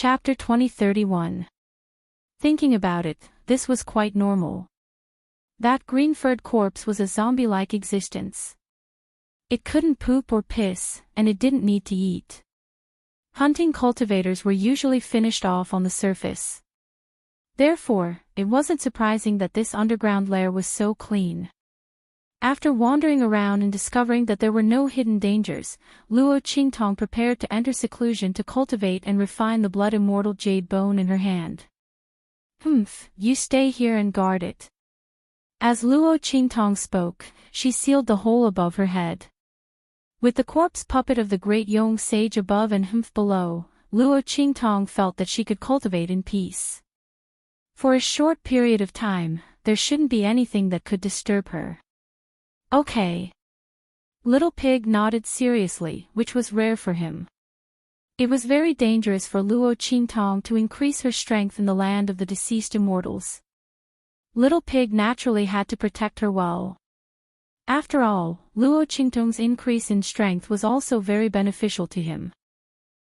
Chapter 2031. Thinking about it, this was quite normal. That green-furred corpse was a zombie-like existence. It couldn't poop or piss, and it didn't need to eat. Hunting cultivators were usually finished off on the surface. Therefore, it wasn't surprising that this underground lair was so clean. After wandering around and discovering that there were no hidden dangers, Luo Qingtong prepared to enter seclusion to cultivate and refine the blood-immortal jade bone in her hand. You stay here and guard it. As Luo Qingtong spoke, she sealed the hole above her head. With the corpse puppet of the great Yong sage above and below, Luo Qingtong felt that she could cultivate in peace. For a short period of time, there shouldn't be anything that could disturb her. Okay. Little Pig nodded seriously, which was rare for him. It was very dangerous for Luo Qingtong to increase her strength in the land of the deceased immortals. Little Pig naturally had to protect her well. After all, Luo Qingtong's increase in strength was also very beneficial to him.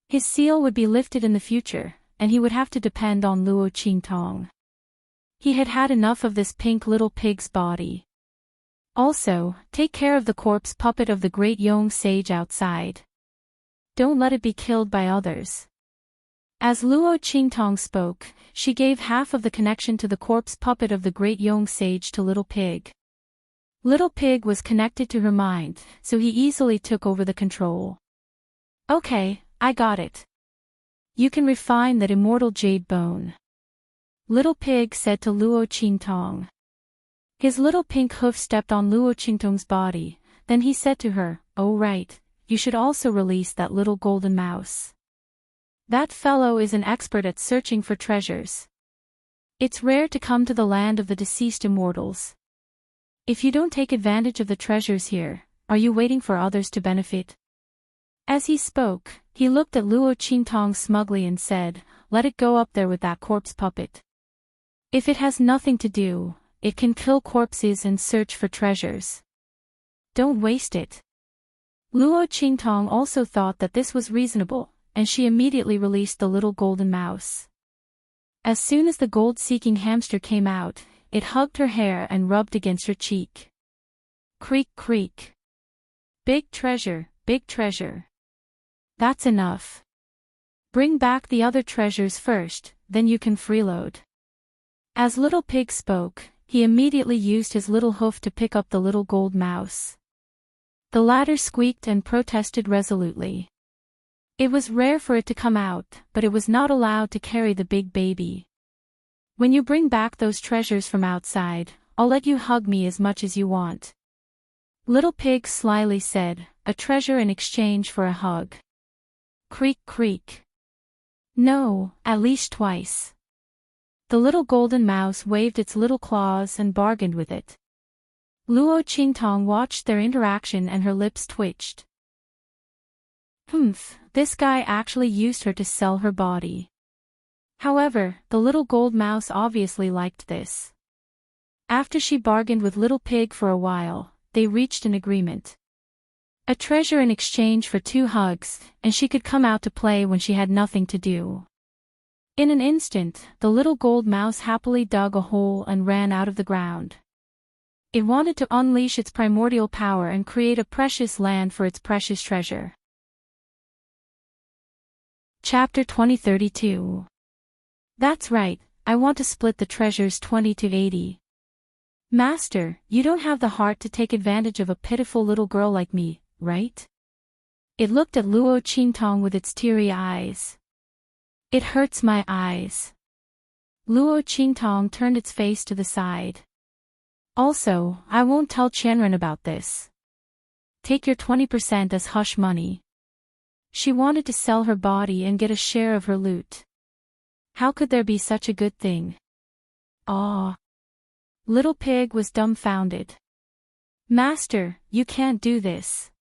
His seal would be lifted in the future, and he would have to depend on Luo Qingtong. He had had enough of this pink little pig's body. Also, take care of the corpse puppet of the great Yong sage outside. Don't let it be killed by others. As Luo Qingtong spoke, she gave half of the connection to the corpse puppet of the great Yong sage to Little Pig. Little Pig was connected to her mind, so he easily took over the control. Okay, I got it. You can refine that immortal jade bone. Little Pig said to Luo Qingtong. His little pink hoof stepped on Luo Qingtong's body, then he said to her, "Oh right, you should also release that little golden mouse. That fellow is an expert at searching for treasures. It's rare to come to the land of the deceased immortals. If you don't take advantage of the treasures here, are you waiting for others to benefit?" As he spoke, he looked at Luo Qingtong smugly and said, "Let it go up there with that corpse puppet. If it has nothing to do, it can kill corpses and search for treasures. Don't waste it." Luo Qingtong also thought that this was reasonable, and she immediately released the little golden mouse. As soon as the gold-seeking hamster came out, it hugged her hair and rubbed against her cheek. Creak creak. Big treasure, big treasure. That's enough. Bring back the other treasures first, then you can freeload. As Little Pig spoke, he immediately used his little hoof to pick up the little gold mouse. The latter squeaked and protested resolutely. It was rare for it to come out, but it was not allowed to carry the big baby. "When you bring back those treasures from outside, I'll let you hug me as much as you want." Little Pig slyly said, "A treasure in exchange for a hug." Creak creak. "No, at least twice." The little golden mouse waved its little claws and bargained with it. Luo Qingtong watched their interaction and her lips twitched. This guy actually used her to sell her body. However, the little gold mouse obviously liked this. After she bargained with Little Pig for a while, they reached an agreement. A treasure in exchange for 2 hugs, and she could come out to play when she had nothing to do. In an instant, the little gold mouse happily dug a hole and ran out of the ground. It wanted to unleash its primordial power and create a precious land for its precious treasure. Chapter 2032. That's right, I want to split the treasures 20 to 80. Master, you don't have the heart to take advantage of a pitiful little girl like me, right? It looked at Luo Qingtong with its teary eyes. It hurts my eyes. Luo Qingtong turned its face to the side. Also, I won't tell Qianren about this. Take your 20% as hush money. She wanted to sell her body and get a share of her loot. How could there be such a good thing? Ah! Little Pig was dumbfounded. Master, you can't do this.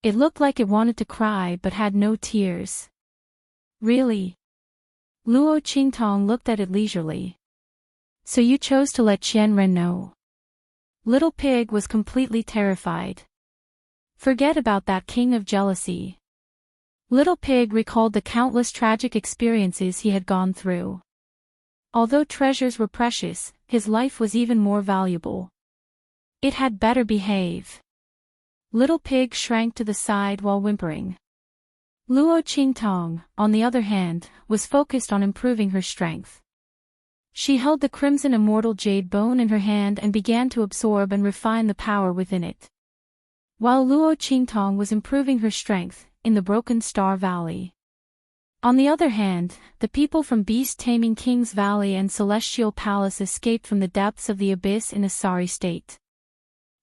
It looked like it wanted to cry but had no tears. Really? Luo Qingtong looked at it leisurely. So you chose to let Qianren know? Little Pig was completely terrified. Forget about that king of jealousy. Little Pig recalled the countless tragic experiences he had gone through. Although treasures were precious, his life was even more valuable. It had better behave. Little Pig shrank to the side while whimpering. Luo Qingtong, on the other hand, was focused on improving her strength. She held the crimson immortal jade bone in her hand and began to absorb and refine the power within it. While Luo Qingtong was improving her strength, in the Broken Star Valley. On the other hand, the people from beast-taming King's Valley and Celestial Palace escaped from the depths of the abyss in a sorry state.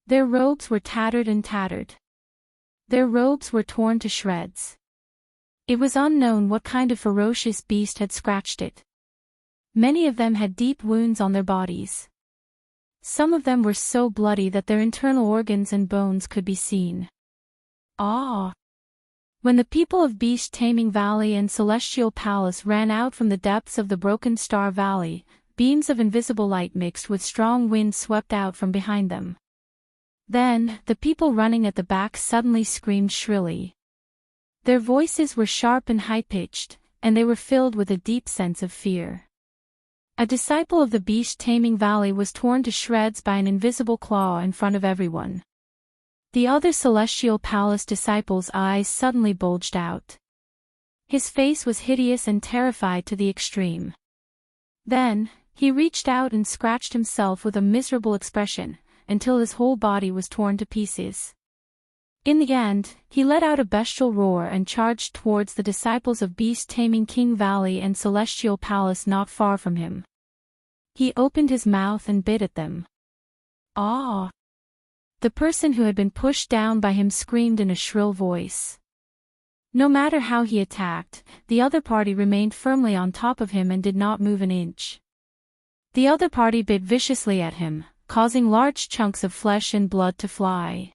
Their robes were tattered and tattered. Their robes were torn to shreds. It was unknown what kind of ferocious beast had scratched it. Many of them had deep wounds on their bodies. Some of them were so bloody that their internal organs and bones could be seen. Ah! When the people of Beast-Taming Valley and Celestial Palace ran out from the depths of the Broken Star Valley, beams of invisible light mixed with strong wind swept out from behind them. Then, the people running at the back suddenly screamed shrilly. Their voices were sharp and high-pitched, and they were filled with a deep sense of fear. A disciple of the Beast-Taming Valley was torn to shreds by an invisible claw in front of everyone. The other Celestial Palace disciple's eyes suddenly bulged out. His face was hideous and terrified to the extreme. Then, he reached out and scratched himself with a miserable expression, until his whole body was torn to pieces. In the end, he let out a bestial roar and charged towards the disciples of Beast-Taming King Valley and Celestial Palace not far from him. He opened his mouth and bit at them. Ah! The person who had been pushed down by him screamed in a shrill voice. No matter how he attacked, the other party remained firmly on top of him and did not move an inch. The other party bit viciously at him, causing large chunks of flesh and blood to fly.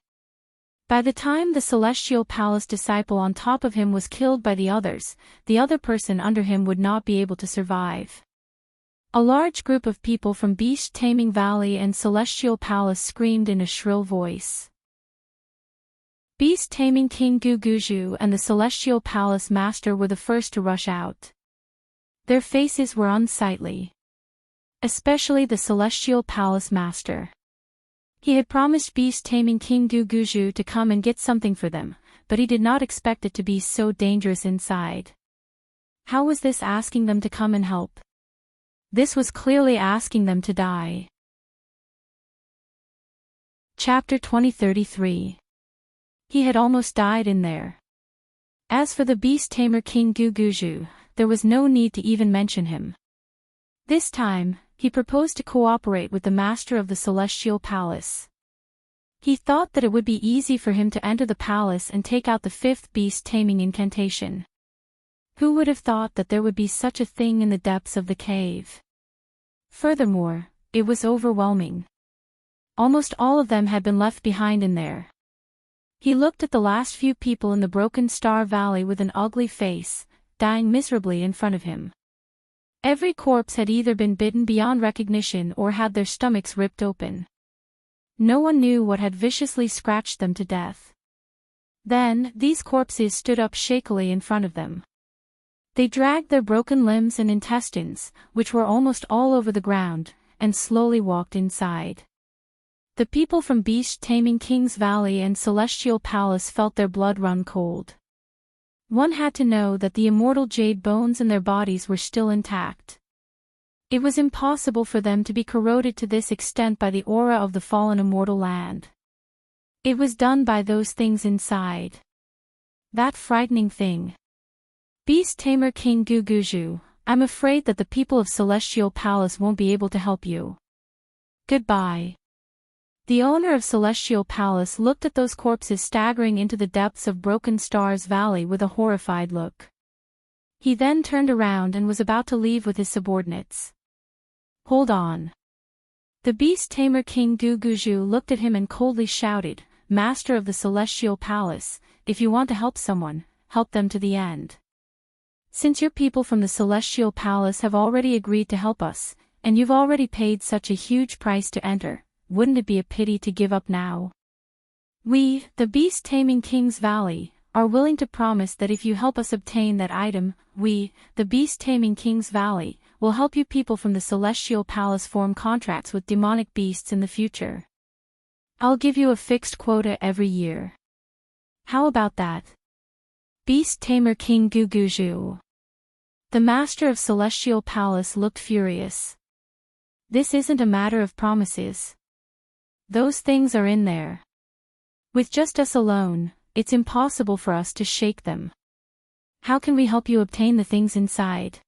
By the time the Celestial Palace disciple on top of him was killed by the others, the other person under him would not be able to survive. A large group of people from Beast-Taming Valley and Celestial Palace screamed in a shrill voice. Beast-Taming King Guguju and the Celestial Palace Master were the first to rush out. Their faces were unsightly. Especially the Celestial Palace Master. He had promised Beast-Taming King Guguju to come and get something for them, but he did not expect it to be so dangerous inside. How was this asking them to come and help? This was clearly asking them to die. Chapter 2033. He had almost died in there. As for the Beast Tamer King Guguju, there was no need to even mention him. This time, he proposed to cooperate with the master of the Celestial Palace. He thought that it would be easy for him to enter the palace and take out the fifth beast-taming incantation. Who would have thought that there would be such a thing in the depths of the cave? Furthermore, it was overwhelming. Almost all of them had been left behind in there. He looked at the last few people in the Broken Star Valley with an ugly face, dying miserably in front of him. Every corpse had either been bitten beyond recognition or had their stomachs ripped open. No one knew what had viciously scratched them to death. Then, these corpses stood up shakily in front of them. They dragged their broken limbs and intestines, which were almost all over the ground, and slowly walked inside. The people from Beast-Taming King's Valley and Celestial Palace felt their blood run cold. One had to know that the immortal jade bones in their bodies were still intact. It was impossible for them to be corroded to this extent by the aura of the fallen immortal land. It was done by those things inside. That frightening thing. Beast Tamer King Guguju, I'm afraid that the people of Celestial Palace won't be able to help you. Goodbye. The owner of Celestial Palace looked at those corpses staggering into the depths of Broken Stars Valley with a horrified look. He then turned around and was about to leave with his subordinates. Hold on. The Beast Tamer King Guguju looked at him and coldly shouted, Master of the Celestial Palace, if you want to help someone, help them to the end. Since your people from the Celestial Palace have already agreed to help us, and you've already paid such a huge price to enter, wouldn't it be a pity to give up now? We, the Beast Taming King's Valley, are willing to promise that if you help us obtain that item, we, the beast-taming King's Valley, will help you people from the Celestial Palace form contracts with demonic beasts in the future. I'll give you a fixed quota every year. How about that? Beast Tamer King Guguju. The master of Celestial Palace looked furious. This isn't a matter of promises. Those things are in there. With just us alone, it's impossible for us to shake them. How can we help you obtain the things inside?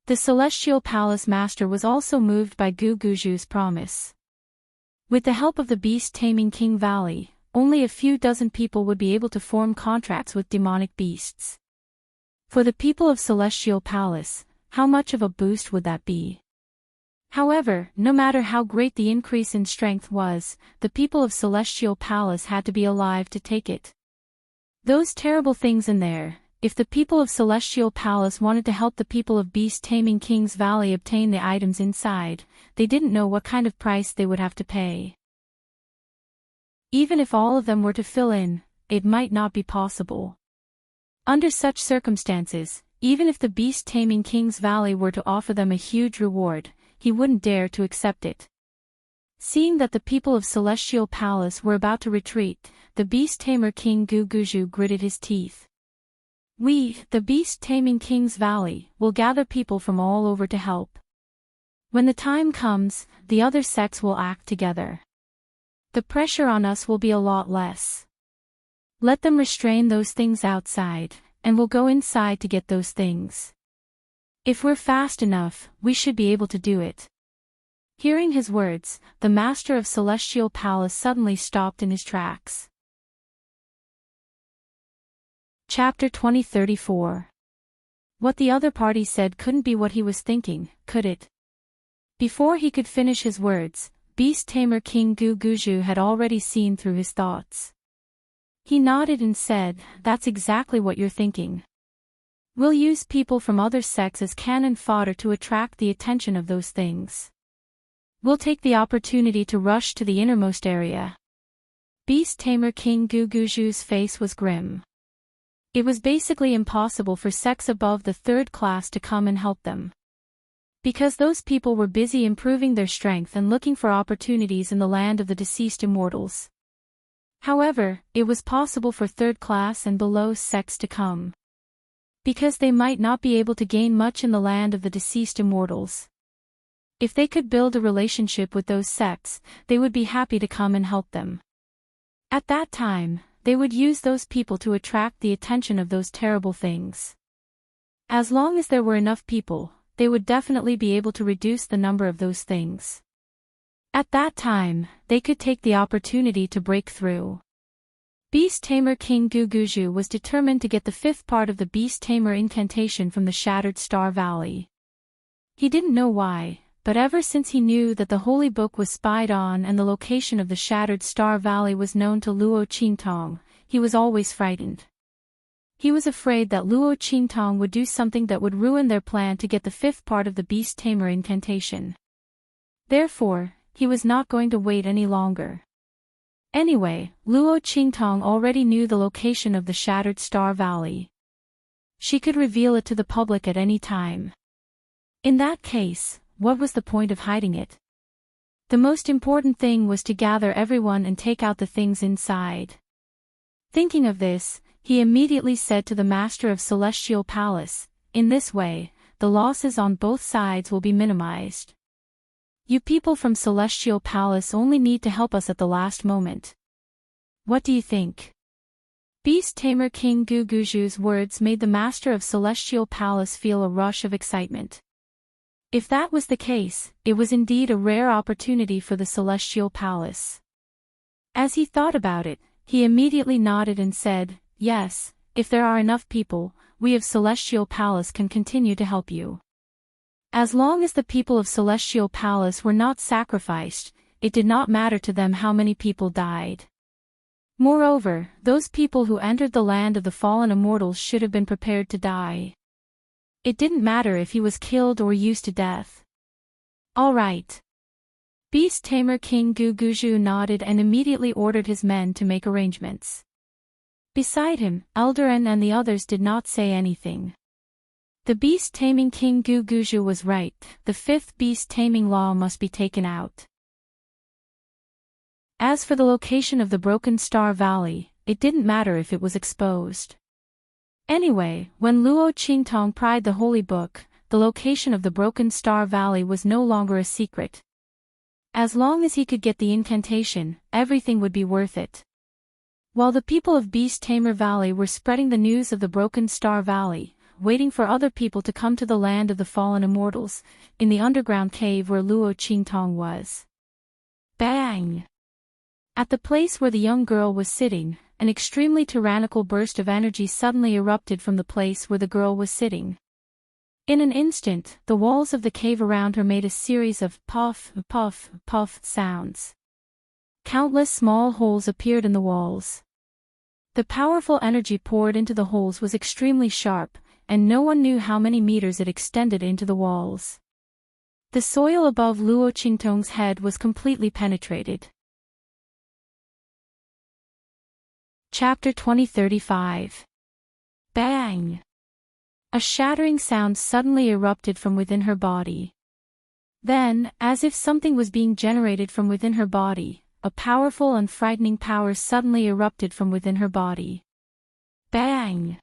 The Celestial Palace Master was also moved by Guguju's promise. With the help of the beast-taming King Valley, only a few dozen people would be able to form contracts with demonic beasts. For the people of Celestial Palace, how much of a boost would that be? However, no matter how great the increase in strength was, the people of Celestial Palace had to be alive to take it. Those terrible things in there, if the people of Celestial Palace wanted to help the people of beast-taming King's Valley obtain the items inside, they didn't know what kind of price they would have to pay. Even if all of them were to fill in, it might not be possible. Under such circumstances, even if the beast-taming King's Valley were to offer them a huge reward, he wouldn't dare to accept it. Seeing that the people of Celestial Palace were about to retreat, the beast-tamer King Guguju gritted his teeth. We, the beast-taming King's Valley, will gather people from all over to help. When the time comes, the other sects will act together. The pressure on us will be a lot less. Let them restrain those things outside, and we'll go inside to get those things. If we're fast enough, we should be able to do it. Hearing his words, the master of Celestial Palace suddenly stopped in his tracks. Chapter 2034. What the other party said couldn't be what he was thinking, could it? Before he could finish his words, Beast-Tamer King Guguju had already seen through his thoughts. He nodded and said, "That's exactly what you're thinking. We'll use people from other sects as cannon fodder to attract the attention of those things. We'll take the opportunity to rush to the innermost area." Beast-Tamer King Guguju's face was grim. It was basically impossible for sects above the third class to come and help them. Because those people were busy improving their strength and looking for opportunities in the land of the deceased immortals. However, it was possible for third class and below sects to come. Because they might not be able to gain much in the land of the deceased immortals. If they could build a relationship with those sects, they would be happy to come and help them. At that time, they would use those people to attract the attention of those terrible things. As long as there were enough people, they would definitely be able to reduce the number of those things. At that time, they could take the opportunity to break through. Beast-Tamer King Guguju was determined to get the fifth part of the Beast-Tamer incantation from the Shattered Star Valley. He didn't know why, but ever since he knew that the Holy Book was spied on and the location of the Shattered Star Valley was known to Luo Qingtong, he was always frightened. He was afraid that Luo Qingtong would do something that would ruin their plan to get the fifth part of the Beast-Tamer incantation. Therefore, he was not going to wait any longer. Anyway, Luo Qingtong already knew the location of the Shattered Star Valley. She could reveal it to the public at any time. In that case, what was the point of hiding it? The most important thing was to gather everyone and take out the things inside. Thinking of this, he immediately said to the master of Celestial Palace, "In this way, the losses on both sides will be minimized. You people from Celestial Palace only need to help us at the last moment. What do you think?" Beast-Tamer King Guguju's words made the master of Celestial Palace feel a rush of excitement. If that was the case, it was indeed a rare opportunity for the Celestial Palace. As he thought about it, he immediately nodded and said, "Yes, if there are enough people, we of Celestial Palace can continue to help you." As long as the people of Celestial Palace were not sacrificed, it did not matter to them how many people died. Moreover, those people who entered the land of the fallen immortals should have been prepared to die. It didn't matter if he was killed or used to death. All right. Beast-Tamer King Guguju nodded and immediately ordered his men to make arrangements. Beside him, Eldarin and the others did not say anything. The beast-taming King Guguju was right, the fifth beast-taming law must be taken out. As for the location of the Broken Star Valley, it didn't matter if it was exposed. Anyway, when Luo Qingtong pried the holy book, the location of the Broken Star Valley was no longer a secret. As long as he could get the incantation, everything would be worth it. While the people of Beast Tamer Valley were spreading the news of the Broken Star Valley, waiting for other people to come to the land of the fallen immortals, in the underground cave where Luo Qingtong was. Bang! At the place where the young girl was sitting, an extremely tyrannical burst of energy suddenly erupted from the place where the girl was sitting. In an instant, the walls of the cave around her made a series of puff, puff, puff sounds. Countless small holes appeared in the walls. The powerful energy poured into the holes was extremely sharp, and no one knew how many meters it extended into the walls. The soil above Luo Qingtong's head was completely penetrated. Chapter 2035. Bang! A shattering sound suddenly erupted from within her body. Then, as if something was being generated from within her body, a powerful and frightening power suddenly erupted from within her body. Bang!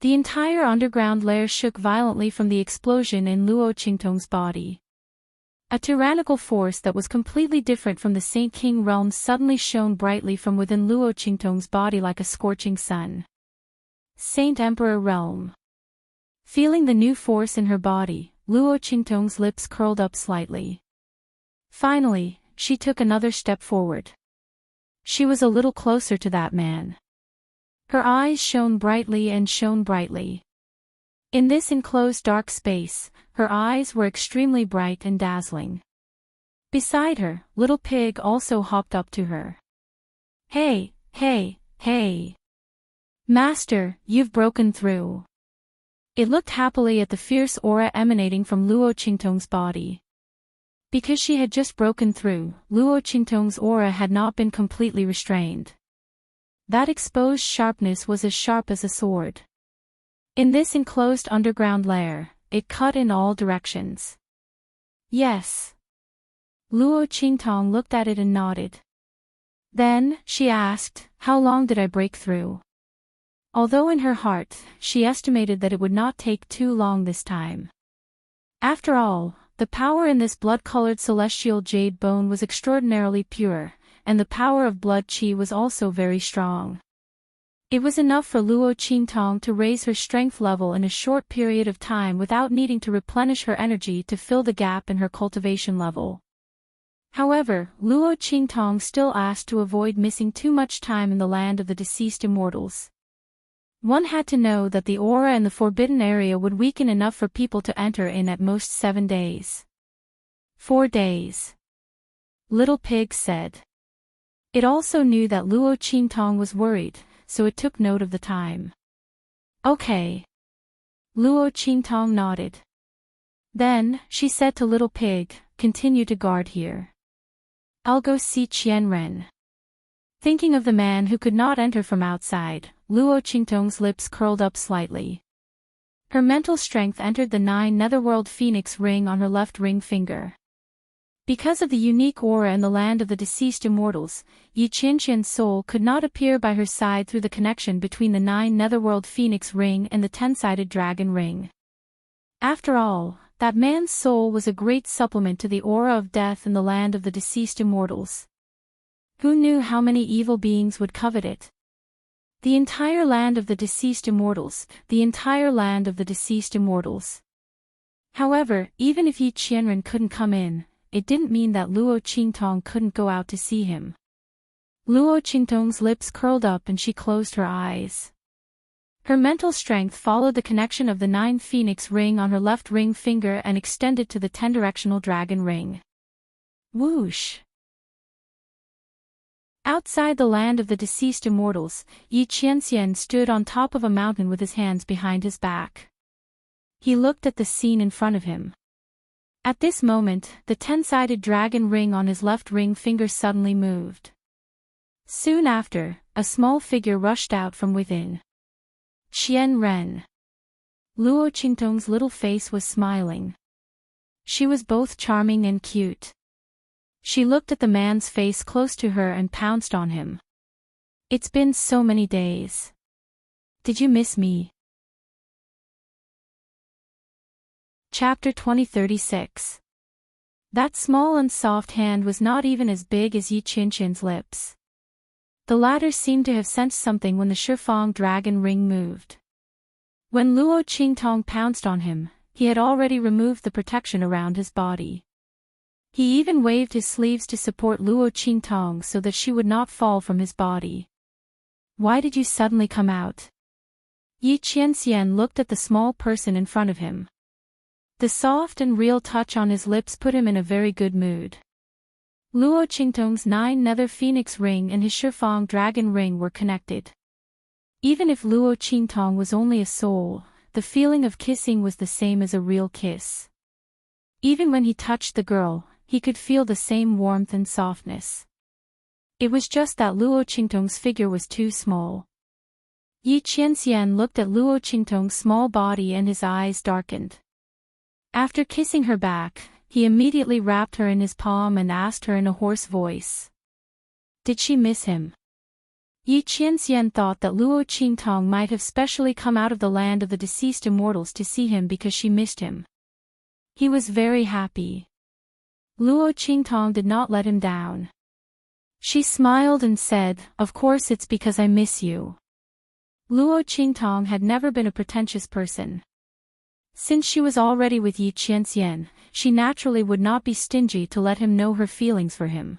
The entire underground lair shook violently from the explosion in Luo Qingtong's body. A tyrannical force that was completely different from the Saint King realm suddenly shone brightly from within Luo Qingtong's body like a scorching sun. Saint Emperor realm. Feeling the new force in her body, Luo Qingtong's lips curled up slightly. Finally, she took another step forward. She was a little closer to that man. Her eyes shone brightly and shone brightly. In this enclosed dark space, her eyes were extremely bright and dazzling. Beside her, Little Pig also hopped up to her. Hey, hey, hey! Master, you've broken through. It looked happily at the fierce aura emanating from Luo Qingtong's body. Because she had just broken through, Luo Qingtong's aura had not been completely restrained. That exposed sharpness was as sharp as a sword. In this enclosed underground lair, it cut in all directions. Yes. Luo Qingtong looked at it and nodded. Then, she asked, how long did I break through? Although in her heart, she estimated that it would not take too long this time. After all, the power in this blood-colored celestial jade bone was extraordinarily pure, and the power of blood qi was also very strong. It was enough for Luo Qingtong to raise her strength level in a short period of time without needing to replenish her energy to fill the gap in her cultivation level. However, Luo Qingtong still asked to avoid missing too much time in the land of the deceased immortals. One had to know that the aura in the forbidden area would weaken enough for people to enter in at most 7 days. 4 days. Little Pig said. It also knew that Luo Qingtong was worried, so it took note of the time. Okay. Luo Qingtong nodded. Then, she said to Little Pig, continue to guard here. I'll go see Qianren. Thinking of the man who could not enter from outside, Luo Qingtong's lips curled up slightly. Her mental strength entered the 9 Netherworld Phoenix ring on her left ring finger. Because of the unique aura in the land of the deceased immortals, Yi Qianqian's soul could not appear by her side through the connection between the 9 Netherworld Phoenix ring and the 10-sided dragon ring. After all, that man's soul was a great supplement to the aura of death in the land of the deceased immortals. Who knew how many evil beings would covet it? The entire land of the deceased immortals, the entire land of the deceased immortals. However, even if Yi Qianren couldn't come in, it didn't mean that Luo Qingtong couldn't go out to see him. Luo Qingtong's lips curled up and she closed her eyes. Her mental strength followed the connection of the 9 Phoenix ring on her left ring finger and extended to the 10-directional dragon ring. Whoosh! Outside the land of the deceased immortals, Yi Qianxian stood on top of a mountain with his hands behind his back. He looked at the scene in front of him. At this moment, the 10-sided dragon ring on his left ring finger suddenly moved. Soon after, a small figure rushed out from within. Qian Ren. Luo Qingtong's little face was smiling. She was both charming and cute. She looked at the man's face close to her and pounced on him. It's been so many days. Did you miss me? Chapter 2036. That small and soft hand was not even as big as Yi Qianqian's lips. The latter seemed to have sensed something when the Shifang dragon ring moved. When Luo Qingtong pounced on him, he had already removed the protection around his body. He even waved his sleeves to support Luo Qingtong so that she would not fall from his body. Why did you suddenly come out? Yi Qianxian looked at the small person in front of him. The soft and real touch on his lips put him in a very good mood. Luo Qingtong's 9 nether phoenix ring and his Shifang dragon ring were connected. Even if Luo Qingtong was only a soul, the feeling of kissing was the same as a real kiss. Even when he touched the girl, he could feel the same warmth and softness. It was just that Luo Qingtong's figure was too small. Yi Qianxian looked at Luo Qingtong's small body and his eyes darkened. After kissing her back, he immediately wrapped her in his palm and asked her in a hoarse voice. Did she miss him? Yi Qianxian thought that Luo Qingtong might have specially come out of the land of the deceased immortals to see him because she missed him. He was very happy. Luo Qingtong did not let him down. She smiled and said, "Of course it's because I miss you." Luo Qingtong had never been a pretentious person. Since she was already with Yi Qianxian, she naturally would not be stingy to let him know her feelings for him.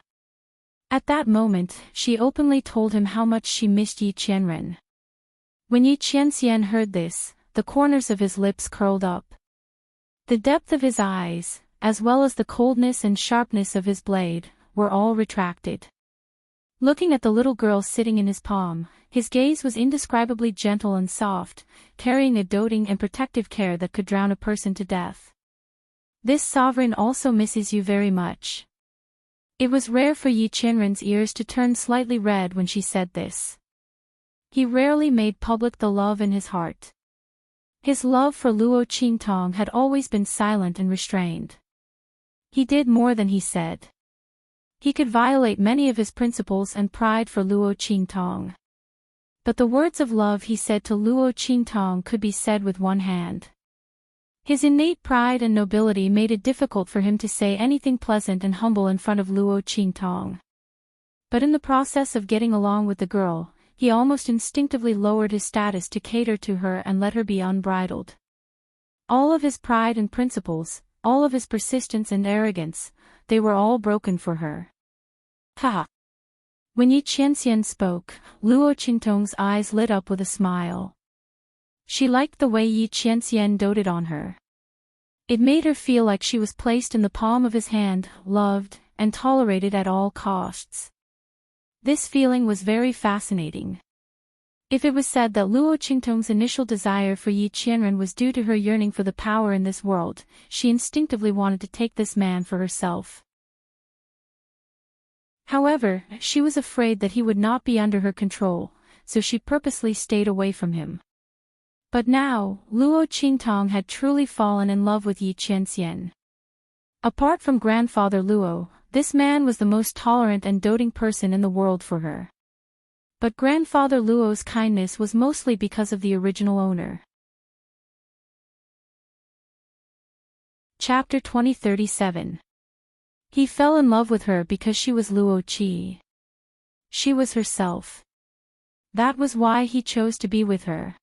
At that moment, she openly told him how much she missed Yi Qianren. When Yi Qianxian heard this, the corners of his lips curled up. The depth of his eyes, as well as the coldness and sharpness of his blade, were all retracted. Looking at the little girl sitting in his palm, his gaze was indescribably gentle and soft, carrying a doting and protective care that could drown a person to death. This sovereign also misses you very much. It was rare for Yi Qianren's ears to turn slightly red when she said this. He rarely made public the love in his heart. His love for Luo Qingtong had always been silent and restrained. He did more than he said. He could violate many of his principles and pride for Luo Qingtong. But the words of love he said to Luo Qingtong could be said with one hand. His innate pride and nobility made it difficult for him to say anything pleasant and humble in front of Luo Qingtong. But in the process of getting along with the girl, he almost instinctively lowered his status to cater to her and let her be unbridled. All of his pride and principles, all of his persistence and arrogance, they were all broken for her. Ha! When Yi Qianxian spoke, Luo Qingtong's eyes lit up with a smile. She liked the way Yi Qianxian doted on her. It made her feel like she was placed in the palm of his hand, loved, and tolerated at all costs. This feeling was very fascinating. If it was said that Luo Qingtong's initial desire for Yi Qianren was due to her yearning for the power in this world, she instinctively wanted to take this man for herself. However, she was afraid that he would not be under her control, so she purposely stayed away from him. But now, Luo Qingtong had truly fallen in love with Yi Qianxian. Apart from grandfather Luo, this man was the most tolerant and doting person in the world for her. But grandfather Luo's kindness was mostly because of the original owner. Chapter 2037. He fell in love with her because she was Luo Qi. She was herself. That was why he chose to be with her.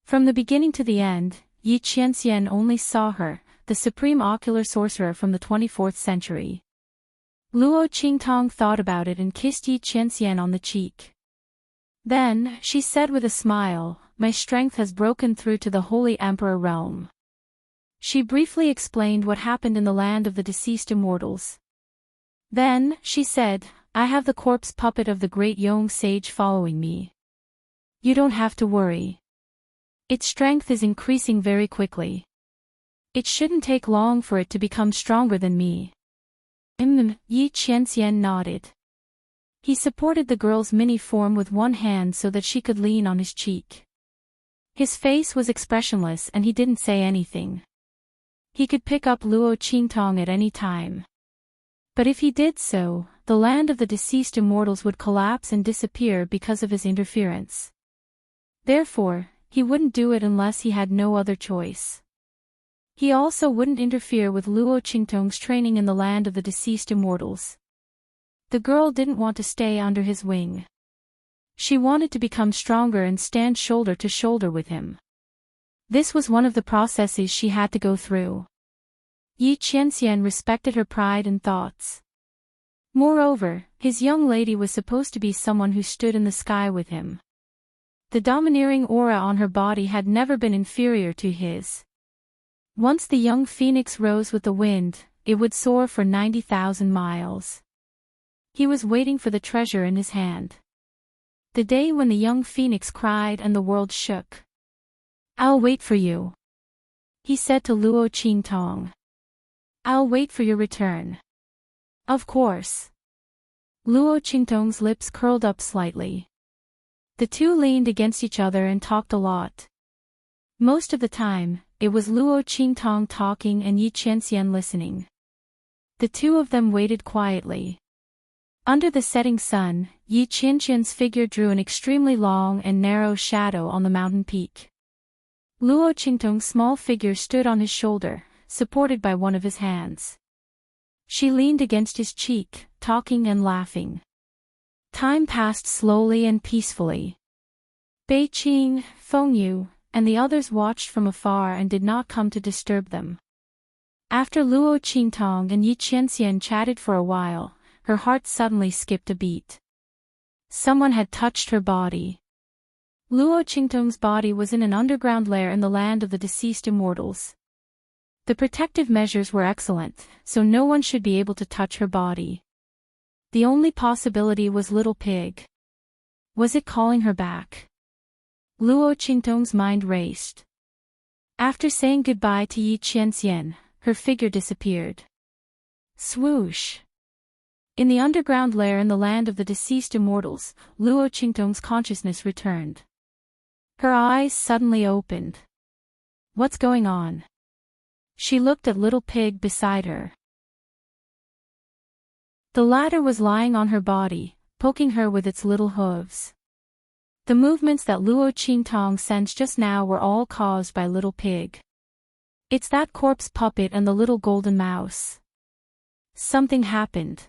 From the beginning to the end, Yi Qianxian only saw her, the supreme ocular sorcerer from the 24th century. Luo Qingtong thought about it and kissed Yi Qianxian on the cheek. Then, she said with a smile, "My strength has broken through to the Holy Emperor realm." She briefly explained what happened in the land of the deceased immortals. Then, she said, "I have the corpse puppet of the great Yong sage following me. You don't have to worry. Its strength is increasing very quickly. It shouldn't take long for it to become stronger than me." Yi Qianxian nodded. He supported the girl's mini form with one hand so that she could lean on his cheek. His face was expressionless and he didn't say anything. He could pick up Luo Qingtong at any time. But if he did so, the land of the deceased immortals would collapse and disappear because of his interference. Therefore, he wouldn't do it unless he had no other choice. He also wouldn't interfere with Luo Qingtong's training in the land of the deceased immortals. The girl didn't want to stay under his wing. She wanted to become stronger and stand shoulder to shoulder with him. This was one of the processes she had to go through. Yi Qianxian respected her pride and thoughts. Moreover, his young lady was supposed to be someone who stood in the sky with him. The domineering aura on her body had never been inferior to his. Once the young phoenix rose with the wind, it would soar for 90,000 miles. He was waiting for the treasure in his hand. The day when the young phoenix cried and the world shook. "I'll wait for you," he said to Luo Qingtong. "I'll wait for your return." "Of course." Luo Qingtong's lips curled up slightly. The two leaned against each other and talked a lot. Most of the time, it was Luo Qingtong talking and Yi Qianxian listening. The two of them waited quietly. Under the setting sun, Yi Qianxian's figure drew an extremely long and narrow shadow on the mountain peak. Luo Qingtong's small figure stood on his shoulder, supported by one of his hands. She leaned against his cheek, talking and laughing. Time passed slowly and peacefully. Beiqing, Fengyu, and the others watched from afar and did not come to disturb them. After Luo Qingtong and Yi Qianxian chatted for a while, her heart suddenly skipped a beat. Someone had touched her body. Luo Qingtong's body was in an underground lair in the land of the deceased immortals. The protective measures were excellent, so no one should be able to touch her body. The only possibility was Little Pig. Was it calling her back? Luo Qingtong's mind raced. After saying goodbye to Yi Qianxian, her figure disappeared. Swoosh! In the underground lair in the land of the deceased immortals, Luo Qingtong's consciousness returned. Her eyes suddenly opened. What's going on? She looked at Little Pig beside her. The latter was lying on her body, poking her with its little hooves. The movements that Luo Qingtong sensed just now were all caused by Little Pig. It's that corpse puppet and the little golden mouse. Something happened.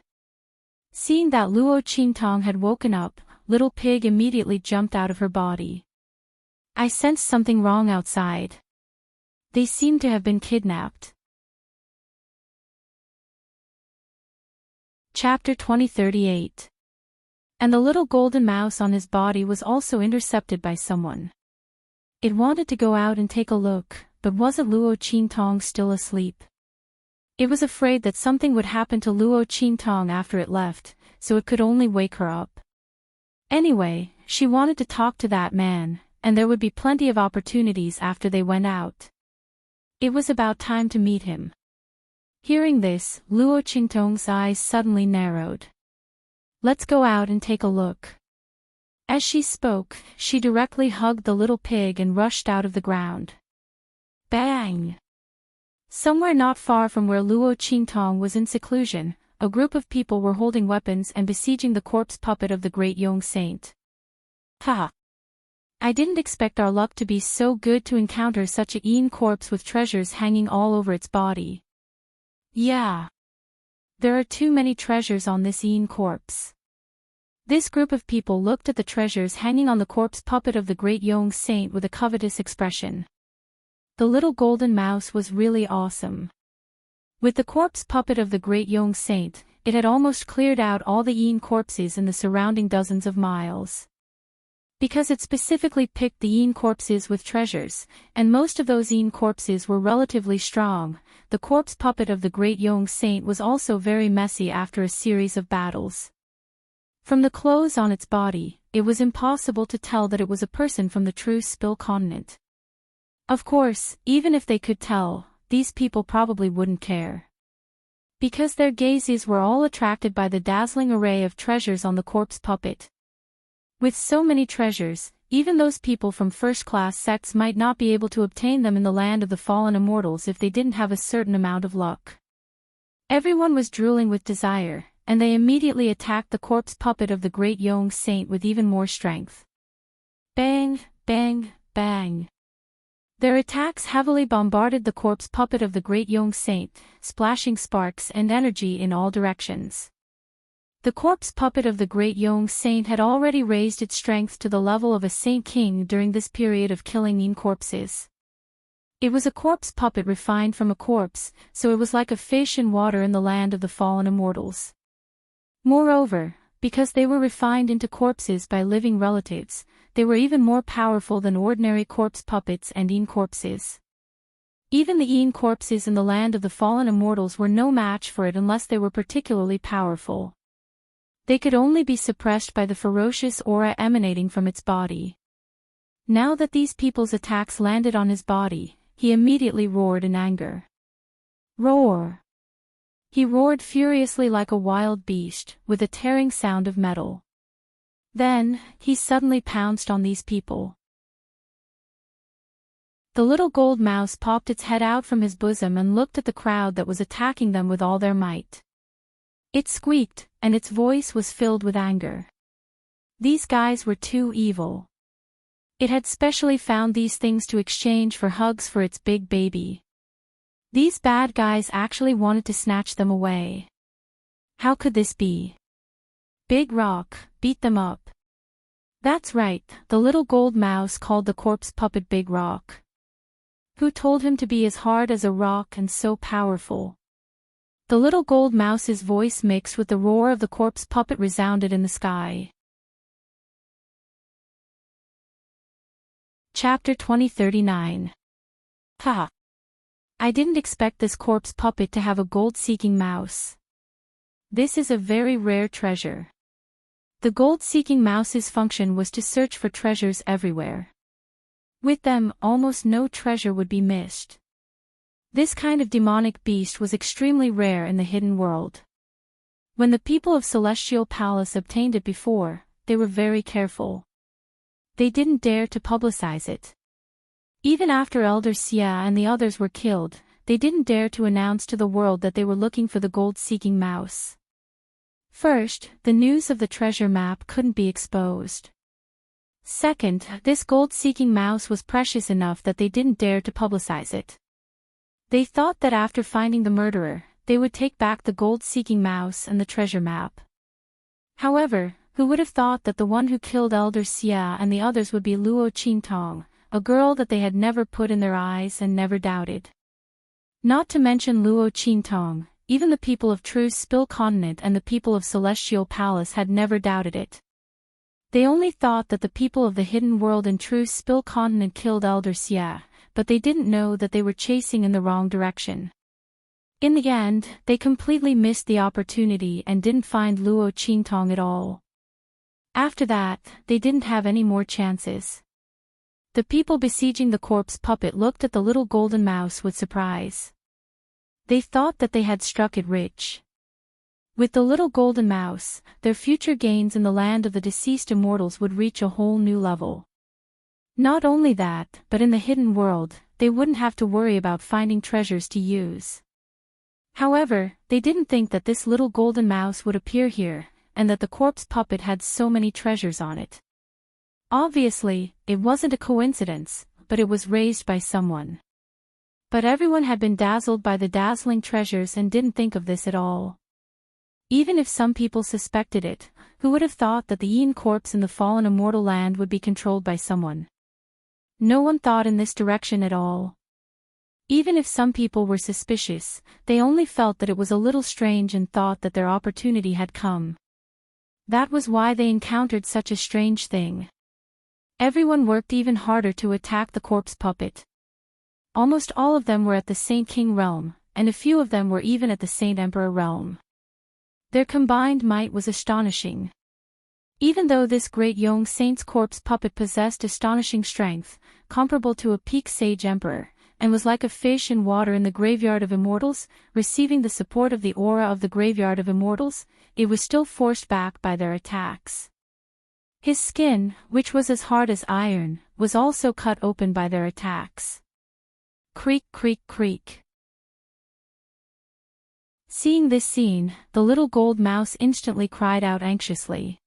Seeing that Luo Qingtong had woken up, Little Pig immediately jumped out of her body. I sensed something wrong outside. They seem to have been kidnapped. Chapter 2038. And the little golden mouse on his body was also intercepted by someone. It wanted to go out and take a look, but wasn't Luo Qingtong still asleep? It was afraid that something would happen to Luo Qingtong after it left, so it could only wake her up. Anyway, she wanted to talk to that man, and there would be plenty of opportunities after they went out. It was about time to meet him. Hearing this, Luo Qingtong's eyes suddenly narrowed. Let's go out and take a look. As she spoke, she directly hugged the little pig and rushed out of the ground. Bang! Somewhere not far from where Luo Qingtong was in seclusion, a group of people were holding weapons and besieging the corpse puppet of the great young saint. Ha! I didn't expect our luck to be so good to encounter such a Yin corpse with treasures hanging all over its body. Yeah. There are too many treasures on this Yin corpse. This group of people looked at the treasures hanging on the corpse puppet of the great young saint with a covetous expression. The little golden mouse was really awesome. With the corpse puppet of the great young saint, it had almost cleared out all the Yin corpses in the surrounding dozens of miles. Because it specifically picked the Yin corpses with treasures, and most of those Yin corpses were relatively strong, the corpse puppet of the great young saint was also very messy after a series of battles. From the clothes on its body, it was impossible to tell that it was a person from the true Spill continent. Of course, even if they could tell, these people probably wouldn't care. because their gazes were all attracted by the dazzling array of treasures on the corpse puppet. With so many treasures, even those people from first-class sects might not be able to obtain them in the land of the fallen immortals if they didn't have a certain amount of luck. Everyone was drooling with desire, and they immediately attacked the corpse puppet of the great young saint with even more strength. Bang, bang, bang. Their attacks heavily bombarded the corpse puppet of the great young saint, splashing sparks and energy in all directions. The corpse puppet of the great young saint had already raised its strength to the level of a saint king during this period of killing corpses. It was a corpse puppet refined from a corpse, so it was like a fish in water in the land of the fallen immortals. Moreover, because they were refined into corpses by living relatives, they were even more powerful than ordinary corpse puppets and corpses. Even the corpses in the land of the fallen immortals were no match for it unless they were particularly powerful. They could only be suppressed by the ferocious aura emanating from its body. Now that these people's attacks landed on his body, he immediately roared in anger. Roar! He roared furiously like a wild beast, with a tearing sound of metal. Then, he suddenly pounced on these people. The little gold mouse popped its head out from his bosom and looked at the crowd that was attacking them with all their might. It squeaked, and its voice was filled with anger. These guys were too evil. It had specially found these things to exchange for hugs for its big baby. These bad guys actually wanted to snatch them away. How could this be? Big Rock, beat them up. That's right, the little gold mouse called the corpse puppet Big Rock. Who told him to be as hard as a rock and so powerful? The little gold mouse's voice mixed with the roar of the corpse puppet resounded in the sky. Chapter 2039. Ha! I didn't expect this corpse puppet to have a gold-seeking mouse. This is a very rare treasure. The gold-seeking mouse's function was to search for treasures everywhere. With them, almost no treasure would be missed. This kind of demonic beast was extremely rare in the hidden world. When the people of Celestial Palace obtained it before, they were very careful. They didn't dare to publicize it. Even after Elder Sia and the others were killed, they didn't dare to announce to the world that they were looking for the gold-seeking mouse. First, the news of the treasure map couldn't be exposed. Second, this gold-seeking mouse was precious enough that they didn't dare to publicize it. They thought that after finding the murderer, they would take back the gold-seeking mouse and the treasure map. However, who would have thought that the one who killed Elder Sia and the others would be Luo Qingtong, a girl that they had never put in their eyes and never doubted. Not to mention Luo Qingtong, even the people of True's Spill Continent and the people of Celestial Palace had never doubted it. They only thought that the people of the hidden world in True's Spill Continent killed Elder Sia, but they didn't know that they were chasing in the wrong direction. In the end, they completely missed the opportunity and didn't find Luo Qingtong at all. After that, they didn't have any more chances. The people besieging the corpse puppet looked at the little golden mouse with surprise. They thought that they had struck it rich. With the little golden mouse, their future gains in the land of the deceased immortals would reach a whole new level. Not only that, but in the hidden world, they wouldn't have to worry about finding treasures to use. However, they didn't think that this little golden mouse would appear here, and that the corpse puppet had so many treasures on it. Obviously, it wasn't a coincidence, but it was raised by someone. But everyone had been dazzled by the dazzling treasures and didn't think of this at all. Even if some people suspected it, who would have thought that the corpse in the fallen immortal land would be controlled by someone? No one thought in this direction at all. Even if some people were suspicious, they only felt that it was a little strange and thought that their opportunity had come. That was why they encountered such a strange thing. Everyone worked even harder to attack the corpse puppet. Almost all of them were at the Saint King realm, and a few of them were even at the Saint Emperor realm. Their combined might was astonishing. Even though this great young saint's corpse puppet possessed astonishing strength, comparable to a peak sage emperor, and was like a fish in water in the graveyard of immortals, receiving the support of the aura of the graveyard of immortals. It was still forced back by their attacks. His skin, which was as hard as iron, was also cut open by their attacks. Creak, creak, creak. Seeing this scene, the little gold mouse instantly cried out anxiously.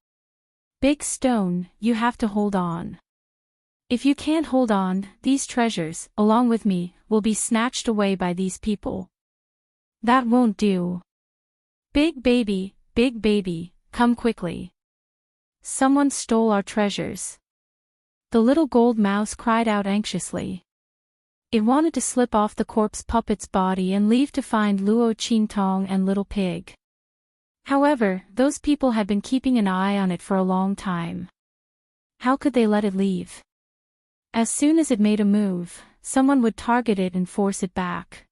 Big Stone, you have to hold on. If you can't hold on, these treasures, along with me, will be snatched away by these people. That won't do. Big baby, come quickly. Someone stole our treasures. The little gold mouse cried out anxiously. It wanted to slip off the corpse puppet's body and leave to find Luo Qingtong and Little Pig. However, those people had been keeping an eye on it for a long time. How could they let it leave? As soon as it made a move, someone would target it and force it back.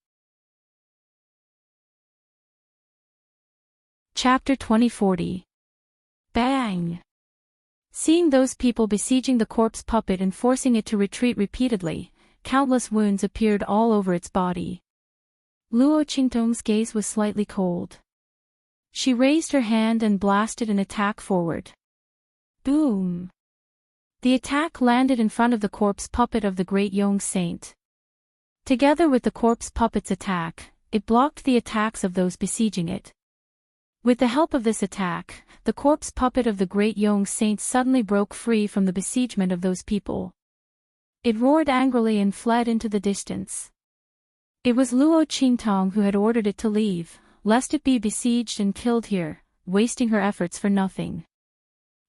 Chapter 2040. Bang! Seeing those people besieging the corpse puppet and forcing it to retreat repeatedly, countless wounds appeared all over its body. Luo Qingtong's gaze was slightly cold. She raised her hand and blasted an attack forward. Boom! The attack landed in front of the corpse puppet of the Great Yong Saint. Together with the corpse puppet's attack, it blocked the attacks of those besieging it. With the help of this attack, the corpse puppet of the Great Yong Saint suddenly broke free from the besiegement of those people. It roared angrily and fled into the distance. It was Luo Qingtong who had ordered it to leave, lest it be besieged and killed here, wasting her efforts for nothing.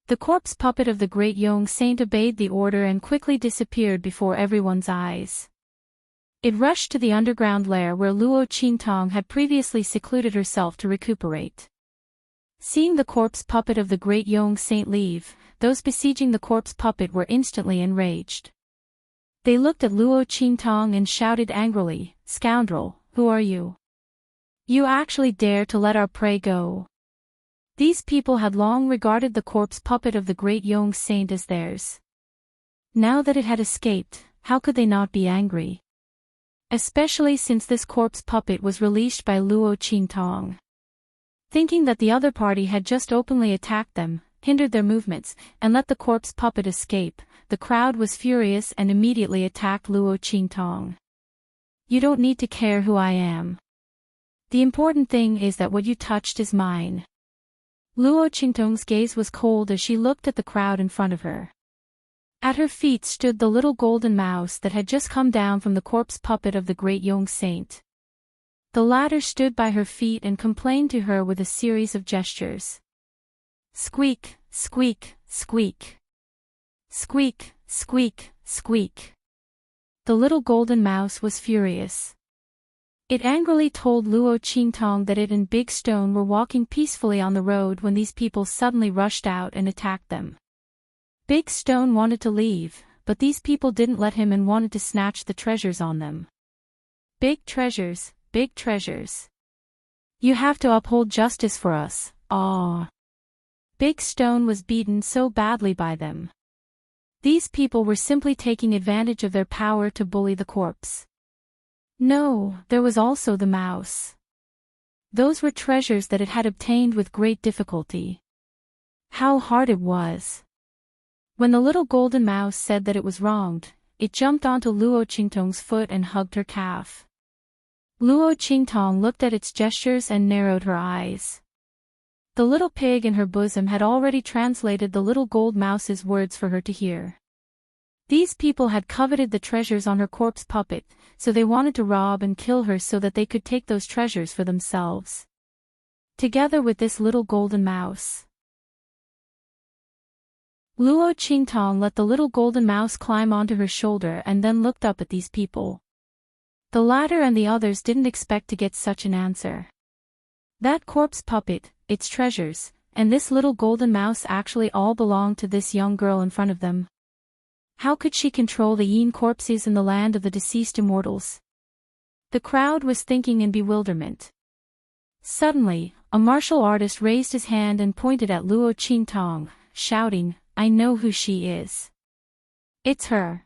The corpse puppet of the Great Yong Saint obeyed the order and quickly disappeared before everyone's eyes. It rushed to the underground lair where Luo Qingtong had previously secluded herself to recuperate. Seeing the corpse puppet of the Great Yong Saint leave, those besieging the corpse puppet were instantly enraged. They looked at Luo Qingtong and shouted angrily, "Scoundrel, who are you? You actually dare to let our prey go?" These people had long regarded the corpse puppet of the Great Yong Saint as theirs. Now that it had escaped, how could they not be angry? Especially since this corpse puppet was released by Luo Qingtong. Thinking that the other party had just openly attacked them, hindered their movements, and let the corpse puppet escape, the crowd was furious and immediately attacked Luo Qingtong. You don't need to care who I am. The important thing is that what you touched is mine. Luo Qingtong's gaze was cold as she looked at the crowd in front of her. At her feet stood the little golden mouse that had just come down from the corpse puppet of the Great Yong Saint. The latter stood by her feet and complained to her with a series of gestures. Squeak, squeak, squeak. Squeak, squeak, squeak. The little golden mouse was furious. It angrily told Luo Qingtong that it and Big Stone were walking peacefully on the road when these people suddenly rushed out and attacked them. Big Stone wanted to leave, but these people didn't let him and wanted to snatch the treasures on them. Big treasures, big treasures. You have to uphold justice for us, ah. Big Stone was beaten so badly by them. These people were simply taking advantage of their power to bully the corpse. No, there was also the mouse. Those were treasures that it had obtained with great difficulty. How hard it was. When the little golden mouse said that it was wronged, it jumped onto Luo Qingtong's foot and hugged her calf. Luo Qingtong looked at its gestures and narrowed her eyes. The little pig in her bosom had already translated the little gold mouse's words for her to hear. These people had coveted the treasures on her corpse puppet, so they wanted to rob and kill her so that they could take those treasures for themselves. Together with this little golden mouse. Luo Qingtong let the little golden mouse climb onto her shoulder and then looked up at these people. The latter and the others didn't expect to get such an answer. That corpse puppet, its treasures, and this little golden mouse actually all belonged to this young girl in front of them. How could she control the Yin corpses in the land of the deceased immortals? The crowd was thinking in bewilderment. Suddenly, a martial artist raised his hand and pointed at Luo Qingtong, shouting, "I know who she is. It's her."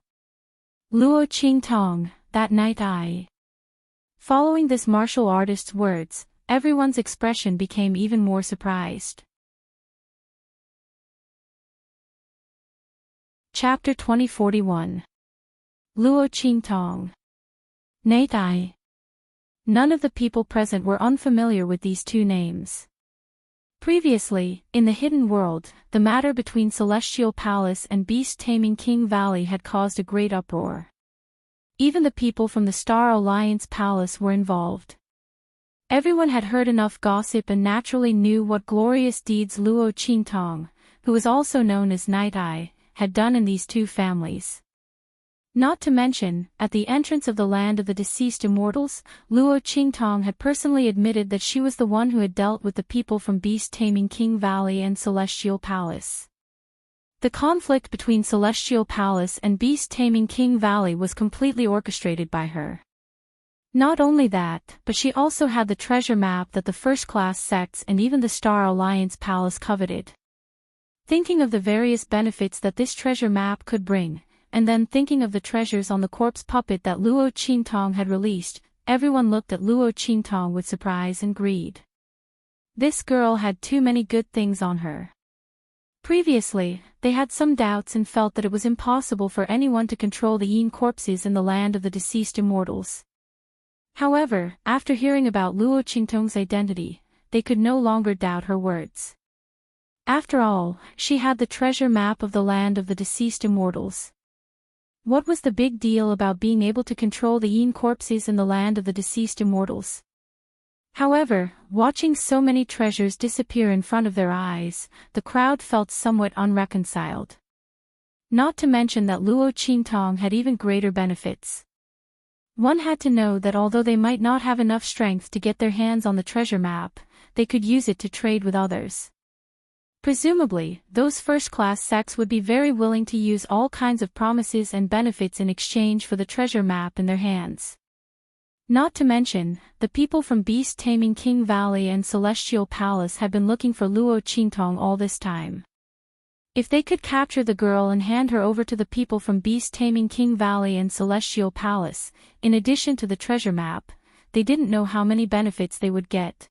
Luo Qingtong, that night I. Following this martial artist's words, everyone's expression became even more surprised. Chapter 2041. Luo Qingtong. Night I. None of the people present were unfamiliar with these two names. Previously, in the hidden world, the matter between Celestial Palace and beast-taming King Valley had caused a great uproar. Even the people from the Star Alliance Palace were involved. Everyone had heard enough gossip and naturally knew what glorious deeds Luo Qingtong, who was also known as Night Eye, had done in these two families. Not to mention, at the entrance of the land of the deceased immortals, Luo Qingtong had personally admitted that she was the one who had dealt with the people from beast-taming King Valley and Celestial Palace. The conflict between Celestial Palace and beast-taming King Valley was completely orchestrated by her. Not only that, but she also had the treasure map that the first-class sects and even the Star Alliance Palace coveted. Thinking of the various benefits that this treasure map could bring, and then thinking of the treasures on the corpse puppet that Luo Qingtong had released, everyone looked at Luo Qingtong with surprise and greed. This girl had too many good things on her. Previously, they had some doubts and felt that it was impossible for anyone to control the Yin corpses in the land of the deceased immortals. However, after hearing about Luo Qingtong's identity, they could no longer doubt her words. After all, she had the treasure map of the land of the deceased immortals. What was the big deal about being able to control the Yin corpses in the land of the deceased immortals? However, watching so many treasures disappear in front of their eyes, the crowd felt somewhat unreconciled. Not to mention that Luo Qingtong had even greater benefits. One had to know that although they might not have enough strength to get their hands on the treasure map, they could use it to trade with others. Presumably, those first-class sects would be very willing to use all kinds of promises and benefits in exchange for the treasure map in their hands. Not to mention, the people from beast-taming King Valley and Celestial Palace had been looking for Luo Qingtong all this time. If they could capture the girl and hand her over to the people from beast-taming King Valley and Celestial Palace, in addition to the treasure map, they didn't know how many benefits they would get.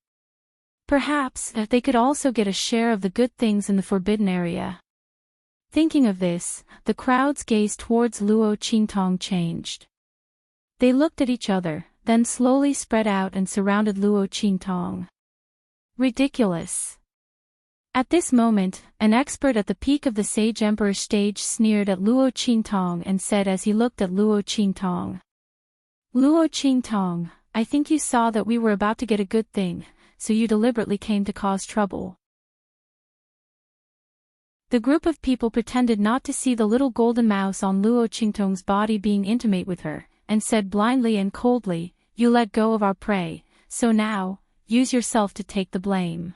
Perhaps, they could also get a share of the good things in the forbidden area. Thinking of this, the crowd's gaze towards Luo Qingtong changed. They looked at each other, then slowly spread out and surrounded Luo Qingtong. Ridiculous. At this moment, an expert at the peak of the Sage Emperor's stage sneered at Luo Qingtong and said as he looked at Luo Qingtong. Luo Qingtong, I think you saw that we were about to get a good thing, so you deliberately came to cause trouble. The group of people pretended not to see the little golden mouse on Luo Qingtong's body being intimate with her, and said blindly and coldly, "You let go of our prey, so now, use yourself to take the blame."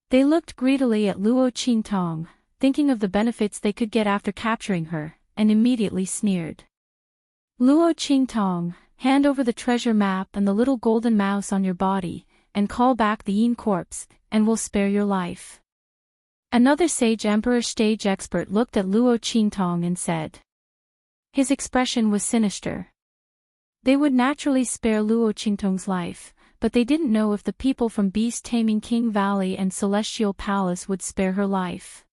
They looked greedily at Luo Qingtong, thinking of the benefits they could get after capturing her, and immediately sneered. Luo Qingtong, hand over the treasure map and the little golden mouse on your body, and call back the Yin corpse, and we'll spare your life. Another Sage Emperor stage expert looked at Luo Qingtong and said. His expression was sinister. They would naturally spare Luo Qingtong's life, but they didn't know if the people from beast-taming King Valley and Celestial Palace would spare her life.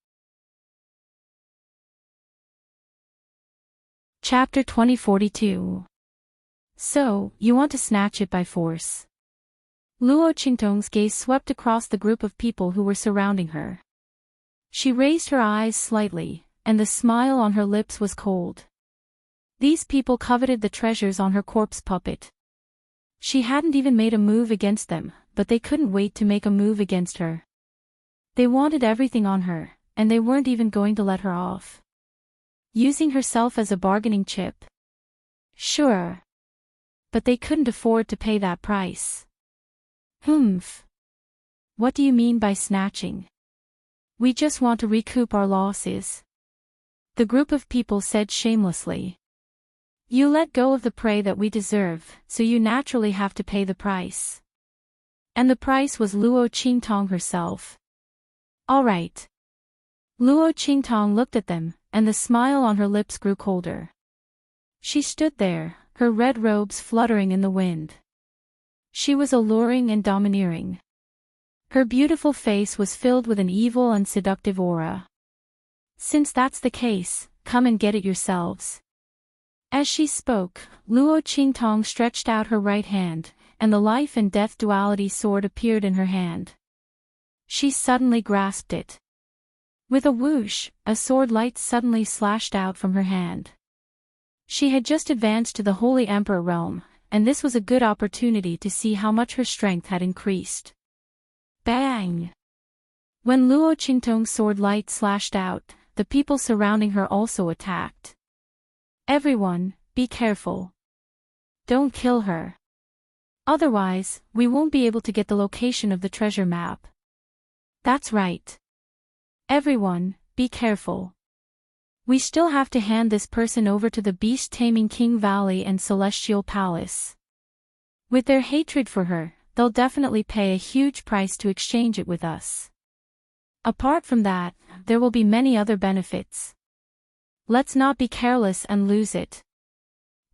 Chapter 2042. So, you want to snatch it by force. Luo Qingtong's gaze swept across the group of people who were surrounding her. She raised her eyes slightly, and the smile on her lips was cold. These people coveted the treasures on her corpse puppet. She hadn't even made a move against them, but they couldn't wait to make a move against her. They wanted everything on her, and they weren't even going to let her off. Using herself as a bargaining chip? Sure. But they couldn't afford to pay that price. Humph. What do you mean by snatching? We just want to recoup our losses. The group of people said shamelessly. You let go of the prey that we deserve, so you naturally have to pay the price. And the price was Luo Qingtong herself. All right. Luo Qingtong looked at them, and the smile on her lips grew colder. She stood there, her red robes fluttering in the wind. She was alluring and domineering. Her beautiful face was filled with an evil and seductive aura. "Since that's the case, come and get it yourselves." As she spoke, Luo Qingtong stretched out her right hand, and the life and death duality sword appeared in her hand. She suddenly grasped it. With a whoosh, a sword light suddenly slashed out from her hand. She had just advanced to the Holy Emperor realm, and this was a good opportunity to see how much her strength had increased. Bang! When Luo Qingtong's sword light slashed out, the people surrounding her also attacked. "Everyone, be careful. Don't kill her. Otherwise, we won't be able to get the location of the treasure map." "That's right. Everyone, be careful. We still have to hand this person over to the beast-taming King Valley and Celestial Palace. With their hatred for her, they'll definitely pay a huge price to exchange it with us. Apart from that, there will be many other benefits. Let's not be careless and lose it."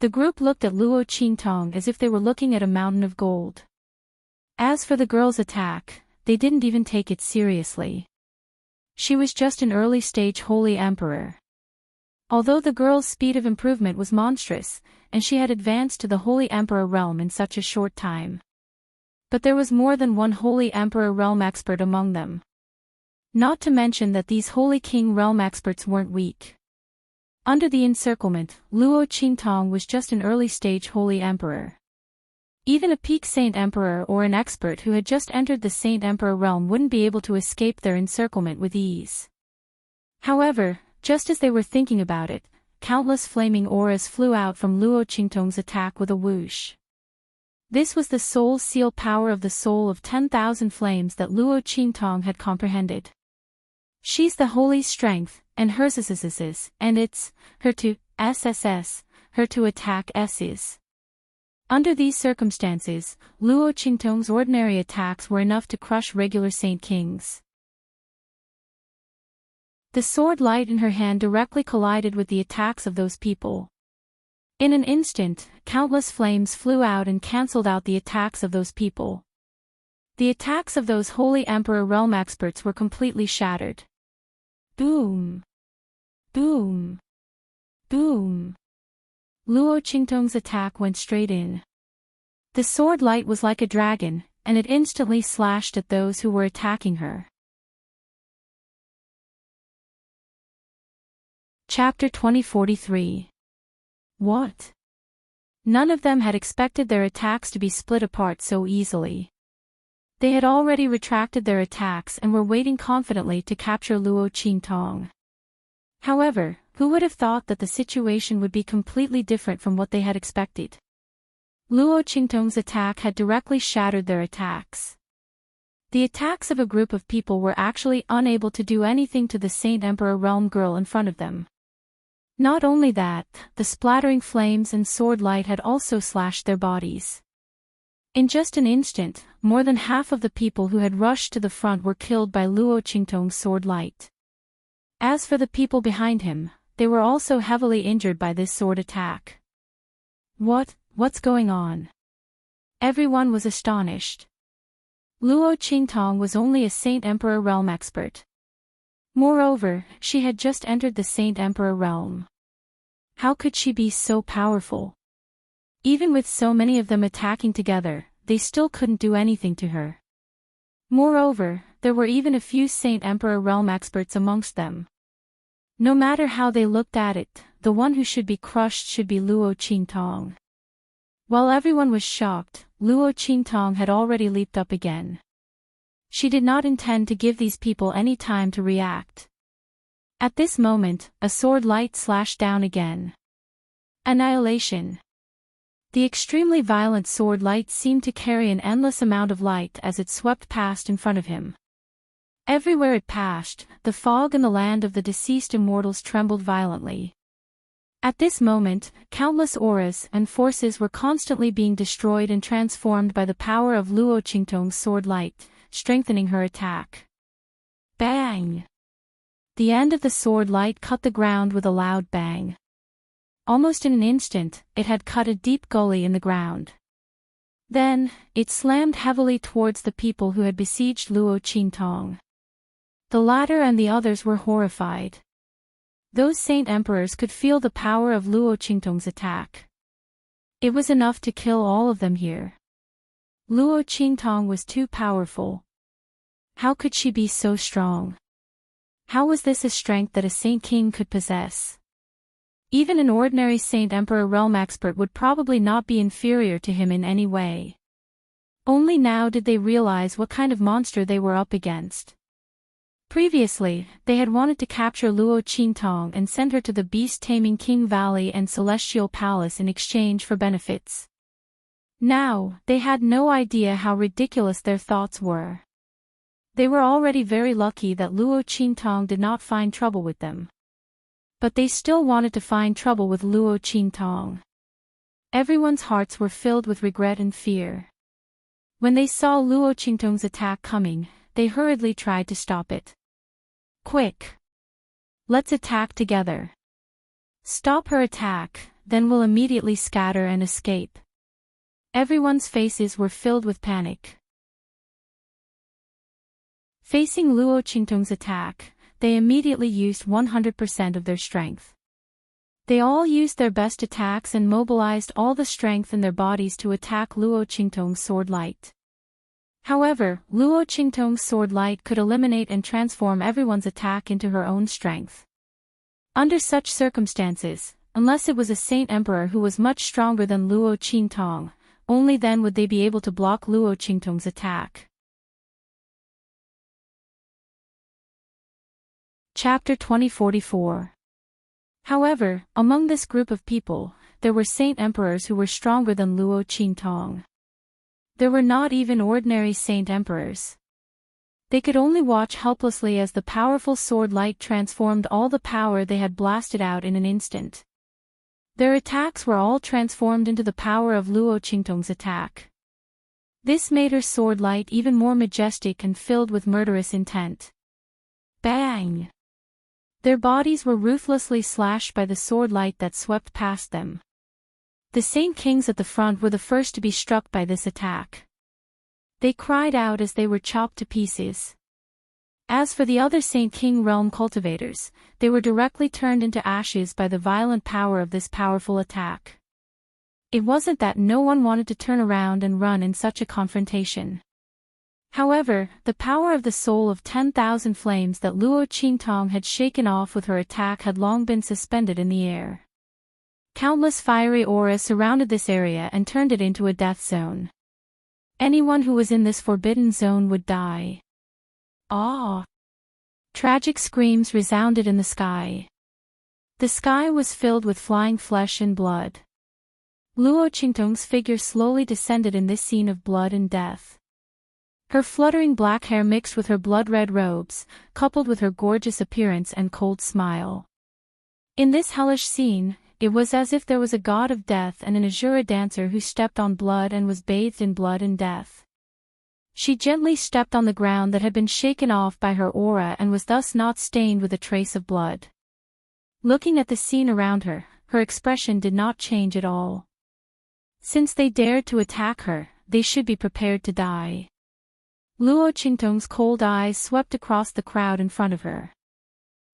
The group looked at Luo Qingtong as if they were looking at a mountain of gold. As for the girl's attack, they didn't even take it seriously. She was just an early-stage Holy Emperor. Although the girl's speed of improvement was monstrous, and she had advanced to the Holy Emperor realm in such a short time. But there was more than one Holy Emperor realm expert among them. Not to mention that these Holy King realm experts weren't weak. Under the encirclement, Luo Qingtong was just an early-stage Holy Emperor. Even a peak Saint Emperor or an expert who had just entered the Saint Emperor realm wouldn't be able to escape their encirclement with ease. However, just as they were thinking about it, countless flaming auras flew out from Luo Qingtong's attack with a whoosh. This was the soul seal power of the soul of 10,000 flames that Luo Qingtong had comprehended. She's the holy strength, and hers is, and it's her to SSS, her to attack S's. Under these circumstances, Luo Qingtong's ordinary attacks were enough to crush regular Saint Kings. The sword light in her hand directly collided with the attacks of those people. In an instant, countless flames flew out and cancelled out the attacks of those people. The attacks of those Holy Emperor realm experts were completely shattered. Boom! Boom! Boom! Luo Qingtong's attack went straight in. The sword light was like a dragon, and it instantly slashed at those who were attacking her. Chapter 2043. What? None of them had expected their attacks to be split apart so easily. They had already retracted their attacks and were waiting confidently to capture Luo Qingtong. However, who would have thought that the situation would be completely different from what they had expected? Luo Qingtong's attack had directly shattered their attacks. The attacks of a group of people were actually unable to do anything to the Saint Emperor realm girl in front of them. Not only that, the splattering flames and sword light had also slashed their bodies. In just an instant, more than half of the people who had rushed to the front were killed by Luo Qingtong's sword light. As for the people behind him, they were also heavily injured by this sword attack. What's going on? Everyone was astonished. Luo Qingtong was only a Saint Emperor realm expert. Moreover, she had just entered the Saint Emperor realm. How could she be so powerful? Even with so many of them attacking together, they still couldn't do anything to her. Moreover, there were even a few Saint Emperor realm experts amongst them. No matter how they looked at it, the one who should be crushed should be Luo Qingtong. While everyone was shocked, Luo Qingtong had already leaped up again. She did not intend to give these people any time to react. At this moment, a sword light slashed down again. Annihilation. The extremely violent sword light seemed to carry an endless amount of light as it swept past in front of him. Everywhere it passed, the fog in the land of the deceased immortals trembled violently. At this moment, countless auras and forces were constantly being destroyed and transformed by the power of Luo Qingtong's sword light, strengthening her attack. Bang! The end of the sword light cut the ground with a loud bang. Almost in an instant, it had cut a deep gully in the ground. Then, it slammed heavily towards the people who had besieged Luo Qingtong. The latter and the others were horrified. Those Saint Emperors could feel the power of Luo Qingtong's attack. It was enough to kill all of them here. Luo Qingtong was too powerful. How could she be so strong? How was this a strength that a Saint King could possess? Even an ordinary Saint Emperor realm expert would probably not be inferior to him in any way. Only now did they realize what kind of monster they were up against. Previously, they had wanted to capture Luo Qingtong and send her to the beast-taming King Valley and Celestial Palace in exchange for benefits. Now, they had no idea how ridiculous their thoughts were. They were already very lucky that Luo Qingtong did not find trouble with them. But they still wanted to find trouble with Luo Qingtong. Everyone's hearts were filled with regret and fear. When they saw Luo Qingtong's attack coming, they hurriedly tried to stop it. Quick! Let's attack together. Stop her attack, then we'll immediately scatter and escape. Everyone's faces were filled with panic. Facing Luo Qingtong's attack, they immediately used 100% of their strength. They all used their best attacks and mobilized all the strength in their bodies to attack Luo Qingtong's sword light. However, Luo Qingtong's sword light could eliminate and transform everyone's attack into her own strength. Under such circumstances, unless it was a Saint Emperor who was much stronger than Luo Qingtong, only then would they be able to block Luo Qingtong's attack. Chapter 2044. However, among this group of people, there were Saint Emperors who were stronger than Luo Qingtong. There were not even ordinary Saint Emperors. They could only watch helplessly as the powerful sword light transformed all the power they had blasted out in an instant. Their attacks were all transformed into the power of Luo Qingtong's attack. This made her sword light even more majestic and filled with murderous intent. Bang! Their bodies were ruthlessly slashed by the sword light that swept past them. The Saint Kings at the front were the first to be struck by this attack. They cried out as they were chopped to pieces. As for the other Saint King realm cultivators, they were directly turned into ashes by the violent power of this powerful attack. It wasn't that no one wanted to turn around and run in such a confrontation. However, the power of the soul of 10,000 flames that Luo Qingtong had shaken off with her attack had long been suspended in the air. Countless fiery auras surrounded this area and turned it into a death zone. Anyone who was in this forbidden zone would die. Ah! Tragic screams resounded in the sky. The sky was filled with flying flesh and blood. Luo Qingtong's figure slowly descended in this scene of blood and death. Her fluttering black hair mixed with her blood-red robes, coupled with her gorgeous appearance and cold smile. In this hellish scene, it was as if there was a god of death and an Azura dancer who stepped on blood and was bathed in blood and death. She gently stepped on the ground that had been shaken off by her aura and was thus not stained with a trace of blood. Looking at the scene around her, her expression did not change at all. Since they dared to attack her, they should be prepared to die. Luo Qingtong's cold eyes swept across the crowd in front of her.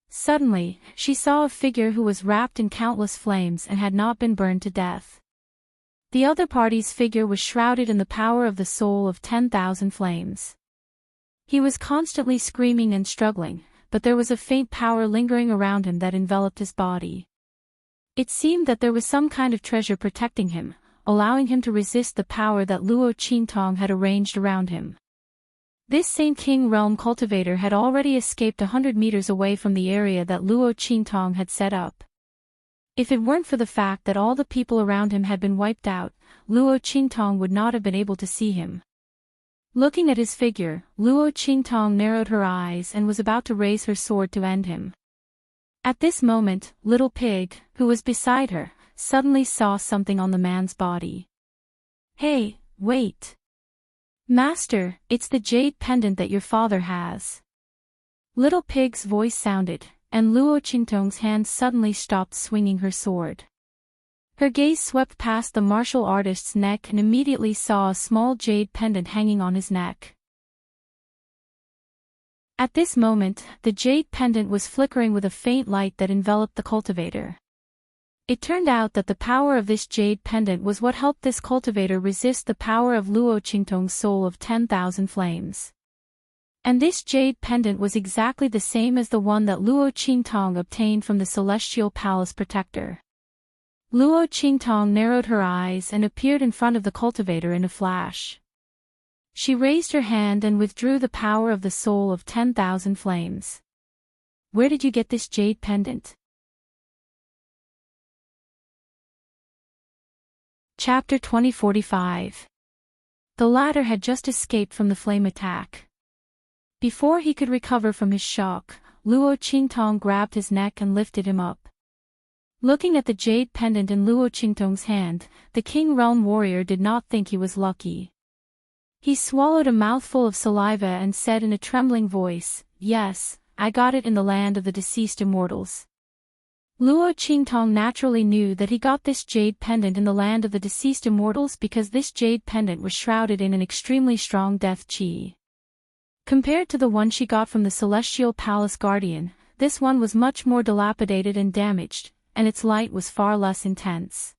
Suddenly, she saw a figure who was wrapped in countless flames and had not been burned to death. The other party's figure was shrouded in the power of the soul of 10,000 flames. He was constantly screaming and struggling, but there was a faint power lingering around him that enveloped his body. It seemed that there was some kind of treasure protecting him, allowing him to resist the power that Luo Qingtong had arranged around him. This Saint King realm cultivator had already escaped 100 meters away from the area that Luo Qingtong had set up. If it weren't for the fact that all the people around him had been wiped out, Luo Qingtong would not have been able to see him. Looking at his figure, Luo Qingtong narrowed her eyes and was about to raise her sword to end him. At this moment, Little Pig, who was beside her, suddenly saw something on the man's body. "Hey, wait! Master, it's the jade pendant that your father has." Little Pig's voice sounded, and Luo Qingtong's hand suddenly stopped swinging her sword. Her gaze swept past the martial artist's neck and immediately saw a small jade pendant hanging on his neck. At this moment, the jade pendant was flickering with a faint light that enveloped the cultivator. It turned out that the power of this jade pendant was what helped this cultivator resist the power of Luo Qingtong's soul of 10,000 flames. And this jade pendant was exactly the same as the one that Luo Qingtong obtained from the Celestial Palace Protector. Luo Qingtong narrowed her eyes and appeared in front of the cultivator in a flash. She raised her hand and withdrew the power of the soul of 10,000 flames. Where did you get this jade pendant? Chapter 2045. The latter had just escaped from the flame attack. Before he could recover from his shock, Luo Qingtong grabbed his neck and lifted him up. Looking at the jade pendant in Luo Qingtong's hand, the King Realm warrior did not think he was lucky. He swallowed a mouthful of saliva and said in a trembling voice, "Yes, I got it in the land of the deceased immortals." Luo Qingtong naturally knew that he got this jade pendant in the land of the deceased immortals because this jade pendant was shrouded in an extremely strong death qi. Compared to the one she got from the Celestial Palace Guardian, this one was much more dilapidated and damaged, and its light was far less intense.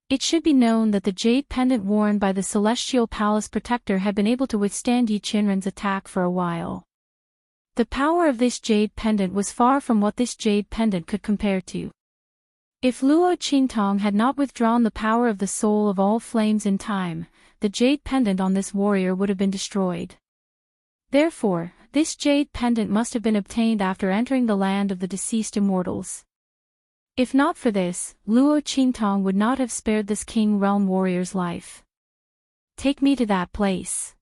It should be known that the jade pendant worn by the Celestial Palace Protector had been able to withstand Yi Qinren's attack for a while. The power of this jade pendant was far from what this jade pendant could compare to. If Luo Qingtong had not withdrawn the power of the soul of all flames in time, the jade pendant on this warrior would have been destroyed. Therefore, this jade pendant must have been obtained after entering the land of the deceased immortals. If not for this, Luo Qingtong would not have spared this King Realm warrior's life. Take me to that place.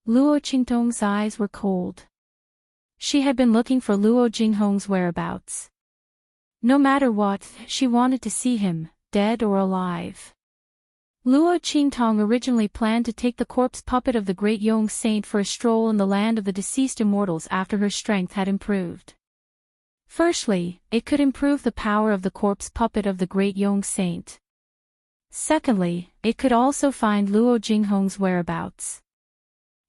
Luo Qingtong's eyes were cold. She had been looking for Luo Jinghong's whereabouts. No matter what, she wanted to see him, dead or alive. Luo Qingtong originally planned to take the corpse puppet of the great Yong Saint for a stroll in the land of the deceased immortals after her strength had improved. Firstly, it could improve the power of the corpse puppet of the great Yong Saint. Secondly, it could also find Luo Jinghong's whereabouts.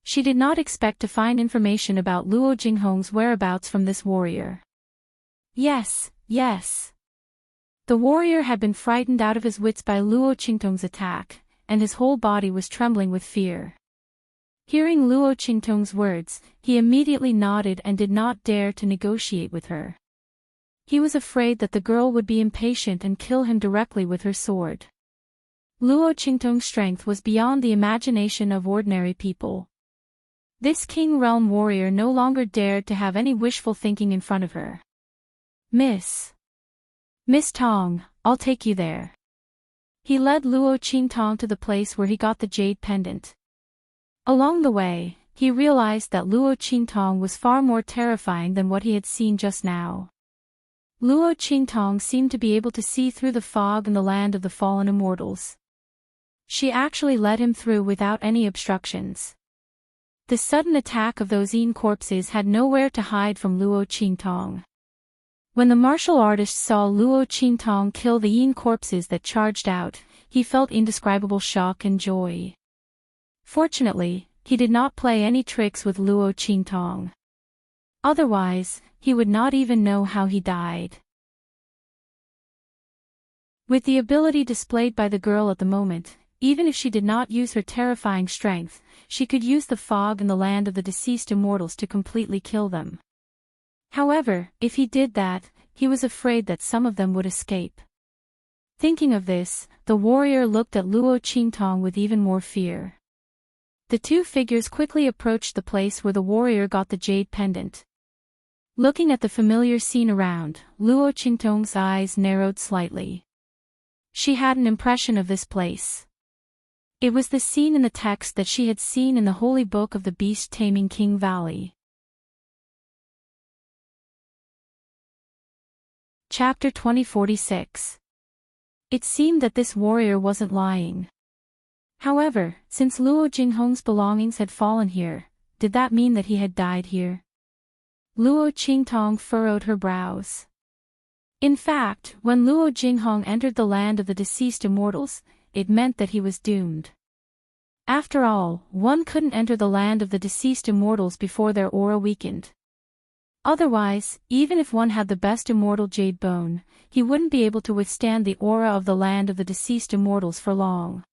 She did not expect to find information about Luo Jinghong's whereabouts from this warrior. Yes, yes. The warrior had been frightened out of his wits by Luo Qingtong's attack, and his whole body was trembling with fear. Hearing Luo Qingtong's words, he immediately nodded and did not dare to negotiate with her. He was afraid that the girl would be impatient and kill him directly with her sword. Luo Qingtong's strength was beyond the imagination of ordinary people. This King Realm warrior no longer dared to have any wishful thinking in front of her. Miss Tong, I'll take you there." He led Luo Qingtong to the place where he got the jade pendant. Along the way, he realized that Luo Qingtong was far more terrifying than what he had seen just now. Luo Qingtong seemed to be able to see through the fog in the land of the fallen immortals. She actually led him through without any obstructions. The sudden attack of those Yin corpses had nowhere to hide from Luo Qingtong. When the martial artist saw Luo Qingtong kill the Yin corpses that charged out, he felt indescribable shock and joy. Fortunately, he did not play any tricks with Luo Qingtong. Otherwise, he would not even know how he died. With the ability displayed by the girl at the moment, even if she did not use her terrifying strength, she could use the fog in the land of the deceased immortals to completely kill them. However, if he did that, he was afraid that some of them would escape. Thinking of this, the warrior looked at Luo Qingtong with even more fear. The two figures quickly approached the place where the warrior got the jade pendant. Looking at the familiar scene around, Luo Qingtong's eyes narrowed slightly. She had an impression of this place. It was the scene in the text that she had seen in the Holy Book of the Beast Taming King Valley. Chapter 2046. It seemed that this warrior wasn't lying. However, since Luo Jinghong's belongings had fallen here, did that mean that he had died here? Luo Qingtong furrowed her brows. In fact, when Luo Jinghong entered the land of the deceased immortals, it meant that he was doomed. After all, one couldn't enter the land of the deceased immortals before their aura weakened. Otherwise, even if one had the best immortal jade bone, he wouldn't be able to withstand the aura of the land of the deceased immortals for long.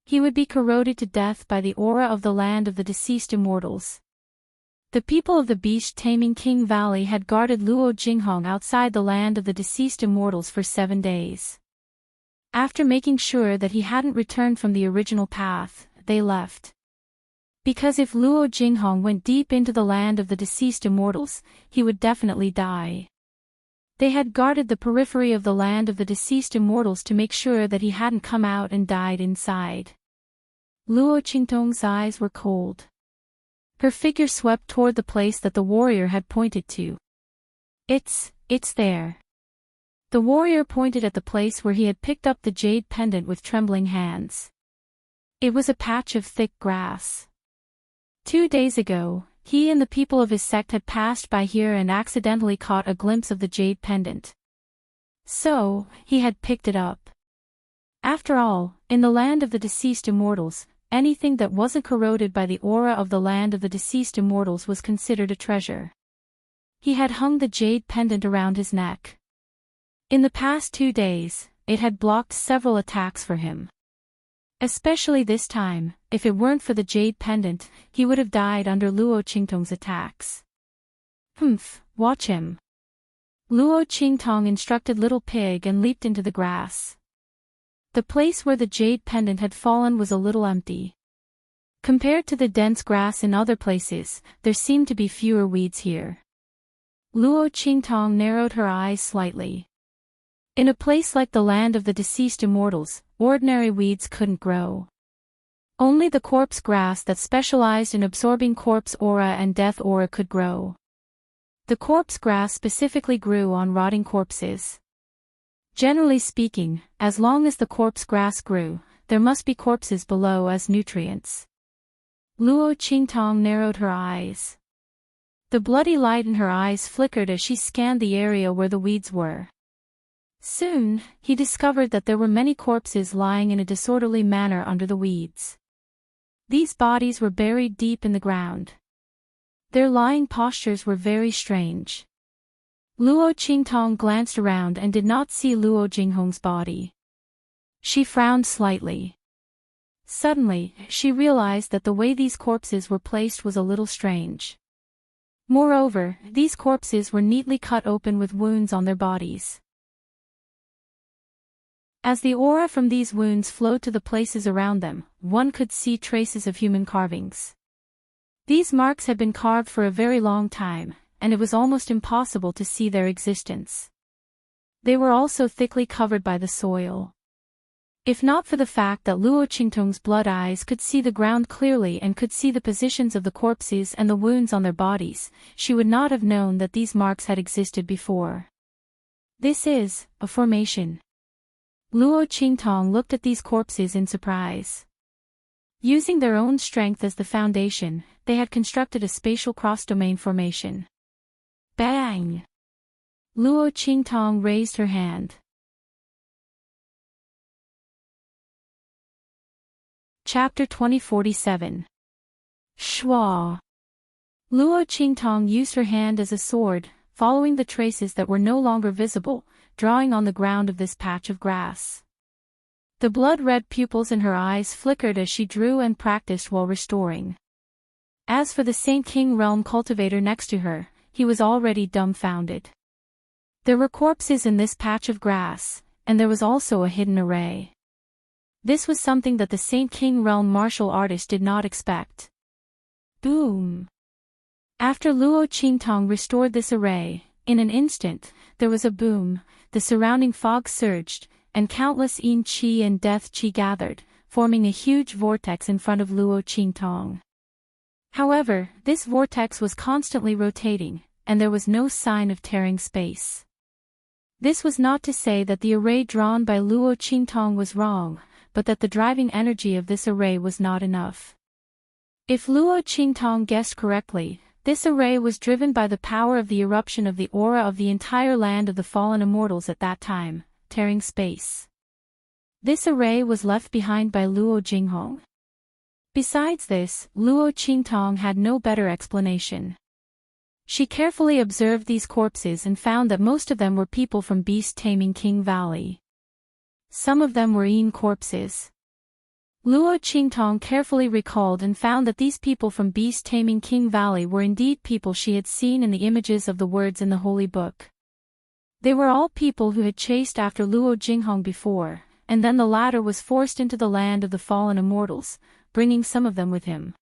He would be corroded to death by the aura of the land of the deceased immortals. The people of the beast taming King Valley had guarded Luo Jinghong outside the land of the deceased immortals for 7 days. After making sure that he hadn't returned from the original path, they left. Because if Luo Jinghong went deep into the land of the deceased immortals, he would definitely die. They had guarded the periphery of the land of the deceased immortals to make sure that he hadn't come out and died inside. Luo Qingtong's eyes were cold. Her figure swept toward the place that the warrior had pointed to. It's there. The warrior pointed at the place where he had picked up the jade pendant with trembling hands. It was a patch of thick grass. 2 days ago, he and the people of his sect had passed by here and accidentally caught a glimpse of the jade pendant. So, he had picked it up. After all, in the land of the deceased immortals, anything that wasn't corroded by the aura of the land of the deceased immortals was considered a treasure. He had hung the jade pendant around his neck. In the past 2 days, it had blocked several attacks for him. Especially this time, if it weren't for the jade pendant, he would have died under Luo Qingtong's attacks. Watch him. Luo Qingtong instructed Little Pig and leaped into the grass. The place where the jade pendant had fallen was a little empty. Compared to the dense grass in other places, there seemed to be fewer weeds here. Luo Qingtong narrowed her eyes slightly. In a place like the land of the deceased immortals, ordinary weeds couldn't grow. Only the corpse grass that specialized in absorbing corpse aura and death aura could grow. The corpse grass specifically grew on rotting corpses. Generally speaking, as long as the corpse grass grew, there must be corpses below as nutrients. Luo Qingtong narrowed her eyes. The bloody light in her eyes flickered as she scanned the area where the weeds were. Soon, he discovered that there were many corpses lying in a disorderly manner under the weeds. These bodies were buried deep in the ground. Their lying postures were very strange. Luo Qingtong glanced around and did not see Luo Jinghong's body. She frowned slightly. Suddenly, she realized that the way these corpses were placed was a little strange. Moreover, these corpses were neatly cut open with wounds on their bodies. As the aura from these wounds flowed to the places around them, one could see traces of human carvings. These marks had been carved for a very long time, and it was almost impossible to see their existence. They were also thickly covered by the soil. If not for the fact that Luo Qingtong's blood eyes could see the ground clearly and could see the positions of the corpses and the wounds on their bodies, she would not have known that these marks had existed before. This is a formation. Luo Qingtong looked at these corpses in surprise. Using their own strength as the foundation, they had constructed a spatial cross-domain formation. Bang! Luo Qingtong raised her hand. Chapter 2047. Shua. Luo Qingtong used her hand as a sword, following the traces that were no longer visible, drawing on the ground of this patch of grass. The blood-red pupils in her eyes flickered as she drew and practiced while restoring. As for the Saint King Realm cultivator next to her, he was already dumbfounded. There were corpses in this patch of grass, and there was also a hidden array. This was something that the Saint King Realm martial artist did not expect. Boom! After Luo Qingtong restored this array, in an instant, there was a boom, the surrounding fog surged, and countless Yin Qi and Death Qi gathered, forming a huge vortex in front of Luo Qingtong. However, this vortex was constantly rotating, and there was no sign of tearing space. This was not to say that the array drawn by Luo Qingtong was wrong, but that the driving energy of this array was not enough. If Luo Qingtong guessed correctly, This array was driven by the power of the eruption of the aura of the entire land of the fallen immortals at that time, tearing space. This array was left behind by Luo Jinghong. Besides this, Luo Qingtong had no better explanation. She carefully observed these corpses and found that most of them were people from beast-taming King Valley. Some of them were Yin corpses. Luo Qingtong carefully recalled and found that these people from beast-taming King Valley were indeed people she had seen in the images of the words in the Holy Book. They were all people who had chased after Luo Jinghong before, and then the latter was forced into the land of the fallen immortals, bringing some of them with him.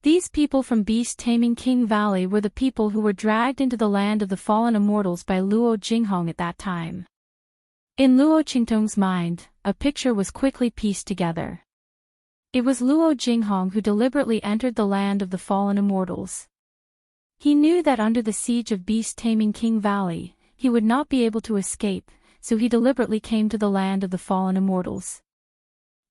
These people from beast-taming King Valley were the people who were dragged into the land of the fallen immortals by Luo Jinghong at that time. In Luo Qingtong's mind, a picture was quickly pieced together. It was Luo Jinghong who deliberately entered the land of the fallen immortals. He knew that under the siege of beast-taming King Valley, he would not be able to escape, so he deliberately came to the land of the fallen immortals.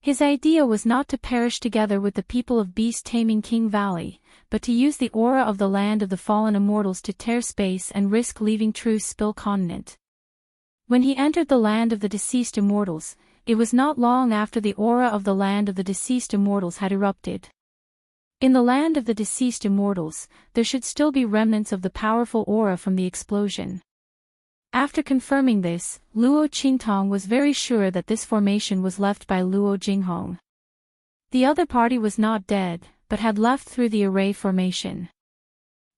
His idea was not to perish together with the people of beast-taming King Valley, but to use the aura of the land of the fallen immortals to tear space and risk leaving Truth's Spill continent. When he entered the land of the deceased immortals, it was not long after the aura of the land of the deceased immortals had erupted. In the land of the deceased immortals, there should still be remnants of the powerful aura from the explosion. After confirming this, Luo Qingtong was very sure that this formation was left by Luo Jinghong. The other party was not dead, but had left through the array formation.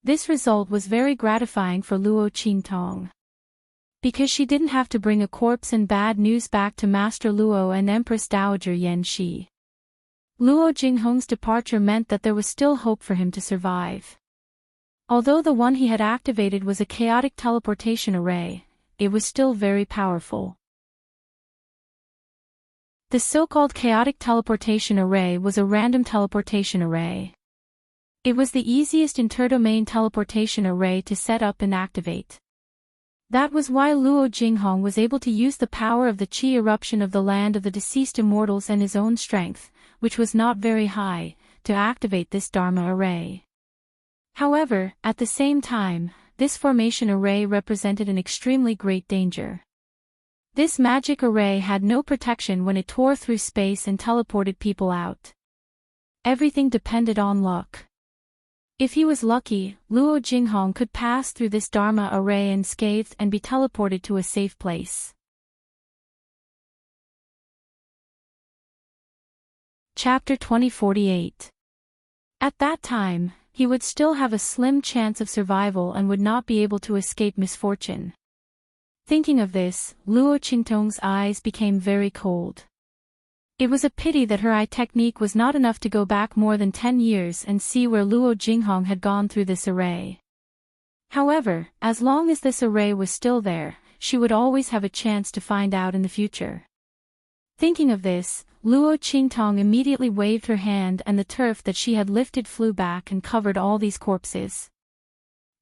This result was very gratifying for Luo Qingtong. Because she didn't have to bring a corpse and bad news back to Master Luo and Empress Dowager Yan Shi. Luo Jinghong's departure meant that there was still hope for him to survive. Although the one he had activated was a chaotic teleportation array, it was still very powerful. The so-called chaotic teleportation array was a random teleportation array. It was the easiest interdomain teleportation array to set up and activate. That was why Luo Jinghong was able to use the power of the Qi eruption of the land of the deceased immortals and his own strength, which was not very high, to activate this Dharma array. However, at the same time, this formation array represented an extremely great danger. This magic array had no protection when it tore through space and teleported people out. Everything depended on luck. If he was lucky, Luo Jinghong could pass through this Dharma array unscathed and be teleported to a safe place. Chapter 2048. At that time, he would still have a slim chance of survival and would not be able to escape misfortune. Thinking of this, Luo Qingtong's eyes became very cold. It was a pity that her eye technique was not enough to go back more than 10 years and see where Luo Jinghong had gone through this array. However, as long as this array was still there, she would always have a chance to find out in the future. Thinking of this, Luo Qingtong immediately waved her hand and the turf that she had lifted flew back and covered all these corpses.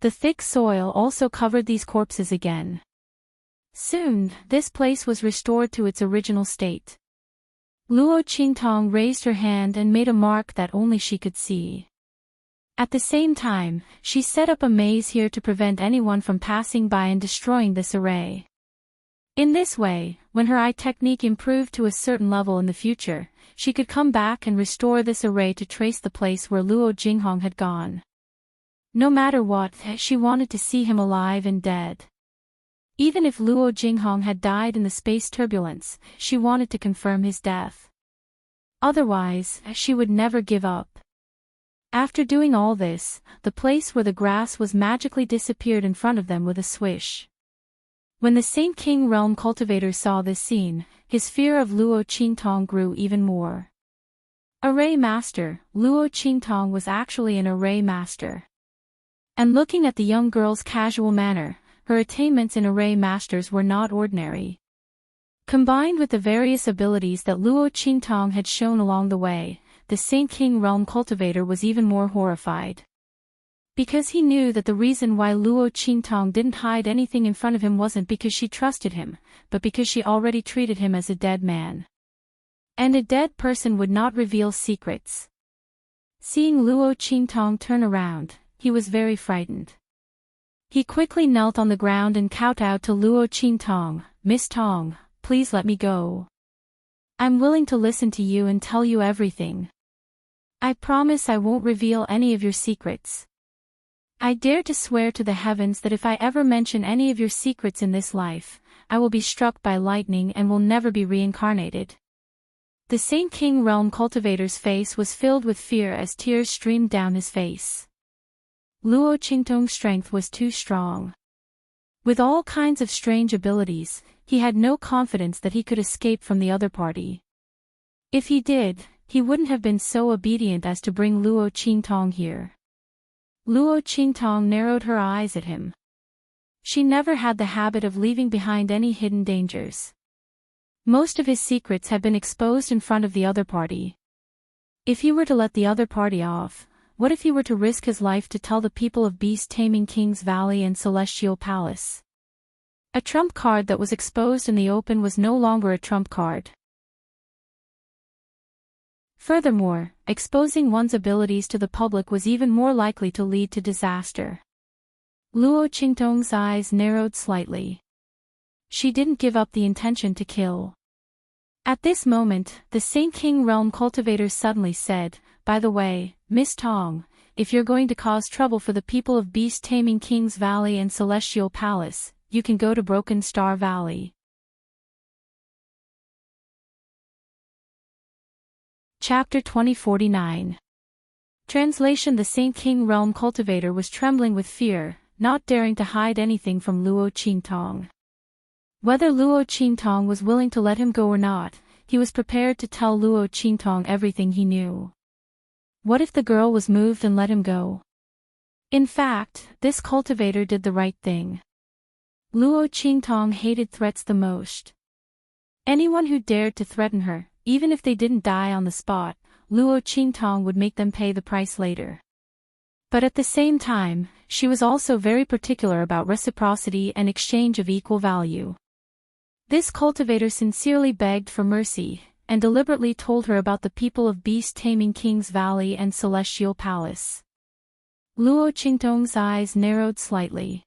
The thick soil also covered these corpses again. Soon, this place was restored to its original state. Luo Qingtong raised her hand and made a mark that only she could see. At the same time, she set up a maze here to prevent anyone from passing by and destroying this array. In this way, when her eye technique improved to a certain level in the future, she could come back and restore this array to trace the place where Luo Jinghong had gone. No matter what, she wanted to see him alive and dead. Even if Luo Jinghong had died in the space turbulence, she wanted to confirm his death. Otherwise, she would never give up. After doing all this, the place where the grass was magically disappeared in front of them with a swish. When the Saint King Realm cultivator saw this scene, his fear of Luo Qingtong grew even more. Array Master, Luo Qingtong was actually an array master. And looking at the young girl's casual manner, her attainments in array masters were not ordinary. Combined with the various abilities that Luo Qingtong had shown along the way, the Saint King Realm cultivator was even more horrified. Because he knew that the reason why Luo Qingtong didn't hide anything in front of him wasn't because she trusted him, but because she already treated him as a dead man. And a dead person would not reveal secrets. Seeing Luo Qingtong turn around, he was very frightened. He quickly knelt on the ground and kowtowed to Luo Qingtong. "Miss Tong, please let me go. I'm willing to listen to you and tell you everything. I promise I won't reveal any of your secrets. I dare to swear to the heavens that if I ever mention any of your secrets in this life, I will be struck by lightning and will never be reincarnated." The Saint King Realm Cultivator's face was filled with fear as tears streamed down his face. Luo Qingtong's strength was too strong. With all kinds of strange abilities, he had no confidence that he could escape from the other party. If he did, he wouldn't have been so obedient as to bring Luo Qingtong here. Luo Qingtong narrowed her eyes at him. She never had the habit of leaving behind any hidden dangers. Most of his secrets had been exposed in front of the other party. If he were to let the other party off, what if he were to risk his life to tell the people of beast-taming King's Valley and Celestial Palace? A trump card that was exposed in the open was no longer a trump card. Furthermore, exposing one's abilities to the public was even more likely to lead to disaster. Luo Qingtong's eyes narrowed slightly. She didn't give up the intention to kill. At this moment, the Saint King Realm Cultivator suddenly said, "By the way, Miss Tong, if you're going to cause trouble for the people of beast-taming King's Valley and Celestial Palace, you can go to Broken Star Valley." Chapter 2049. Translation: The Saint King Realm Cultivator was trembling with fear, not daring to hide anything from Luo Qingtong. Whether Luo Qingtong was willing to let him go or not, he was prepared to tell Luo Qingtong everything he knew. What if the girl was moved and let him go? In fact, this cultivator did the right thing. Luo Qingtong hated threats the most. Anyone who dared to threaten her, even if they didn't die on the spot, Luo Qingtong would make them pay the price later. But at the same time, she was also very particular about reciprocity and exchange of equal value. This cultivator sincerely begged for mercy, and deliberately told her about the people of beast-taming King's Valley and Celestial Palace. Luo Qingtong's eyes narrowed slightly.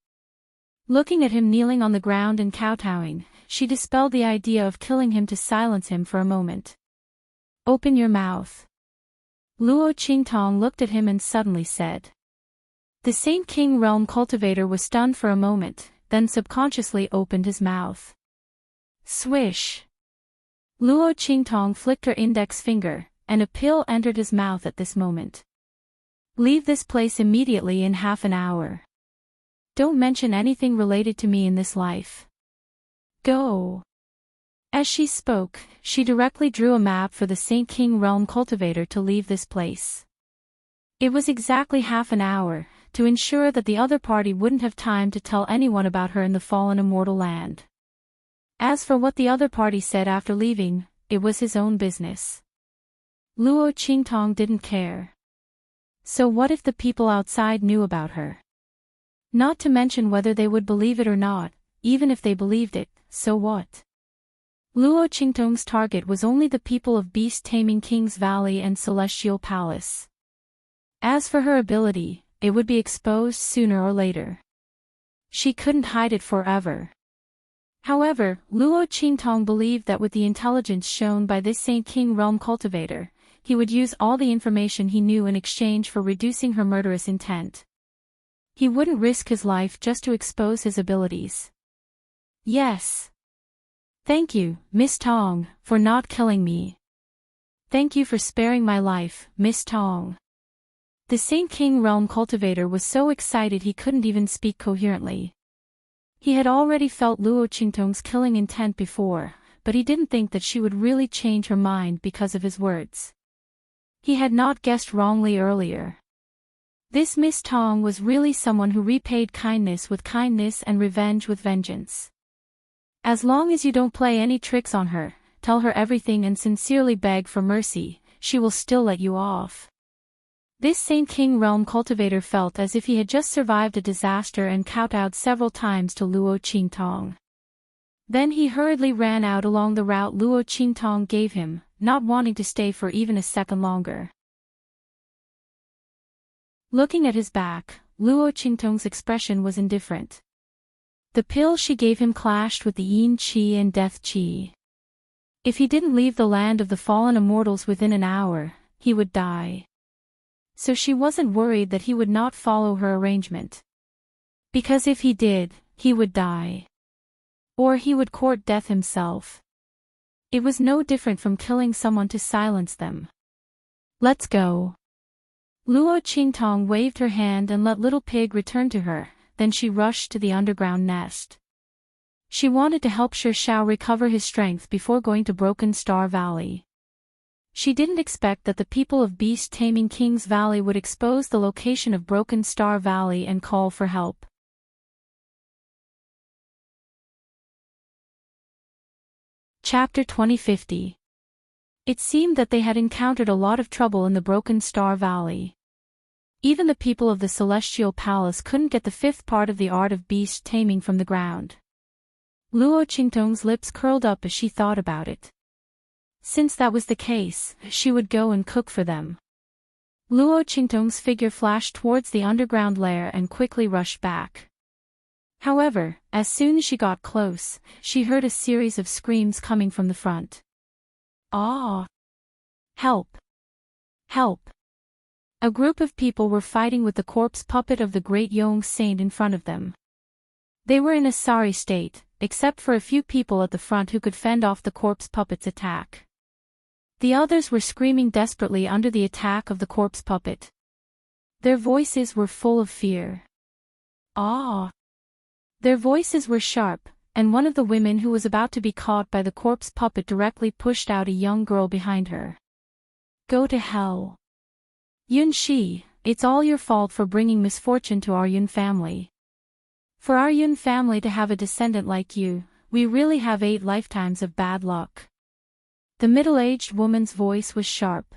Looking at him kneeling on the ground and kowtowing, she dispelled the idea of killing him to silence him for a moment. "Open your mouth." Luo Qingtong looked at him and suddenly said. The Saint King Realm Cultivator was stunned for a moment, then subconsciously opened his mouth. Swish! Luo Qingtong flicked her index finger, and a pill entered his mouth at this moment. "Leave this place immediately in half an hour. Don't mention anything related to me in this life. Go." As she spoke, she directly drew a map for the Saint King Realm Cultivator to leave this place. It was exactly half an hour, to ensure that the other party wouldn't have time to tell anyone about her in the fallen immortal land. As for what the other party said after leaving, it was his own business. Luo Qingtong didn't care. So what if the people outside knew about her? Not to mention whether they would believe it or not, even if they believed it, so what? Luo Qingtong's target was only the people of beast-taming King's Valley and Celestial Palace. As for her ability, it would be exposed sooner or later. She couldn't hide it forever. However, Luo Qingtong believed that with the intelligence shown by this Saint King Realm Cultivator, he would use all the information he knew in exchange for reducing her murderous intent. He wouldn't risk his life just to expose his abilities. Yes. Thank you, Miss Tong, for not killing me. Thank you for sparing my life, Miss Tong. The Saint King Realm Cultivator was so excited he couldn't even speak coherently. He had already felt Luo Qingtong's killing intent before, but he didn't think that she would really change her mind because of his words. He had not guessed wrongly earlier. This Miss Tong was really someone who repaid kindness with kindness and revenge with vengeance. As long as you don't play any tricks on her, tell her everything and sincerely beg for mercy, she will still let you off. This Saint King Realm Cultivator felt as if he had just survived a disaster and kowtowed several times to Luo Qingtong. Then he hurriedly ran out along the route Luo Qingtong gave him, not wanting to stay for even a second longer. Looking at his back, Luo Qingtong's expression was indifferent. The pill she gave him clashed with the yin qi and death qi. If he didn't leave the land of the fallen immortals within an hour, he would die. So she wasn't worried that he would not follow her arrangement. Because if he did, he would die. Or he would court death himself. It was no different from killing someone to silence them. Let's go. Luo Qingtong waved her hand and let Little Pig return to her, then she rushed to the underground nest. She wanted to help Shi Shao recover his strength before going to Broken Star Valley. She didn't expect that the people of Beast Taming King's Valley would expose the location of Broken Star Valley and call for help. Chapter 2050. It seemed that they had encountered a lot of trouble in the Broken Star Valley. Even the people of the Celestial Palace couldn't get the fifth part of the art of beast taming from the ground. Luo Qingtong's lips curled up as she thought about it. Since that was the case, she would go and cook for them. Luo Qingtong's figure flashed towards the underground lair and quickly rushed back. However, as soon as she got close, she heard a series of screams coming from the front. Ah! Help! Help! A group of people were fighting with the corpse puppet of the great Yong Saint in front of them. They were in a sorry state, except for a few people at the front who could fend off the corpse puppet's attack. The others were screaming desperately under the attack of the corpse puppet. Their voices were full of fear. Ah! Their voices were sharp, and one of the women who was about to be caught by the corpse puppet directly pushed out a young girl behind her. Go to hell. Yun Shi, it's all your fault for bringing misfortune to our Yun family. For our Yun family to have a descendant like you, we really have 8 lifetimes of bad luck. The middle-aged woman's voice was sharp.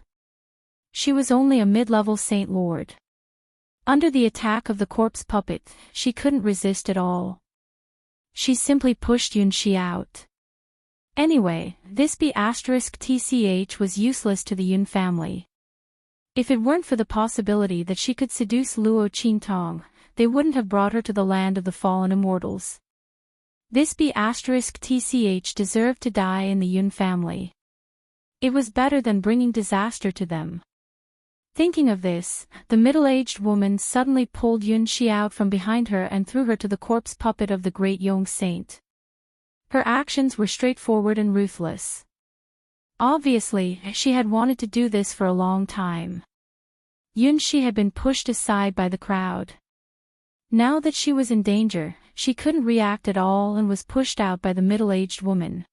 She was only a mid-level Saint Lord. Under the attack of the corpse puppet, she couldn't resist at all. She simply pushed Yun Shi out. Anyway, this B*TCH was useless to the Yun family. If it weren't for the possibility that she could seduce Luo Qingtong, they wouldn't have brought her to the land of the fallen immortals. This B*TCH deserved to die in the Yun family. It was better than bringing disaster to them. Thinking of this, the middle-aged woman suddenly pulled Yun Shi out from behind her and threw her to the corpse puppet of the great Yong Saint. Her actions were straightforward and ruthless. Obviously, she had wanted to do this for a long time. Yun Shi had been pushed aside by the crowd. Now that she was in danger, she couldn't react at all and was pushed out by the middle-aged woman.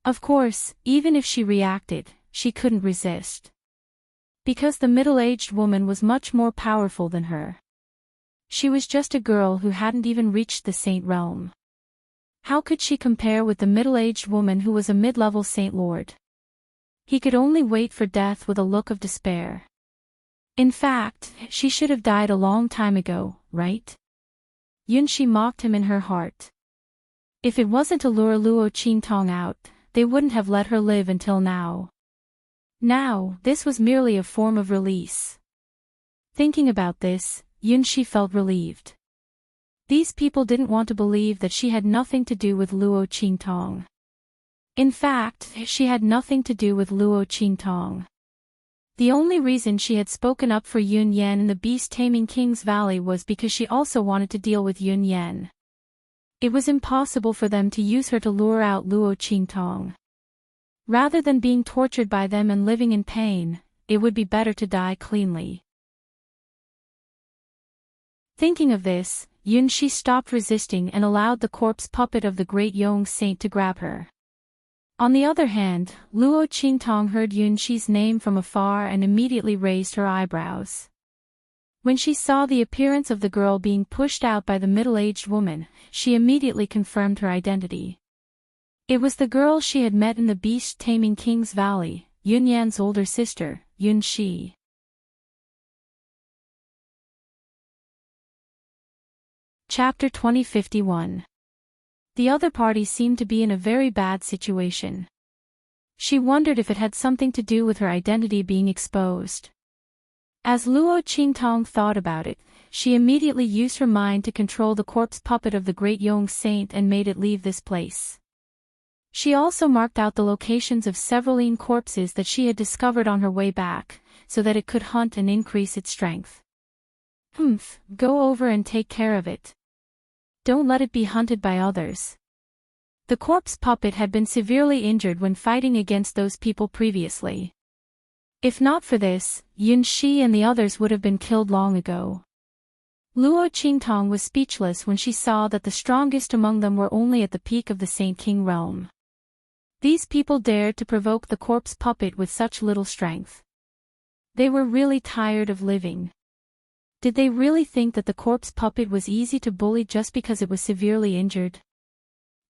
Of course, even if she reacted, she couldn't resist. Because the middle-aged woman was much more powerful than her. She was just a girl who hadn't even reached the saint realm. How could she compare with the middle-aged woman who was a mid-level Saint Lord? He could only wait for death with a look of despair. In fact, she should have died a long time ago, right? Yun Shi mocked him in her heart. If it wasn't to lure Luo Qingtong out, they wouldn't have let her live until now. Now, this was merely a form of release. Thinking about this, Yun Shi felt relieved. These people didn't want to believe that she had nothing to do with Luo Qingtong. In fact, she had nothing to do with Luo Qingtong. The only reason she had spoken up for Yun Yan in the Beast Taming King's Valley was because she also wanted to deal with Yun Yan. It was impossible for them to use her to lure out Luo Qingtong. Rather than being tortured by them and living in pain, it would be better to die cleanly. Thinking of this, Yun Shi stopped resisting and allowed the corpse puppet of the great Yong Saint to grab her. On the other hand, Luo Qingtong heard Yun Shi's name from afar and immediately raised her eyebrows. When she saw the appearance of the girl being pushed out by the middle-aged woman, she immediately confirmed her identity. It was the girl she had met in the Beast Taming King's Valley, Yun Yan's older sister, Yun Shi. Chapter 2051. The other party seemed to be in a very bad situation. She wondered if it had something to do with her identity being exposed. As Luo Qingtong thought about it, she immediately used her mind to control the corpse puppet of the great young saint and made it leave this place. She also marked out the locations of several corpses that she had discovered on her way back, so that it could hunt and increase its strength. Go over and take care of it. Don't let it be hunted by others. The corpse puppet had been severely injured when fighting against those people previously. If not for this, Yunxi and the others would have been killed long ago. Luo Qingtong was speechless when she saw that the strongest among them were only at the peak of the Saint King realm. These people dared to provoke the corpse puppet with such little strength. They were really tired of living. Did they really think that the corpse puppet was easy to bully just because it was severely injured?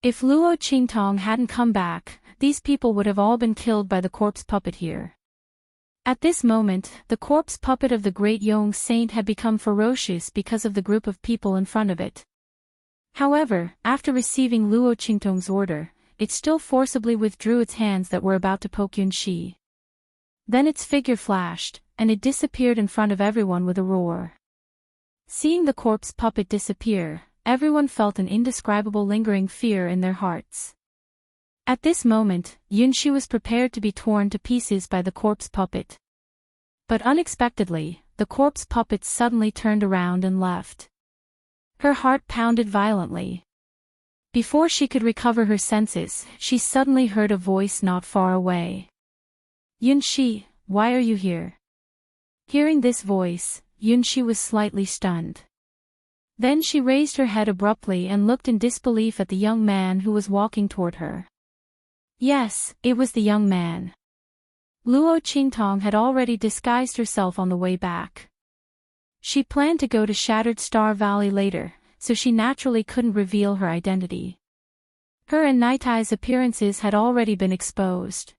If Luo Qingtong hadn't come back, these people would have all been killed by the corpse puppet here. At this moment, the corpse puppet of the great young saint had become ferocious because of the group of people in front of it. However, after receiving Luo Qingtong's order, it still forcibly withdrew its hands that were about to poke Yunxi. Then its figure flashed, and it disappeared in front of everyone with a roar. Seeing the corpse puppet disappear, everyone felt an indescribable lingering fear in their hearts. At this moment, Yunxi was prepared to be torn to pieces by the corpse puppet. But unexpectedly, the corpse puppet suddenly turned around and left. Her heart pounded violently. Before she could recover her senses, she suddenly heard a voice not far away. Yunxi, why are you here? Hearing this voice, Yunxi was slightly stunned. Then she raised her head abruptly and looked in disbelief at the young man who was walking toward her. Yes, it was the young man. Luo Qingtong had already disguised herself on the way back. She planned to go to Shattered Star Valley later, so she naturally couldn't reveal her identity. Her and Night Eye's appearances had already been exposed.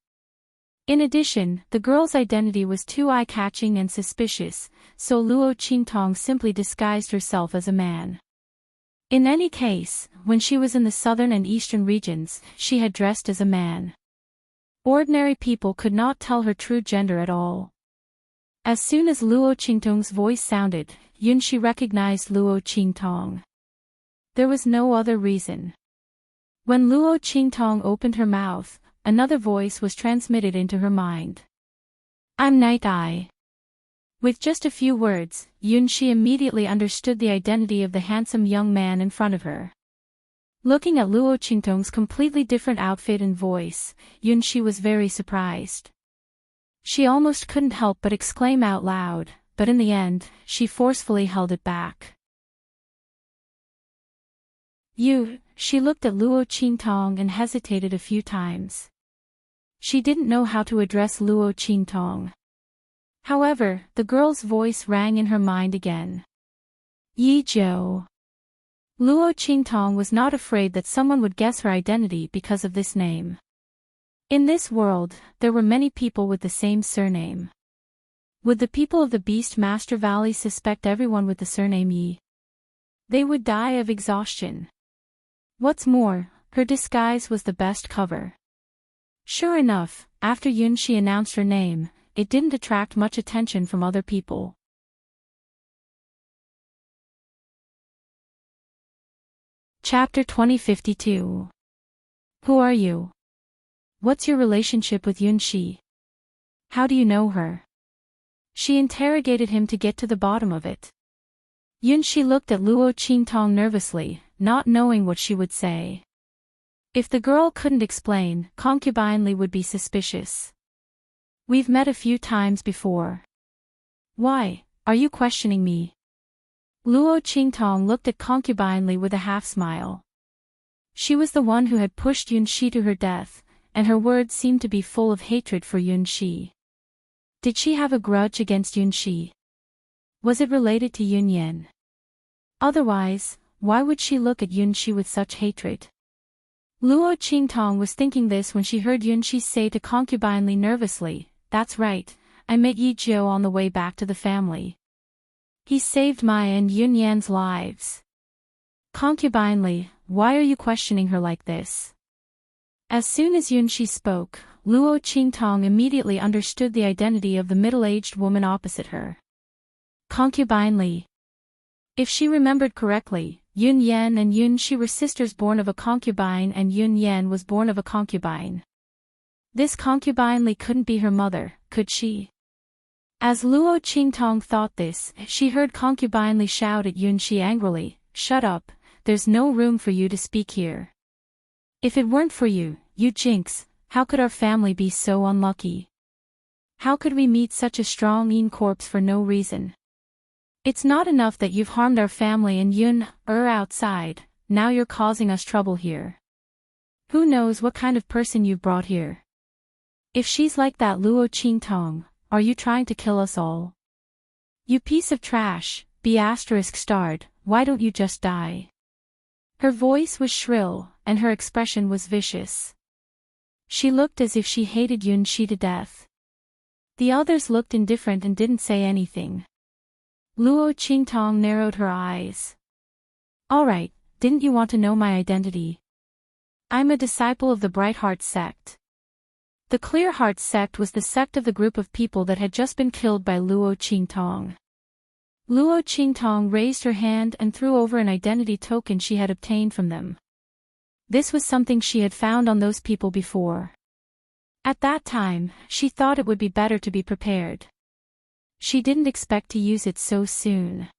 In addition, the girl's identity was too eye-catching and suspicious, so Luo Qingtong simply disguised herself as a man. In any case, when she was in the southern and eastern regions, she had dressed as a man. Ordinary people could not tell her true gender at all. As soon as Luo Qingtong's voice sounded, Yunxi recognized Luo Qingtong. There was no other reason. When Luo Qingtong opened her mouth, another voice was transmitted into her mind. I'm Night Eye. With just a few words, Yunxi immediately understood the identity of the handsome young man in front of her. Looking at Luo Qingtong's completely different outfit and voice, Yunxi was very surprised. She almost couldn't help but exclaim out loud, but in the end, she forcefully held it back. She looked at Luo Qingtong and hesitated a few times. She didn't know how to address Luo Qingtong. However, the girl's voice rang in her mind again. Yi Zhou. Luo Qingtong was not afraid that someone would guess her identity because of this name. In this world, there were many people with the same surname. Would the people of the Beast Master Valley suspect everyone with the surname Yi? They would die of exhaustion. What's more, her disguise was the best cover. Sure enough, after Yunxi announced her name, it didn't attract much attention from other people. Chapter 2052. Who are you? What's your relationship with Yunxi? How do you know her? She interrogated him to get to the bottom of it. Yunxi looked at Luo Qingtong nervously, not knowing what she would say. If the girl couldn't explain, Concubine Li would be suspicious. We've met a few times before. Why, are you questioning me? Luo Qingtong looked at Concubine Li with a half-smile. She was the one who had pushed Yunxi to her death, and her words seemed to be full of hatred for Yunxi. Did she have a grudge against Yunxi? Was it related to Yunyan? Otherwise, why would she look at Yunxi with such hatred? Luo Qingtong was thinking this when she heard Yunxi say to Concubine Li nervously, "That's right, I met Yi Zhou on the way back to the family. He saved my and Yunyan's lives." Concubine Li, why are you questioning her like this? As soon as Yunxi spoke, Luo Qingtong immediately understood the identity of the middle-aged woman opposite her. Concubine Li. If she remembered correctly, Yun Yan and Yun Shi were sisters born of a concubine, and Yun Yan was born of a concubine. This concubine Li couldn't be her mother, could she? As Luo Qingtong thought this, she heard concubine Li shout at Yun Shi angrily, "Shut up, there's no room for you to speak here. If it weren't for you, you jinx, how could our family be so unlucky? How could we meet such a strong Yin corpse for no reason? It's not enough that you've harmed our family and Yun outside, now you're causing us trouble here. Who knows what kind of person you've brought here? If she's like that Luo Qingtong, are you trying to kill us all? You piece of trash, B****, why don't you just die?" Her voice was shrill, and her expression was vicious. She looked as if she hated Yun Shi to death. The others looked indifferent and didn't say anything. Luo Qingtong narrowed her eyes. "All right, didn't you want to know my identity? I'm a disciple of the Bright Heart sect." The Clear Heart sect was the sect of the group of people that had just been killed by Luo Qingtong. Luo Qingtong raised her hand and threw over an identity token she had obtained from them. This was something she had found on those people before. At that time, she thought it would be better to be prepared. She didn't expect to use it so soon.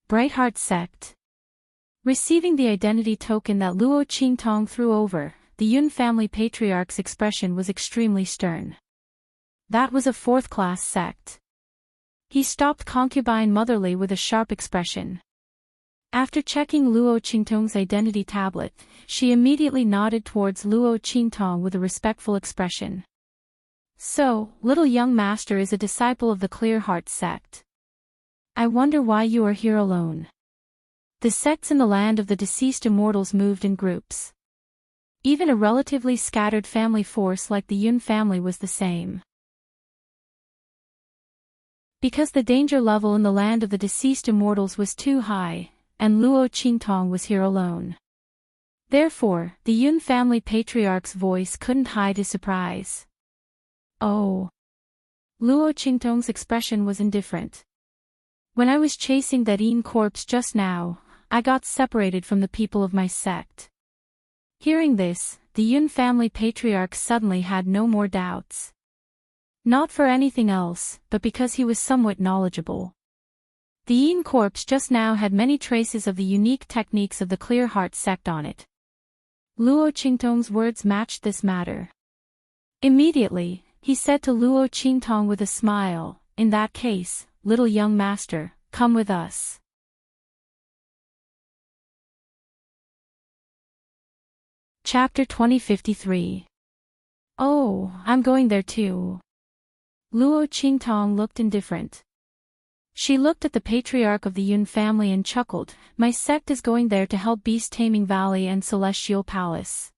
Bright Heart sect. Receiving the identity token that Luo Qingtong threw over, the Yun family patriarch's expression was extremely stern. That was a fourth-class sect. He stopped concubine Motherly with a sharp expression. After checking Luo Qingtong's identity tablet, she immediately nodded towards Luo Qingtong with a respectful expression. "So, little young master is a disciple of the Clear Heart sect. I wonder why you are here alone." The sects in the land of the deceased immortals moved in groups. Even a relatively scattered family force like the Yun family was the same. Because the danger level in the land of the deceased immortals was too high, and Luo Qingtong was here alone. Therefore, the Yun family patriarch's voice couldn't hide his surprise. "Oh." Luo Qingtong's expression was indifferent. "When I was chasing that Yin corpse just now, I got separated from the people of my sect." Hearing this, the Yun family patriarch suddenly had no more doubts. Not for anything else, but because he was somewhat knowledgeable. The Yin corpse just now had many traces of the unique techniques of the Clear Heart sect on it. Luo Qingtong's words matched this matter. Immediately, he said to Luo Qingtong with a smile, "In that case, little young master, come with us." Chapter 2053. "Oh, I'm going there too." Luo Qingtong looked indifferent. She looked at the patriarch of the Yun family and chuckled, "My sect is going there to help Beast Taming Valley and Celestial Palace.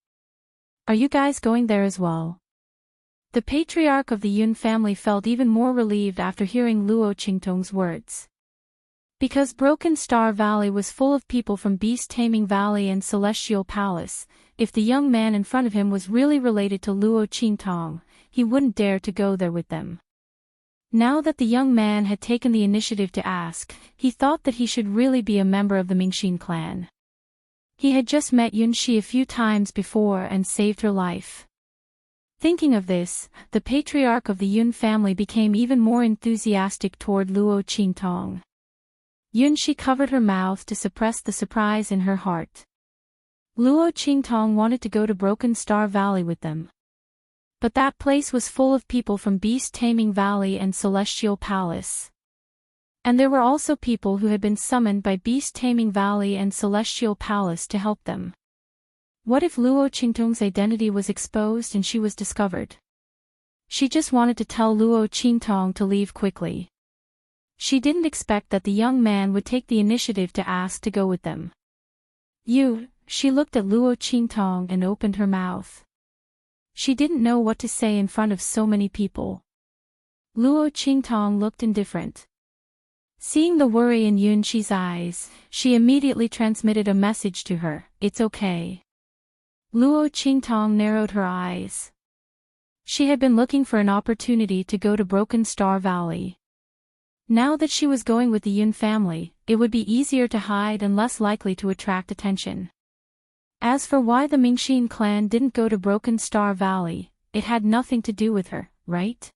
Are you guys going there as well?" The patriarch of the Yun family felt even more relieved after hearing Luo Qingtong's words. Because Broken Star Valley was full of people from Beast Taming Valley and Celestial Palace, if the young man in front of him was really related to Luo Qingtong, he wouldn't dare to go there with them. Now that the young man had taken the initiative to ask, he thought that he should really be a member of the Mingxin clan. He had just met Yun Shi a few times before and saved her life. Thinking of this, the patriarch of the Yun family became even more enthusiastic toward Luo Qingtong. Yun Shi covered her mouth to suppress the surprise in her heart. Luo Qingtong wanted to go to Broken Star Valley with them. But that place was full of people from Beast Taming Valley and Celestial Palace. And there were also people who had been summoned by Beast Taming Valley and Celestial Palace to help them. What if Luo Qingtong's identity was exposed and she was discovered? She just wanted to tell Luo Qingtong to leave quickly. She didn't expect that the young man would take the initiative to ask to go with them. She looked at Luo Qingtong and opened her mouth. She didn't know what to say in front of so many people. Luo Qingtong looked indifferent. Seeing the worry in Yun Shi's eyes, she immediately transmitted a message to her, "It's okay." Luo Qingtong narrowed her eyes. She had been looking for an opportunity to go to Broken Star Valley. Now that she was going with the Yun family, it would be easier to hide and less likely to attract attention. As for why the Mingxin clan didn't go to Broken Star Valley, it had nothing to do with her, right?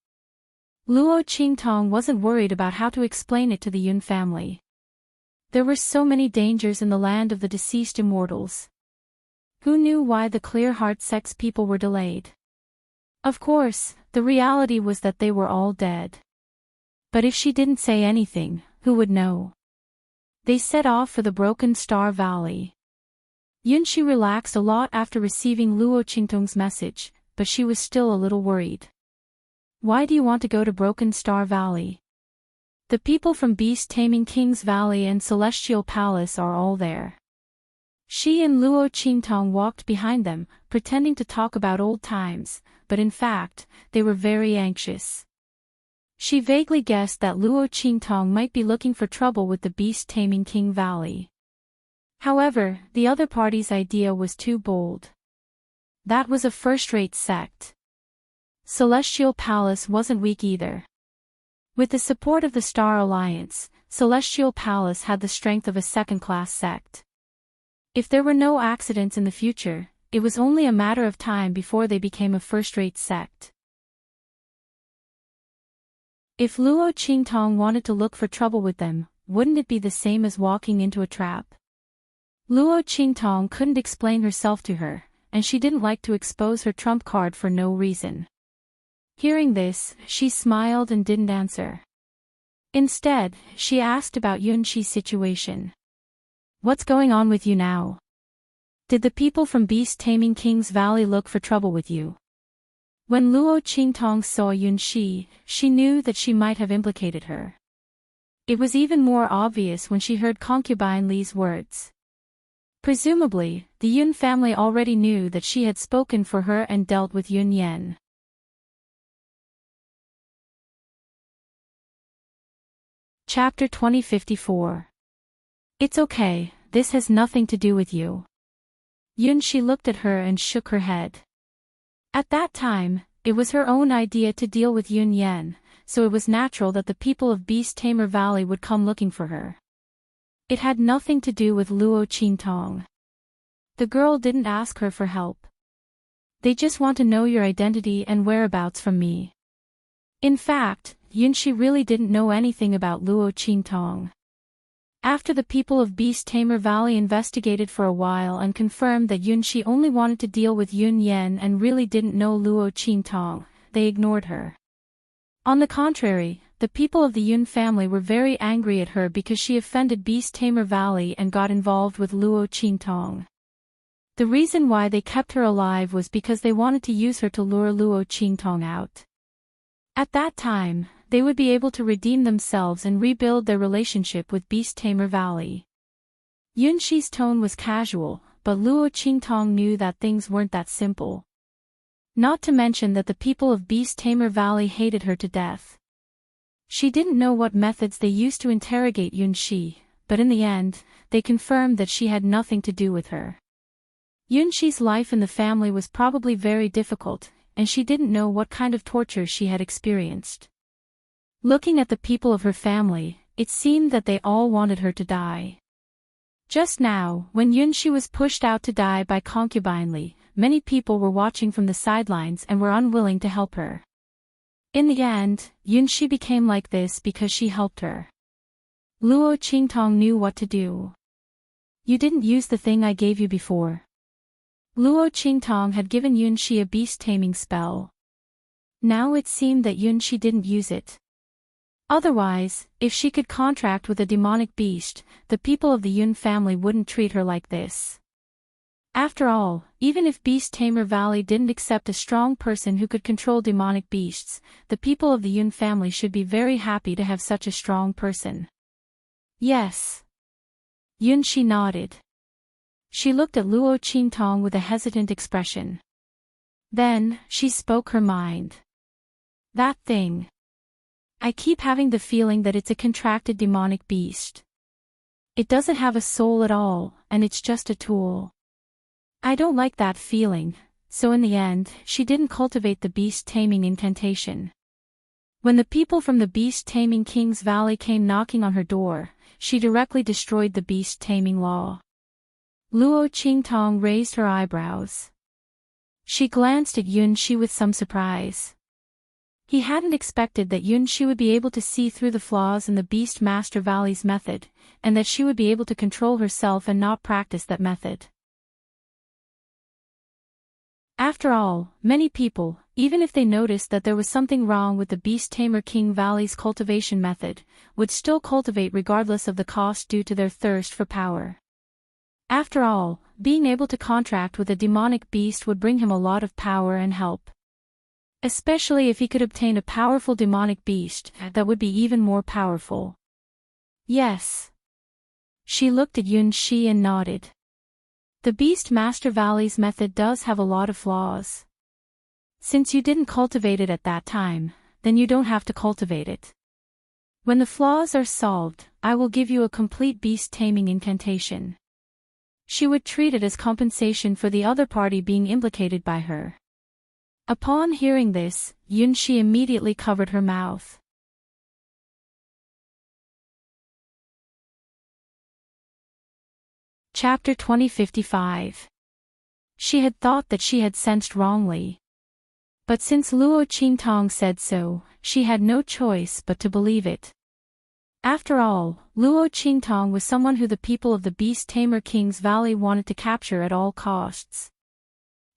Luo Qingtong wasn't worried about how to explain it to the Yun family. There were so many dangers in the land of the deceased immortals. Who knew why the Clearheart Sex people were delayed? Of course, the reality was that they were all dead. But if she didn't say anything, who would know? They set off for the Broken Star Valley. Yunxi relaxed a lot after receiving Luo Qingtong's message, but she was still a little worried. Why do you want to go to Broken Star Valley? The people from Beast Taming King's Valley and Celestial Palace are all there. She and Luo Qingtong walked behind them, pretending to talk about old times, but in fact, they were very anxious. She vaguely guessed that Luo Qingtong might be looking for trouble with the Beast Taming King Valley. However, the other party's idea was too bold. That was a first-rate sect. Celestial Palace wasn't weak either. With the support of the Star Alliance, Celestial Palace had the strength of a second-class sect. If there were no accidents in the future, it was only a matter of time before they became a first-rate sect. If Luo Qingtong wanted to look for trouble with them, wouldn't it be the same as walking into a trap? Luo Qingtong couldn't explain herself to her, and she didn't like to expose her trump card for no reason. Hearing this, she smiled and didn't answer. Instead, she asked about Yunxi's situation. What's going on with you now? Did the people from Beast Taming King's Valley look for trouble with you? When Luo Qingtong saw Yunxi, she knew that she might have implicated her. It was even more obvious when she heard concubine Li's words. Presumably, the Yun family already knew that she had spoken for her and dealt with Yun Yan. Chapter 2054. It's okay, this has nothing to do with you. Yunxi looked at her and shook her head. At that time, it was her own idea to deal with Yun Yan, so it was natural that the people of Beast Tamer Valley would come looking for her. It had nothing to do with Luo Qingtong. The girl didn't ask her for help. They just want to know your identity and whereabouts from me. In fact, Yunxi really didn't know anything about Luo Qingtong. After the people of Beast Tamer Valley investigated for a while and confirmed that Yunxi only wanted to deal with Yun Yan and really didn't know Luo Qingtong, they ignored her. On the contrary, the people of the Yun family were very angry at her because she offended Beast Tamer Valley and got involved with Luo Qingtong. The reason why they kept her alive was because they wanted to use her to lure Luo Qingtong out. At that time, they would be able to redeem themselves and rebuild their relationship with Beast Tamer Valley. Yunxi's tone was casual, but Luo Qingtong knew that things weren't that simple. Not to mention that the people of Beast Tamer Valley hated her to death. She didn't know what methods they used to interrogate Yunxi, but in the end, they confirmed that she had nothing to do with her. Yunxi's life in the family was probably very difficult, and she didn't know what kind of torture she had experienced. Looking at the people of her family, it seemed that they all wanted her to die. Just now, when Yunxi was pushed out to die by concubine Li, many people were watching from the sidelines and were unwilling to help her. In the end, Yunxi became like this because she helped her. Luo Qingtong knew what to do. You didn't use the thing I gave you before. Luo Qingtong had given Yunxi a beast-taming spell. Now it seemed that Yunxi didn't use it. Otherwise, if she could contract with a demonic beast, the people of the Yun family wouldn't treat her like this. After all, even if Beast Tamer Valley didn't accept a strong person who could control demonic beasts, the people of the Yun family should be very happy to have such a strong person. Yes. Yunxi nodded. She looked at Luo Qingtong with a hesitant expression. Then, she spoke her mind. That thing. I keep having the feeling that it's a contracted demonic beast. It doesn't have a soul at all, and it's just a tool. I don't like that feeling, so in the end, she didn't cultivate the beast-taming incantation. When the people from the beast-taming king's valley came knocking on her door, she directly destroyed the beast-taming law. Luo Qingtong raised her eyebrows. She glanced at Yunxi with some surprise. He hadn't expected that Yunxi would be able to see through the flaws in the Beast Master Valley's method, and that she would be able to control herself and not practice that method. After all, many people, even if they noticed that there was something wrong with the Beast Tamer King Valley's cultivation method, would still cultivate regardless of the cost due to their thirst for power. After all, being able to contract with a demonic beast would bring him a lot of power and help. Especially if he could obtain a powerful demonic beast that would be even more powerful. Yes. She looked at Yunxi and nodded. The Beast Master Valley's method does have a lot of flaws. Since you didn't cultivate it at that time, then you don't have to cultivate it. When the flaws are solved, I will give you a complete beast taming incantation. She would treat it as compensation for the other party being implicated by her. Upon hearing this, Yunxi immediately covered her mouth. Chapter 2055. She had thought that she had sensed wrongly. But since Luo Qingtong said so, she had no choice but to believe it. After all, Luo Qingtong was someone who the people of the Beast Tamer King's Valley wanted to capture at all costs.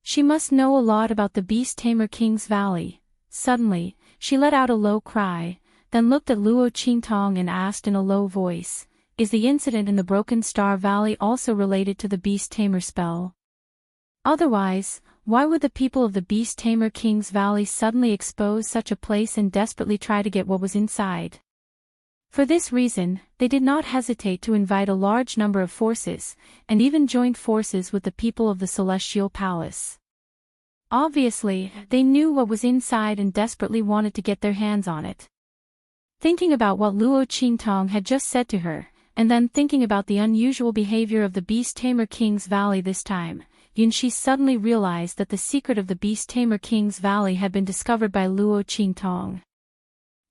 She must know a lot about the Beast Tamer King's Valley. Suddenly, she let out a low cry, then looked at Luo Qingtong and asked in a low voice, "Is the incident in the Broken Star Valley also related to the Beast Tamer spell? Otherwise, why would the people of the Beast Tamer King's Valley suddenly expose such a place and desperately try to get what was inside?" For this reason, they did not hesitate to invite a large number of forces, and even joined forces with the people of the Celestial Palace. Obviously, they knew what was inside and desperately wanted to get their hands on it. Thinking about what Luo Qingtong had just said to her, and then thinking about the unusual behavior of the Beast Tamer King's Valley this time, Yunxi suddenly realized that the secret of the Beast Tamer King's Valley had been discovered by Luo Qingtong.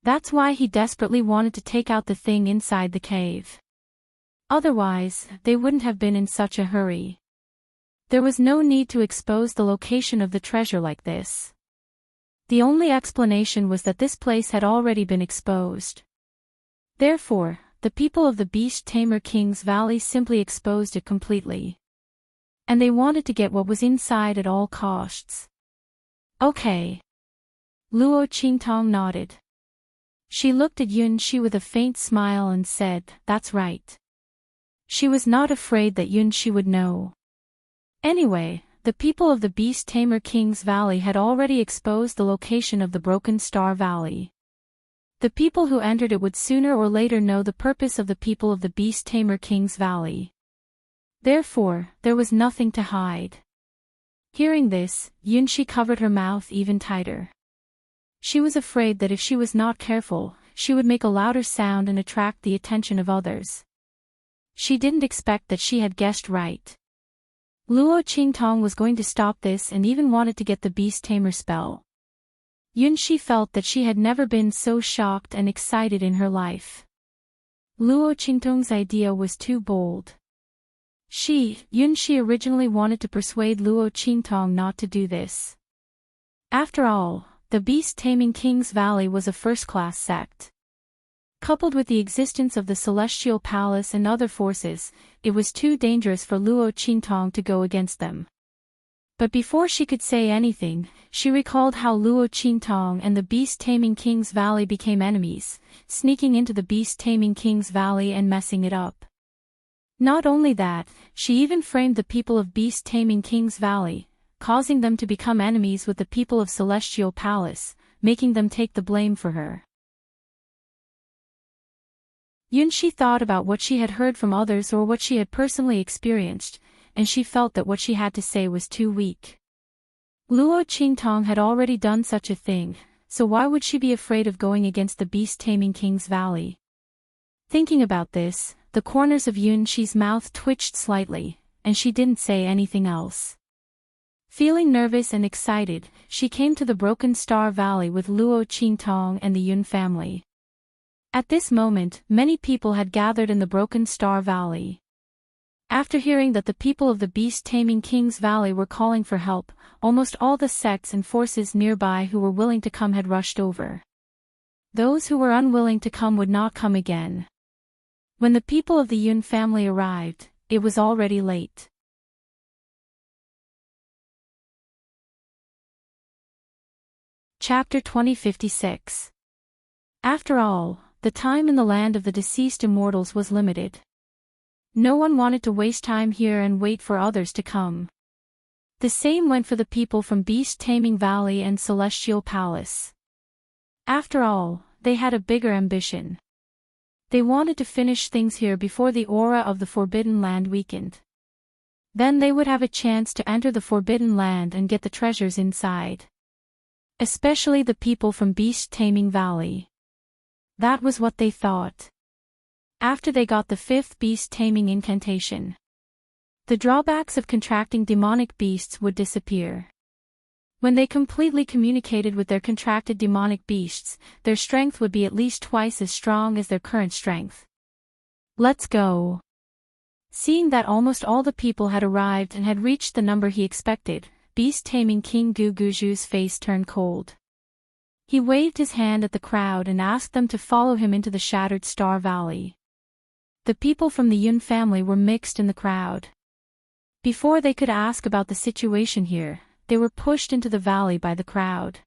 That's why he desperately wanted to take out the thing inside the cave. Otherwise, they wouldn't have been in such a hurry. There was no need to expose the location of the treasure like this. The only explanation was that this place had already been exposed. Therefore, the people of the Beast Tamer King's Valley simply exposed it completely. And they wanted to get what was inside at all costs. Okay. Luo Qingtong nodded. She looked at Yunxi with a faint smile and said, "That's right." She was not afraid that Yunxi would know. Anyway, the people of the Beast Tamer King's Valley had already exposed the location of the Broken Star Valley. The people who entered it would sooner or later know the purpose of the people of the Beast Tamer King's Valley. Therefore, there was nothing to hide. Hearing this, Yunxi covered her mouth even tighter. She was afraid that if she was not careful, she would make a louder sound and attract the attention of others. She didn't expect that she had guessed right. Luo Qingtong was going to stop this and even wanted to get the Beast Tamer spell. Yunxi felt that she had never been so shocked and excited in her life. Luo Qingtong's idea was too bold. Yunxi originally wanted to persuade Luo Qingtong not to do this. After all, the Beast Taming King's Valley was a first-class sect. Coupled with the existence of the Celestial Palace and other forces, it was too dangerous for Luo Qingtong to go against them. But before she could say anything, she recalled how Luo Qingtong and the Beast Taming King's Valley became enemies, sneaking into the Beast Taming King's Valley and messing it up. Not only that, she even framed the people of Beast Taming King's Valley, causing them to become enemies with the people of Celestial Palace, making them take the blame for her. Yunxi thought about what she had heard from others or what she had personally experienced, and she felt that what she had to say was too weak. Luo Qingtong had already done such a thing, so why would she be afraid of going against the Beast Taming King's Valley? Thinking about this, the corners of Yunxi's mouth twitched slightly, and she didn't say anything else. Feeling nervous and excited, she came to the Broken Star Valley with Luo Qingtong and the Yun family. At this moment, many people had gathered in the Broken Star Valley. After hearing that the people of the Beast-Taming King's Valley were calling for help, almost all the sects and forces nearby who were willing to come had rushed over. Those who were unwilling to come would not come again. When the people of the Yun family arrived, it was already late. Chapter 2056. After all, the time in the land of the deceased immortals was limited. No one wanted to waste time here and wait for others to come. The same went for the people from Beast-Taming Valley and Celestial Palace. After all, they had a bigger ambition. They wanted to finish things here before the aura of the Forbidden Land weakened. Then they would have a chance to enter the Forbidden Land and get the treasures inside. Especially the people from Beast-Taming Valley. That was what they thought. After they got the 5th beast-taming incantation, the drawbacks of contracting demonic beasts would disappear. When they completely communicated with their contracted demonic beasts, their strength would be at least twice as strong as their current strength. Let's go. Seeing that almost all the people had arrived and had reached the number he expected, Beast-Taming King Guguju's face turned cold. He waved his hand at the crowd and asked them to follow him into the Shattered Star Valley. The people from the Yun family were mixed in the crowd. Before they could ask about the situation here, they were pushed into the valley by the crowd.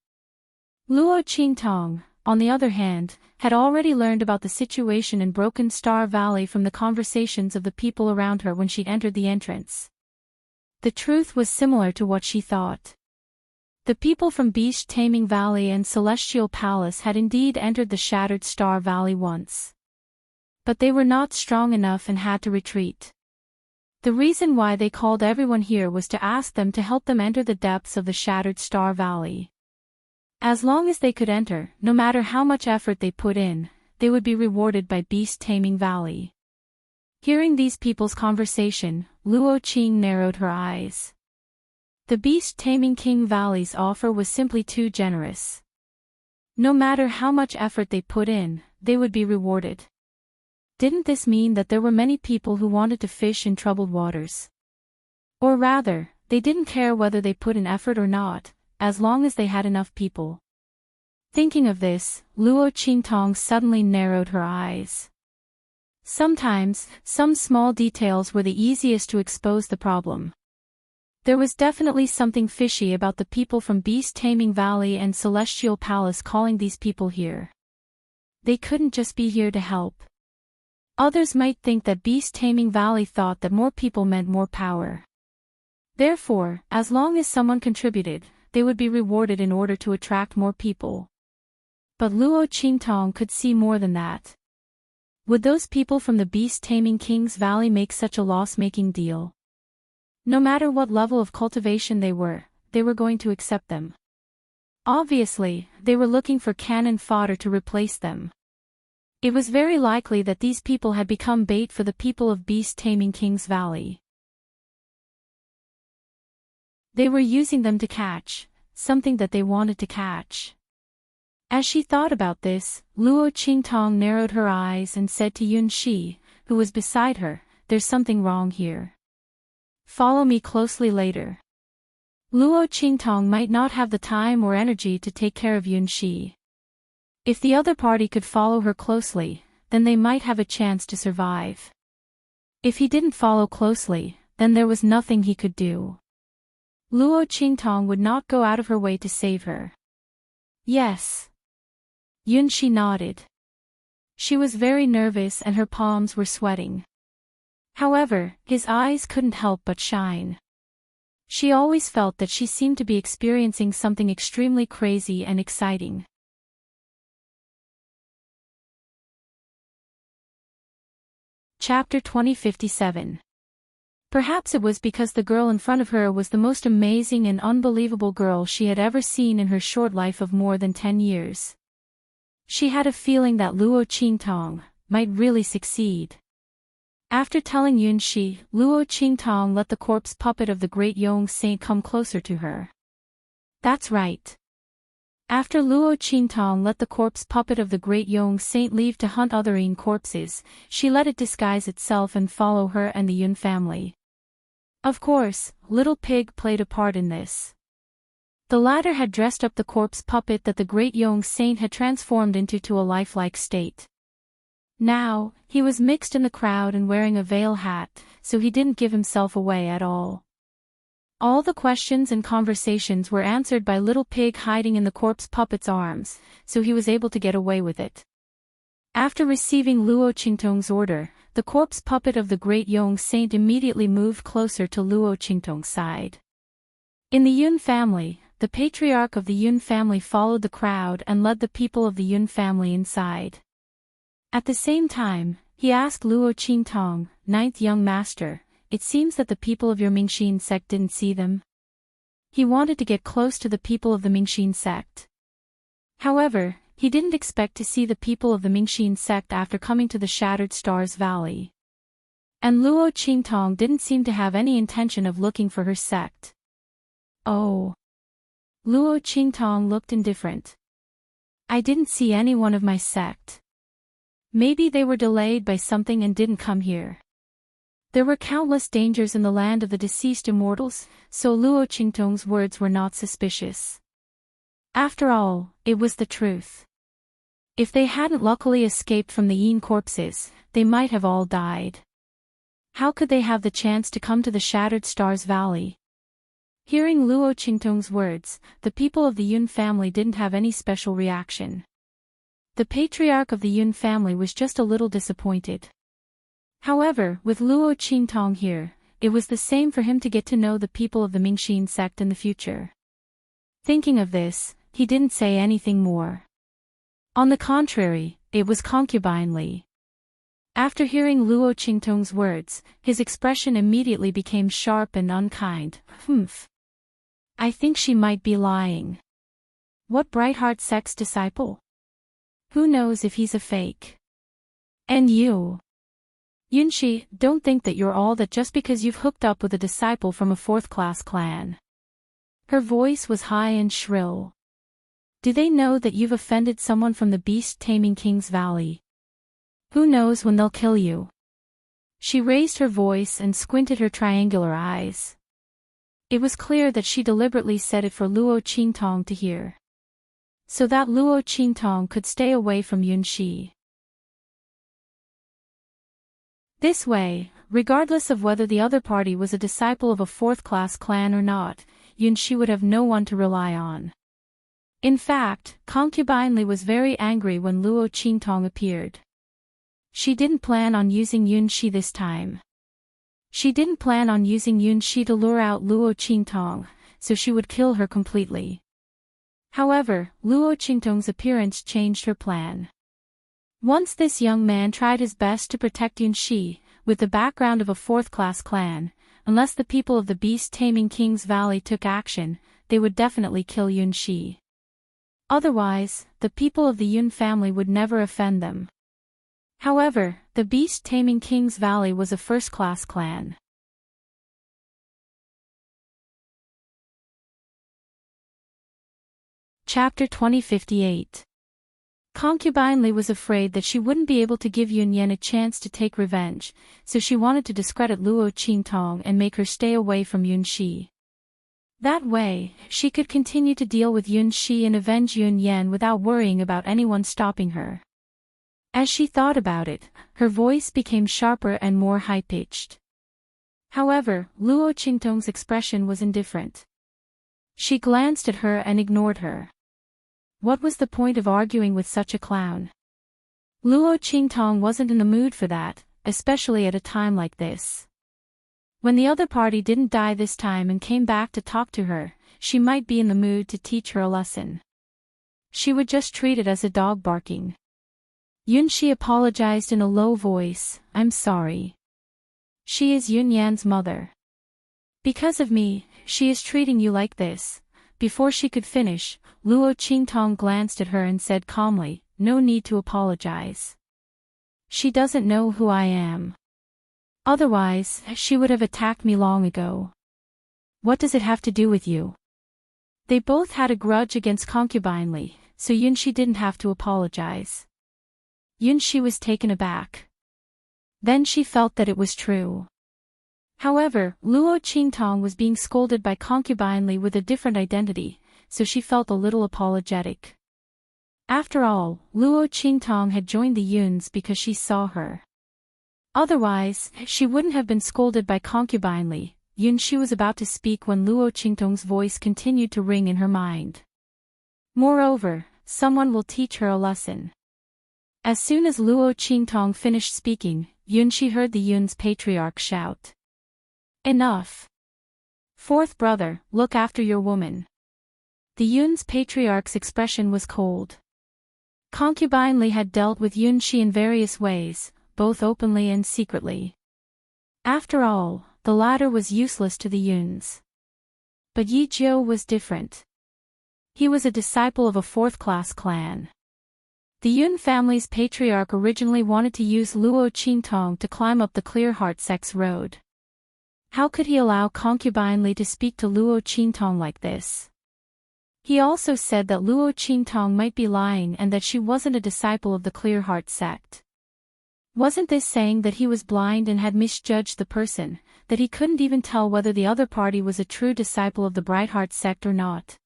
Luo Qingtong, on the other hand, had already learned about the situation in Broken Star Valley from the conversations of the people around her when she entered the entrance. The truth was similar to what she thought. The people from Beast-Taming Valley and Celestial Palace had indeed entered the Shattered Star Valley once. But they were not strong enough and had to retreat. The reason why they called everyone here was to ask them to help them enter the depths of the Shattered Star Valley. As long as they could enter, no matter how much effort they put in, they would be rewarded by Beast-Taming Valley. Hearing these people's conversation, Luo Qing narrowed her eyes. The Beast-Taming King Valley's offer was simply too generous. No matter how much effort they put in, they would be rewarded. Didn't this mean that there were many people who wanted to fish in troubled waters? Or rather, they didn't care whether they put in effort or not, as long as they had enough people. Thinking of this, Luo Qingtong suddenly narrowed her eyes. Sometimes, some small details were the easiest to expose the problem. There was definitely something fishy about the people from Beast-Taming Valley and Celestial Palace calling these people here. They couldn't just be here to help. Others might think that Beast-Taming Valley thought that more people meant more power. Therefore, as long as someone contributed, they would be rewarded in order to attract more people. But Luo Qingtong could see more than that. Would those people from the Beast-Taming King's Valley make such a loss-making deal? No matter what level of cultivation they were going to accept them. Obviously, they were looking for cannon fodder to replace them. It was very likely that these people had become bait for the people of Beast-Taming King's Valley. They were using them to catch something that they wanted to catch. As she thought about this, Luo Qingtong narrowed her eyes and said to Yun Shi, who was beside her, "There's something wrong here. Follow me closely later." Luo Qingtong might not have the time or energy to take care of Yun Shi. If the other party could follow her closely, then they might have a chance to survive. If he didn't follow closely, then there was nothing he could do. Luo Qingtong would not go out of her way to save her. Yes. Yun Shi nodded. She was very nervous and her palms were sweating. However, his eyes couldn't help but shine. She always felt that she seemed to be experiencing something extremely crazy and exciting. Chapter 2057. Perhaps it was because the girl in front of her was the most amazing and unbelievable girl she had ever seen in her short life of more than 10 years. She had a feeling that Luo Qingtong might really succeed. After telling Yunxi, Luo Qingtong let the corpse puppet of the great Yong saint come closer to her. That's right. After Luo Qingtong let the corpse puppet of the great Yong saint leave to hunt other Yin corpses, she let it disguise itself and follow her and the Yun family. Of course, Little Pig played a part in this. The latter had dressed up the corpse puppet that the great Yong saint had transformed into a lifelike state. Now, he was mixed in the crowd and wearing a veil hat, so he didn't give himself away at all. All the questions and conversations were answered by Little Pig hiding in the corpse puppet's arms, so he was able to get away with it. After receiving Luo Qingtong's order, the corpse puppet of the great Yong saint immediately moved closer to Luo Qingtong's side. In the Yun family, the patriarch of the Yun family followed the crowd and led the people of the Yun family inside. At the same time, he asked Luo Qingtong, ninth young master, it seems that the people of your Mingxin sect didn't see them. He wanted to get close to the people of the Mingxin sect. However, he didn't expect to see the people of the Mingxin sect after coming to the Shattered Stars Valley. And Luo Qingtong didn't seem to have any intention of looking for her sect. Oh. Luo Qingtong looked indifferent. I didn't see anyone of my sect. Maybe they were delayed by something and didn't come here. There were countless dangers in the land of the deceased immortals, so Luo Qingtong's words were not suspicious. After all, it was the truth. If they hadn't luckily escaped from the Yin corpses, they might have all died. How could they have the chance to come to the Shattered Stars Valley? Hearing Luo Qingtong's words, the people of the Yun family didn't have any special reaction. The patriarch of the Yun family was just a little disappointed. However, with Luo Qingtong here, it was the same for him to get to know the people of the Mingxin sect in the future. Thinking of this, he didn't say anything more. On the contrary, it was concubinely. After hearing Luo Qingtong's words, his expression immediately became sharp and unkind. I think she might be lying. What Brightheart sect's disciple? Who knows if he's a fake? And you? Yunxi, don't think that you're all that just because you've hooked up with a disciple from a fourth-class clan. Her voice was high and shrill. Do they know that you've offended someone from the beast-taming King's Valley? Who knows when they'll kill you? She raised her voice and squinted her triangular eyes. It was clear that she deliberately said it for Luo Qingtong to hear, so that Luo Qingtong could stay away from Yunxi. This way, regardless of whether the other party was a disciple of a fourth-class clan or not, Yunxi would have no one to rely on. In fact, concubine Li was very angry when Luo Qingtong appeared. She didn't plan on using Yunxi this time. She didn't plan on using Yunxi to lure out Luo Qingtong, so she would kill her completely. However, Luo Qingtong's appearance changed her plan. Once this young man tried his best to protect Yunxi, with the background of a fourth-class clan, unless the people of the beast-taming King's Valley took action, they would definitely kill Yunxi. Otherwise, the people of the Yun family would never offend them. However, the beast-taming King's Valley was a first-class clan. Chapter 2058. Concubine Li was afraid that she wouldn't be able to give Yun Yan a chance to take revenge, so she wanted to discredit Luo Qingtong and make her stay away from Yunxi. That way, she could continue to deal with Yunxi and avenge Yun Yan without worrying about anyone stopping her. As she thought about it, her voice became sharper and more high-pitched. However, Luo Qingtong's expression was indifferent. She glanced at her and ignored her. What was the point of arguing with such a clown? Luo Qingtong wasn't in the mood for that, especially at a time like this. When the other party didn't die this time and came back to talk to her, she might be in the mood to teach her a lesson. She would just treat it as a dog barking. Yunxi apologized in a low voice, I'm sorry. She is Yun Yan's mother. Because of me, she is treating you like this. Before she could finish, Luo Qingtong glanced at her and said calmly, no need to apologize. She doesn't know who I am. Otherwise, she would have attacked me long ago. What does it have to do with you? They both had a grudge against Concubine Li, so Yunshi didn't have to apologize. Yunshi was taken aback. Then she felt that it was true. However, Luo Qingtong was being scolded by Concubine Li with a different identity, so she felt a little apologetic. After all, Luo Qingtong had joined the Yuns because she saw her. Otherwise, she wouldn't have been scolded by Concubine Li. Yunshi was about to speak when Luo Qingtong's voice continued to ring in her mind. Moreover, someone will teach her a lesson. As soon as Luo Qingtong finished speaking, Yunshi heard the Yun's patriarch shout. Enough! Fourth brother, look after your woman. The Yun's patriarch's expression was cold. Concubine Li had dealt with Yunshi in various ways, both openly and secretly. After all, the latter was useless to the Yuns. But Yi Jiu was different. He was a disciple of a fourth-class clan. The Yun family's patriarch originally wanted to use Luo Qingtong to climb up the Clear Heart Sect's road. How could he allow Concubine Li to speak to Luo Qingtong like this? He also said that Luo Qingtong might be lying and that she wasn't a disciple of the Clear Heart Sect. Wasn't this saying that he was blind and had misjudged the person, that he couldn't even tell whether the other party was a true disciple of the Bright Heart Sect or not?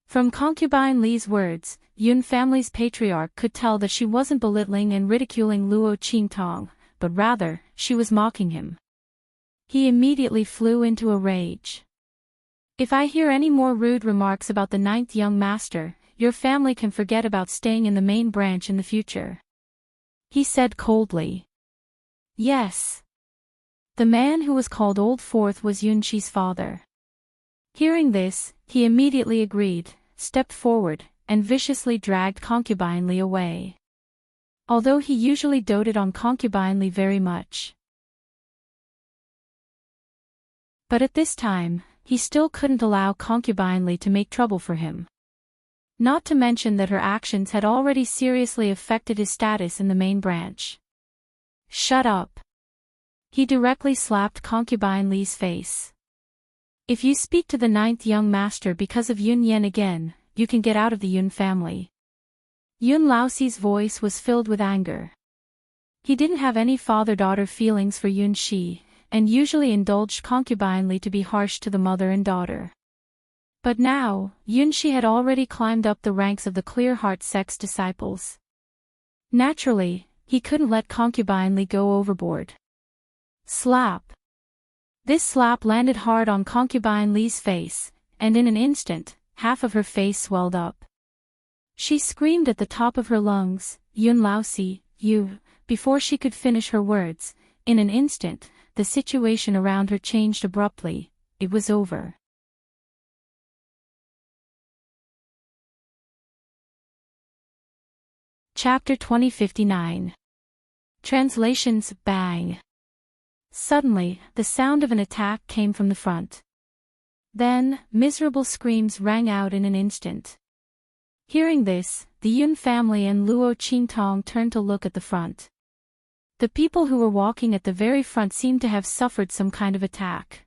From Concubine Li's words, Yun family's patriarch could tell that she wasn't belittling and ridiculing Luo Qingtong, but rather, she was mocking him. He immediately flew into a rage. If I hear any more rude remarks about the ninth young master, your family can forget about staying in the main branch in the future. He said coldly. Yes. The man who was called Old Fourth was Yunshi's father. Hearing this, he immediately agreed, stepped forward, and viciously dragged Concubine Li away. Although he usually doted on Concubine Li very much. But at this time, he still couldn't allow Concubine Li to make trouble for him. Not to mention that her actions had already seriously affected his status in the main branch. Shut up! He directly slapped Concubine Li's face. If you speak to the ninth young master because of Yun Yen again, you can get out of the Yun family. Yun Laoxi's voice was filled with anger. He didn't have any father-daughter feelings for Yun Shi, and usually indulged Concubine Li to be harsh to the mother and daughter. But now, Yun Shi had already climbed up the ranks of the Clear Heart Sect's disciples. Naturally, he couldn't let Concubine Li go overboard. Slap! This slap landed hard on Concubine Li's face, and in an instant, half of her face swelled up. She screamed at the top of her lungs, Yun Laoxi, you, before she could finish her words. In an instant, the situation around her changed abruptly. It was over. Chapter 2059. Translations. Bang. Suddenly, the sound of an attack came from the front. Then, miserable screams rang out in an instant. Hearing this, the Yun family and Luo Qingtong turned to look at the front. The people who were walking at the very front seemed to have suffered some kind of attack.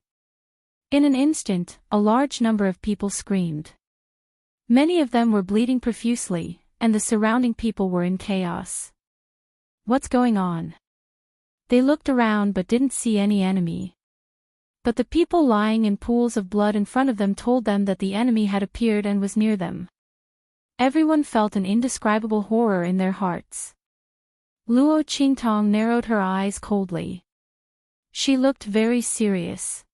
In an instant, a large number of people screamed. Many of them were bleeding profusely, and the surrounding people were in chaos. What's going on? They looked around but didn't see any enemy. But the people lying in pools of blood in front of them told them that the enemy had appeared and was near them. Everyone felt an indescribable horror in their hearts. Luo Qingtong narrowed her eyes coldly. She looked very serious.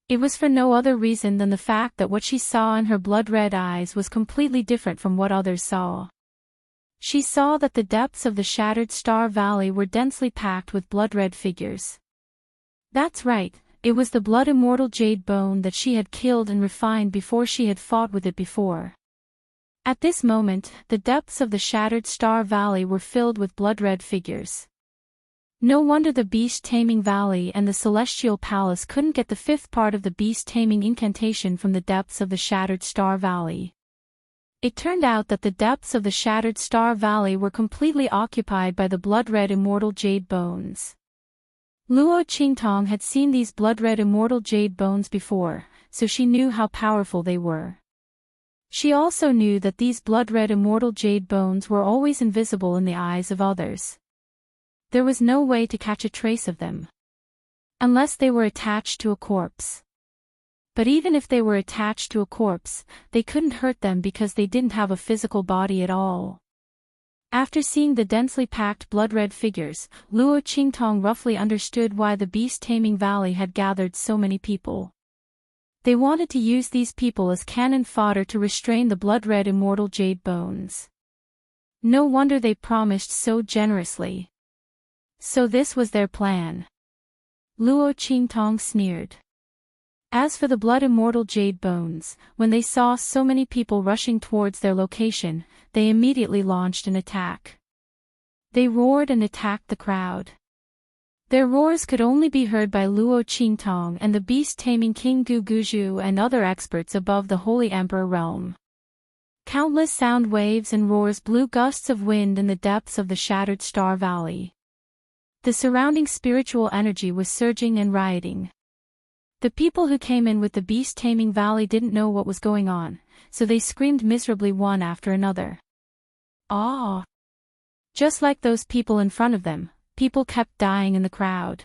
It was for no other reason than the fact that what she saw in her blood-red eyes was completely different from what others saw. She saw that the depths of the Shattered Star Valley were densely packed with blood-red figures. That's right, it was the blood-immortal jade bone that she had killed and refined before she had fought with it before. At this moment, the depths of the Shattered Star Valley were filled with blood-red figures. No wonder the beast-taming valley and the Celestial Palace couldn't get the fifth part of the beast-taming incantation from the depths of the Shattered Star Valley. It turned out that the depths of the Shattered Star Valley were completely occupied by the blood-red immortal jade bones. Luo Qingtong had seen these blood-red immortal jade bones before, so she knew how powerful they were. She also knew that these blood-red immortal jade bones were always invisible in the eyes of others. There was no way to catch a trace of them, unless they were attached to a corpse. But even if they were attached to a corpse, they couldn't hurt them because they didn't have a physical body at all. After seeing the densely packed blood-red figures, Luo Qingtong roughly understood why the beast-taming valley had gathered so many people. They wanted to use these people as cannon fodder to restrain the blood-red immortal jade bones. No wonder they promised so generously. So this was their plan. Luo Qingtong sneered. As for the blood-immortal jade bones, when they saw so many people rushing towards their location, they immediately launched an attack. They roared and attacked the crowd. Their roars could only be heard by Luo Qingtong and the beast-taming King Gu Guzhu and other experts above the Holy Emperor realm. Countless sound waves and roars blew gusts of wind in the depths of the shattered Star Valley. The surrounding spiritual energy was surging and rioting. The people who came in with the beast-taming valley didn't know what was going on, so they screamed miserably one after another. Ah! Just like those people in front of them, people kept dying in the crowd.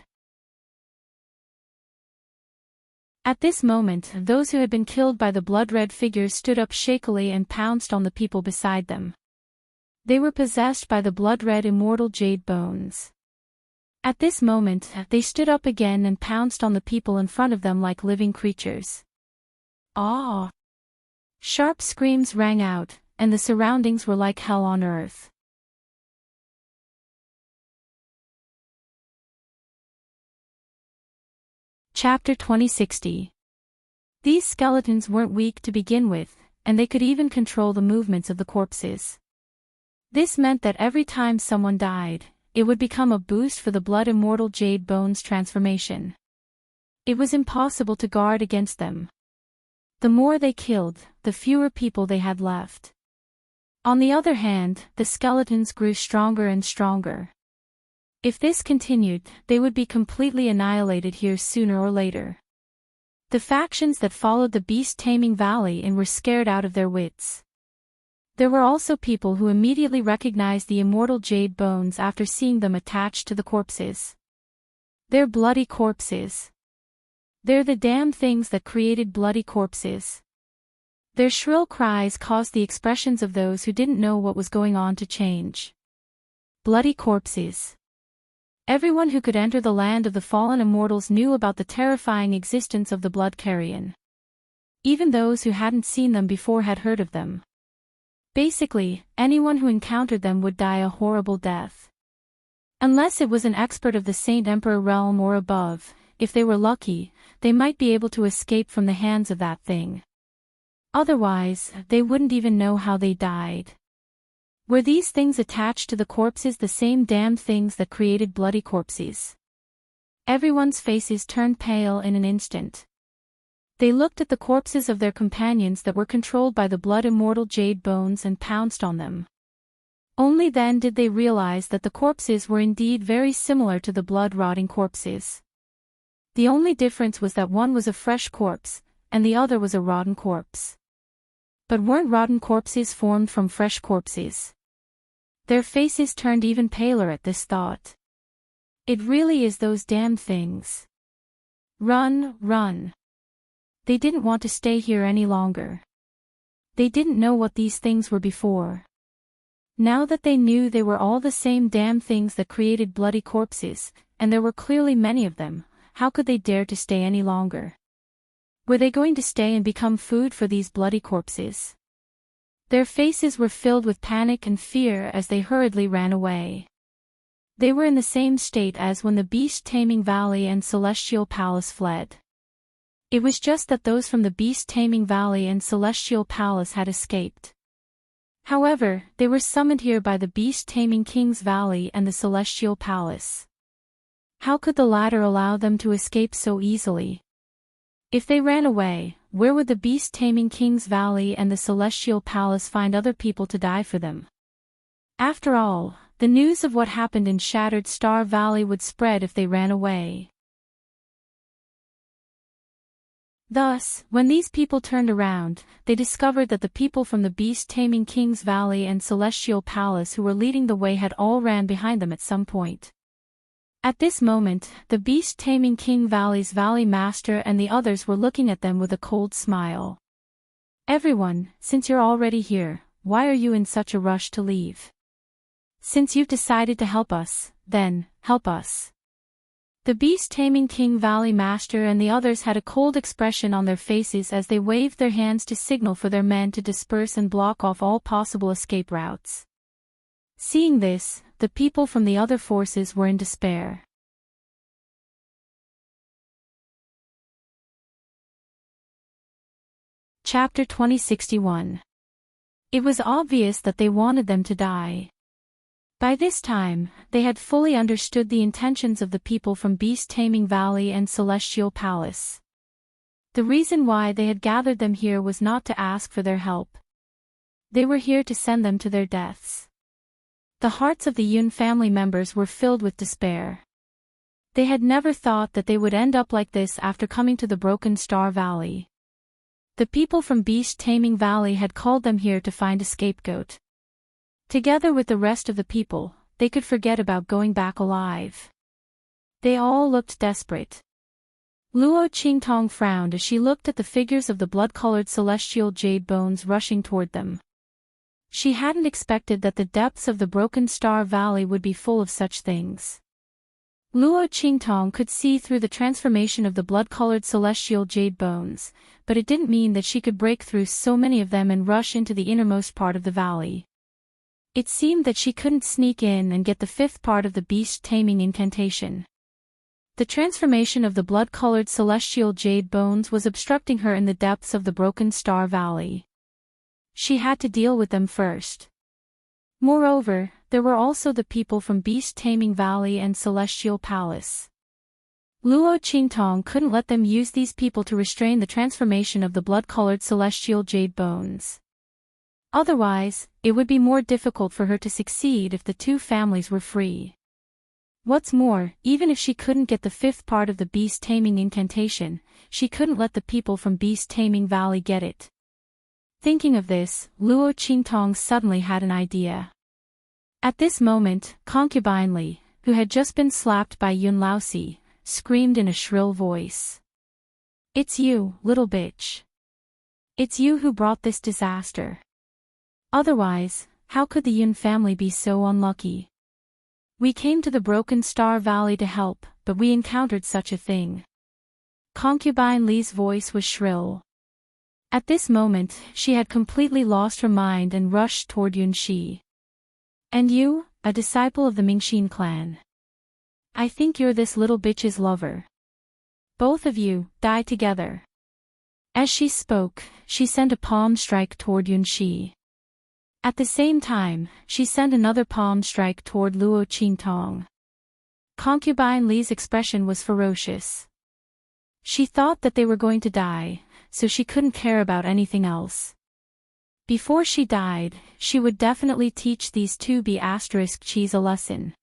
At this moment, those who had been killed by the blood-red figures stood up shakily and pounced on the people beside them. They were possessed by the blood-red immortal jade bones. At this moment, they stood up again and pounced on the people in front of them like living creatures. Ah! Sharp screams rang out, and the surroundings were like hell on earth. Chapter 2060. These skeletons weren't weak to begin with, and they could even control the movements of the corpses. This meant that every time someone died, it would become a boost for the blood-immortal jade bones transformation. It was impossible to guard against them. The more they killed, the fewer people they had left. On the other hand, the skeletons grew stronger and stronger. If this continued, they would be completely annihilated here sooner or later. The factions that followed the beast-taming valley and were scared out of their wits. There were also people who immediately recognized the immortal jade bones after seeing them attached to the corpses. They're bloody corpses. They're the damn things that created bloody corpses. Their shrill cries caused the expressions of those who didn't know what was going on to change. Bloody corpses. Everyone who could enter the land of the fallen immortals knew about the terrifying existence of the blood carrion. Even those who hadn't seen them before had heard of them. Basically, anyone who encountered them would die a horrible death. Unless it was an expert of the Saint Emperor realm or above, if they were lucky, they might be able to escape from the hands of that thing. Otherwise, they wouldn't even know how they died. Were these things attached to the corpses the same damned things that created bloody corpses? Everyone's faces turned pale in an instant. They looked at the corpses of their companions that were controlled by the blood-immortal jade bones and pounced on them. Only then did they realize that the corpses were indeed very similar to the blood-rotting corpses. The only difference was that one was a fresh corpse, and the other was a rotten corpse. But weren't rotten corpses formed from fresh corpses? Their faces turned even paler at this thought. It really is those damned things. Run, run. They didn't want to stay here any longer. They didn't know what these things were before. Now that they knew they were all the same damn things that created bloody corpses, and there were clearly many of them, how could they dare to stay any longer? Were they going to stay and become food for these bloody corpses? Their faces were filled with panic and fear as they hurriedly ran away. They were in the same state as when the beast-taming valley and celestial palace fled. It was just that those from the beast-taming valley and celestial palace had escaped. However, they were summoned here by the beast-taming king's valley and the celestial palace. How could the latter allow them to escape so easily? If they ran away, where would the beast-taming king's valley and the celestial palace find other people to die for them? After all, the news of what happened in Shattered Star Valley would spread if they ran away. Thus, when these people turned around, they discovered that the people from the beast-taming King's Valley and Celestial Palace who were leading the way had all ran behind them at some point. At this moment, the beast-taming King Valley's Valley Master and the others were looking at them with a cold smile. "Everyone, since you're already here, why are you in such a rush to leave? Since you've decided to help us, then, help us." The beast-taming King Valley Master and the others had a cold expression on their faces as they waved their hands to signal for their men to disperse and block off all possible escape routes. Seeing this, the people from the other forces were in despair. Chapter 2061. It was obvious that they wanted them to die. By this time, they had fully understood the intentions of the people from Beast-Taming Valley and Celestial Palace. The reason why they had gathered them here was not to ask for their help. They were here to send them to their deaths. The hearts of the Yun family members were filled with despair. They had never thought that they would end up like this after coming to the Broken Star Valley. The people from Beast-Taming Valley had called them here to find a scapegoat. Together with the rest of the people, they could forget about going back alive. They all looked desperate. Luo Qingtong frowned as she looked at the figures of the blood-colored celestial jade bones rushing toward them. She hadn't expected that the depths of the Broken Star Valley would be full of such things. Luo Qingtong could see through the transformation of the blood-colored celestial jade bones, but it didn't mean that she could break through so many of them and rush into the innermost part of the valley. It seemed that she couldn't sneak in and get the fifth part of the beast-taming incantation. The transformation of the blood-colored celestial jade bones was obstructing her in the depths of the Broken Star Valley. She had to deal with them first. Moreover, there were also the people from Beast-Taming Valley and Celestial Palace. Luo Qingtong couldn't let them use these people to restrain the transformation of the blood-colored celestial jade bones. Otherwise, it would be more difficult for her to succeed if the two families were free. What's more, even if she couldn't get the fifth part of the beast-taming incantation, she couldn't let the people from Beast-Taming Valley get it. Thinking of this, Luo Qingtong suddenly had an idea. At this moment, Concubine Li, who had just been slapped by Yun Laosi, screamed in a shrill voice. "It's you, little bitch. It's you who brought this disaster. Otherwise, how could the Yun family be so unlucky? We came to the Broken Star Valley to help, but we encountered such a thing." Concubine Li's voice was shrill. At this moment, she had completely lost her mind and rushed toward Yun Shi. "And you, a disciple of the Mingxin clan. I think you're this little bitch's lover. Both of you, die together." As she spoke, she sent a palm strike toward Yun Shi. At the same time, she sent another palm strike toward Luo Qingtong. Concubine Li's expression was ferocious. She thought that they were going to die, so she couldn't care about anything else. Before she died, she would definitely teach these two B*****s a lesson.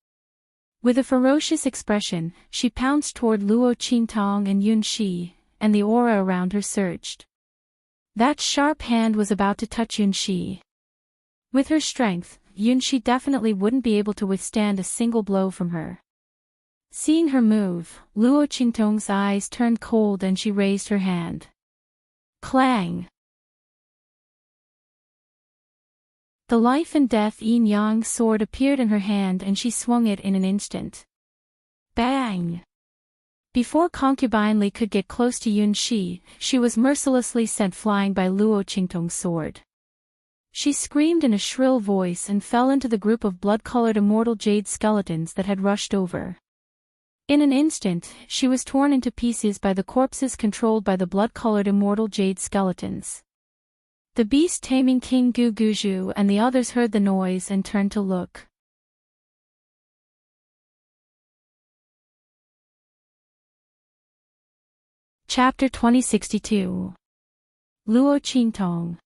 With a ferocious expression, she pounced toward Luo Qingtong and Yun Shi, and the aura around her surged. That sharp hand was about to touch Yun Shi. With her strength, Yun Shi definitely wouldn't be able to withstand a single blow from her. Seeing her move, Luo Qingtong's eyes turned cold and she raised her hand. Clang! The life and death yin-yang sword appeared in her hand and she swung it in an instant. Bang! Before Concubine Li could get close to Yun Shi, she was mercilessly sent flying by Luo Qingtong's sword. She screamed in a shrill voice and fell into the group of blood-colored immortal jade skeletons that had rushed over. In an instant, she was torn into pieces by the corpses controlled by the blood-colored immortal jade skeletons. The beast-taming King Gu Guju and the others heard the noise and turned to look. Chapter 2062. Luo Qingtong.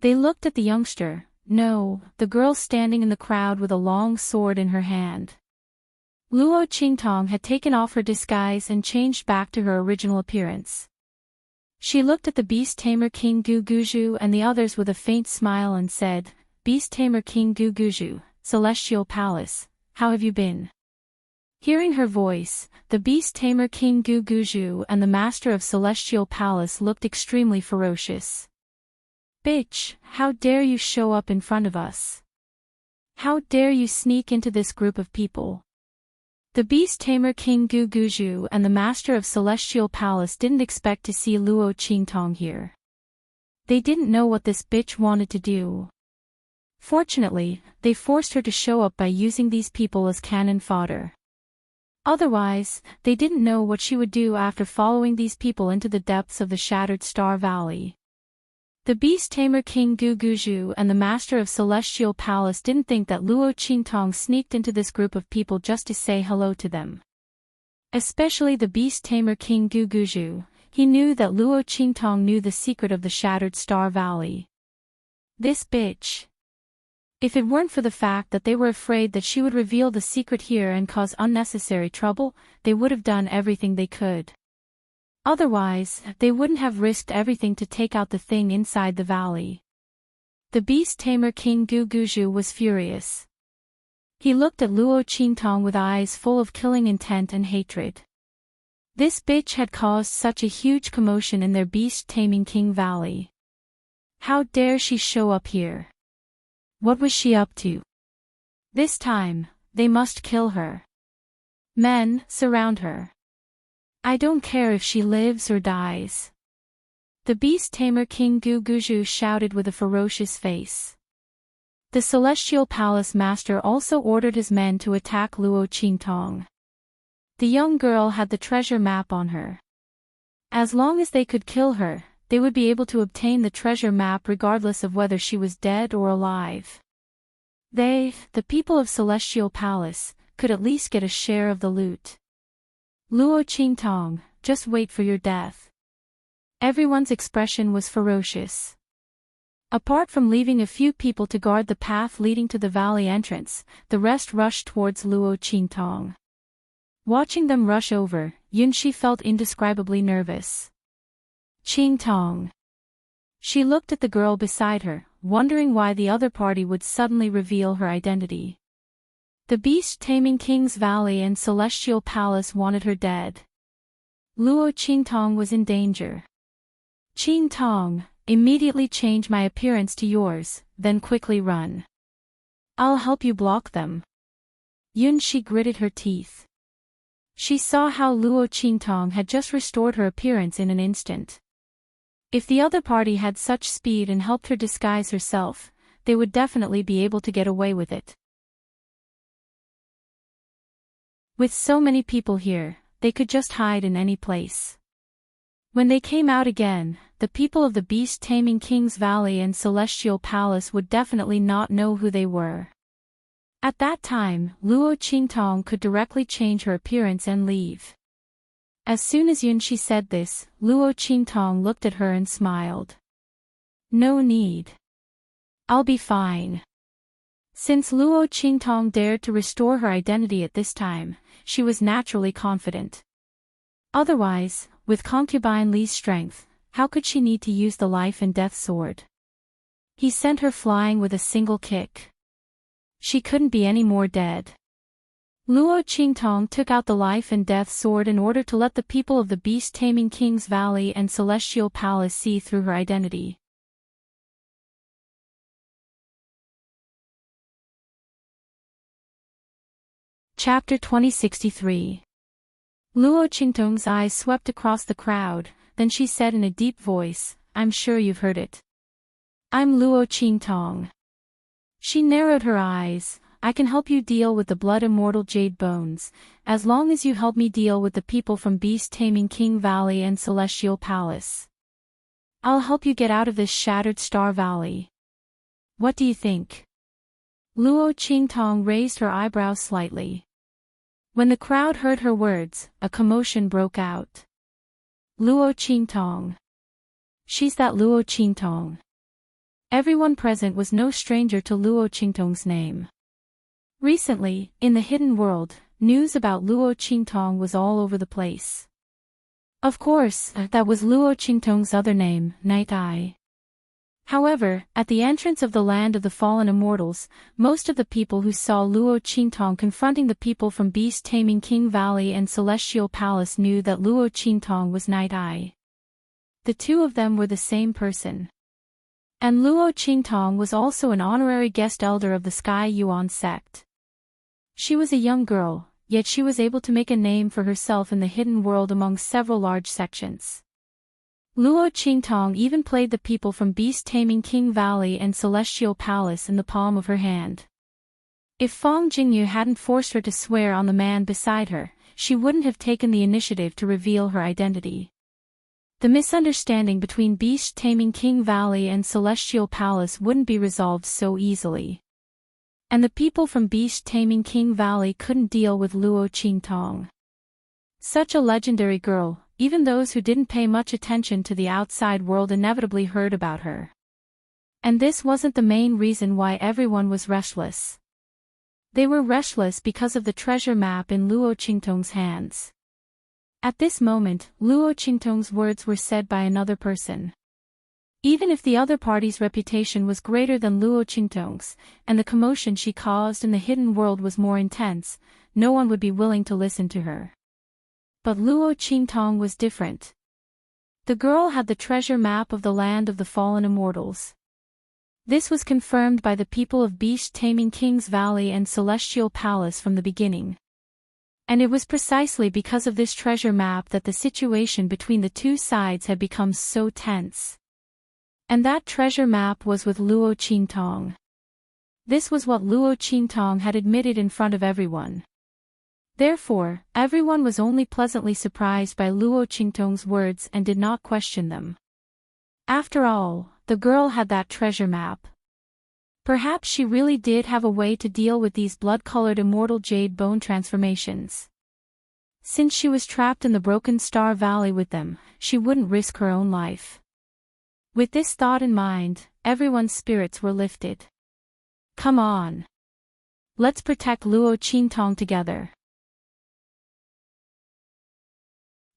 They looked at the youngster, No, the girl standing in the crowd with a long sword in her hand. Luo Qingtong had taken off her disguise and changed back to her original appearance. She looked at the beast tamer King Gu Guju and the others with a faint smile and said, "Beast tamer King Gu Guju, Celestial Palace, how have you been?" Hearing her voice, the beast tamer King Gu Guju and the master of Celestial Palace looked extremely ferocious. "Bitch, how dare you show up in front of us? How dare you sneak into this group of people?" The beast tamer King Gu Guju and the master of Celestial Palace didn't expect to see Luo Qingtong here. They didn't know what this bitch wanted to do. Fortunately, they forced her to show up by using these people as cannon fodder. Otherwise, they didn't know what she would do after following these people into the depths of the Shattered Star Valley. The beast tamer King Gu Guju and the master of Celestial Palace didn't think that Luo Qingtong sneaked into this group of people just to say hello to them. Especially the beast tamer King Gu Guju, he knew that Luo Qingtong knew the secret of the Shattered Star Valley. This bitch. If it weren't for the fact that they were afraid that she would reveal the secret here and cause unnecessary trouble, they would have done everything they could. Otherwise, they wouldn't have risked everything to take out the thing inside the valley. The beast tamer King Gu Guju was furious. He looked at Luo Qingtong with eyes full of killing intent and hatred. This bitch had caused such a huge commotion in their beast-taming King Valley. How dare she show up here? What was she up to? This time, they must kill her. Men, surround her. I don't care if she lives or dies. The beast tamer King Gu Guju shouted with a ferocious face. The Celestial Palace Master also ordered his men to attack Luo Qingtong. The young girl had the treasure map on her. As long as they could kill her, they would be able to obtain the treasure map regardless of whether she was dead or alive. They, the people of Celestial Palace, could at least get a share of the loot. Luo Qingtong, just wait for your death. Everyone's expression was ferocious. Apart from leaving a few people to guard the path leading to the valley entrance, the rest rushed towards Luo Qingtong. Watching them rush over, Yunxi felt indescribably nervous. Qingtong. She looked at the girl beside her, wondering why the other party would suddenly reveal her identity. The beast-taming King's Valley and Celestial Palace wanted her dead. Luo Qingtong was in danger. Qingtong, immediately change my appearance to yours, then quickly run. I'll help you block them. Yunxi gritted her teeth. She saw how Luo Qingtong had just restored her appearance in an instant. If the other party had such speed and helped her disguise herself, they would definitely be able to get away with it. With so many people here, they could just hide in any place. When they came out again, the people of the beast-taming King's Valley and Celestial Palace would definitely not know who they were. At that time, Luo Qingtong could directly change her appearance and leave. As soon as Yunxi said this, Luo Qingtong looked at her and smiled. No need. I'll be fine. Since Luo Qingtong dared to restore her identity at this time, she was naturally confident. Otherwise, with concubine Li's strength, how could she need to use the life and death sword? He sent her flying with a single kick. She couldn't be any more dead. Luo Qingtong took out the life and death sword in order to let the people of the beast-taming King's Valley and Celestial Palace see through her identity. Chapter 2063. Luo Qingtong's eyes swept across the crowd, then she said in a deep voice, I'm sure you've heard it. I'm Luo Qingtong. She narrowed her eyes. I can help you deal with the blood immortal jade bones, as long as you help me deal with the people from beast-taming King Valley and Celestial Palace. I'll help you get out of this Shattered Star Valley. What do you think? Luo Qingtong raised her eyebrows slightly. When the crowd heard her words, a commotion broke out. Luo Qingtong. She's that Luo Qingtong. Everyone present was no stranger to Luo Qingtong's name. Recently, in the hidden world, news about Luo Qingtong was all over the place. Of course, that was Luo Qingtong's other name, Night Eye. However, at the entrance of the land of the fallen immortals, most of the people who saw Luo Qingtong confronting the people from Beast Taming King Valley and Celestial Palace knew that Luo Qingtong was Night Eye. The two of them were the same person. And Luo Qingtong was also an honorary guest elder of the Sky Yuan sect. She was a young girl, yet she was able to make a name for herself in the hidden world among several large sections. Luo Qingtong even played the people from Beast Taming King Valley and Celestial Palace in the palm of her hand. If Fang Jingyu hadn't forced her to swear on the man beside her, she wouldn't have taken the initiative to reveal her identity. The misunderstanding between Beast Taming King Valley and Celestial Palace wouldn't be resolved so easily. And the people from Beast Taming King Valley couldn't deal with Luo Qingtong. Such a legendary girl, even those who didn't pay much attention to the outside world inevitably heard about her. And this wasn't the main reason why everyone was restless. They were restless because of the treasure map in Luo Qingtong's hands. At this moment, Luo Qingtong's words were said by another person. Even if the other party's reputation was greater than Luo Qingtong's, and the commotion she caused in the hidden world was more intense, no one would be willing to listen to her. But Luo Qingtong was different. The girl had the treasure map of the land of the fallen immortals. This was confirmed by the people of Beast Taming King's Valley and Celestial Palace from the beginning. And it was precisely because of this treasure map that the situation between the two sides had become so tense. And that treasure map was with Luo Qingtong. This was what Luo Qingtong had admitted in front of everyone. Therefore, everyone was only pleasantly surprised by Luo Qingtong's words and did not question them. After all, the girl had that treasure map. Perhaps she really did have a way to deal with these blood-colored immortal jade bone transformations. Since she was trapped in the Broken Star Valley with them, she wouldn't risk her own life. With this thought in mind, everyone's spirits were lifted. Come on. Let's protect Luo Qingtong together.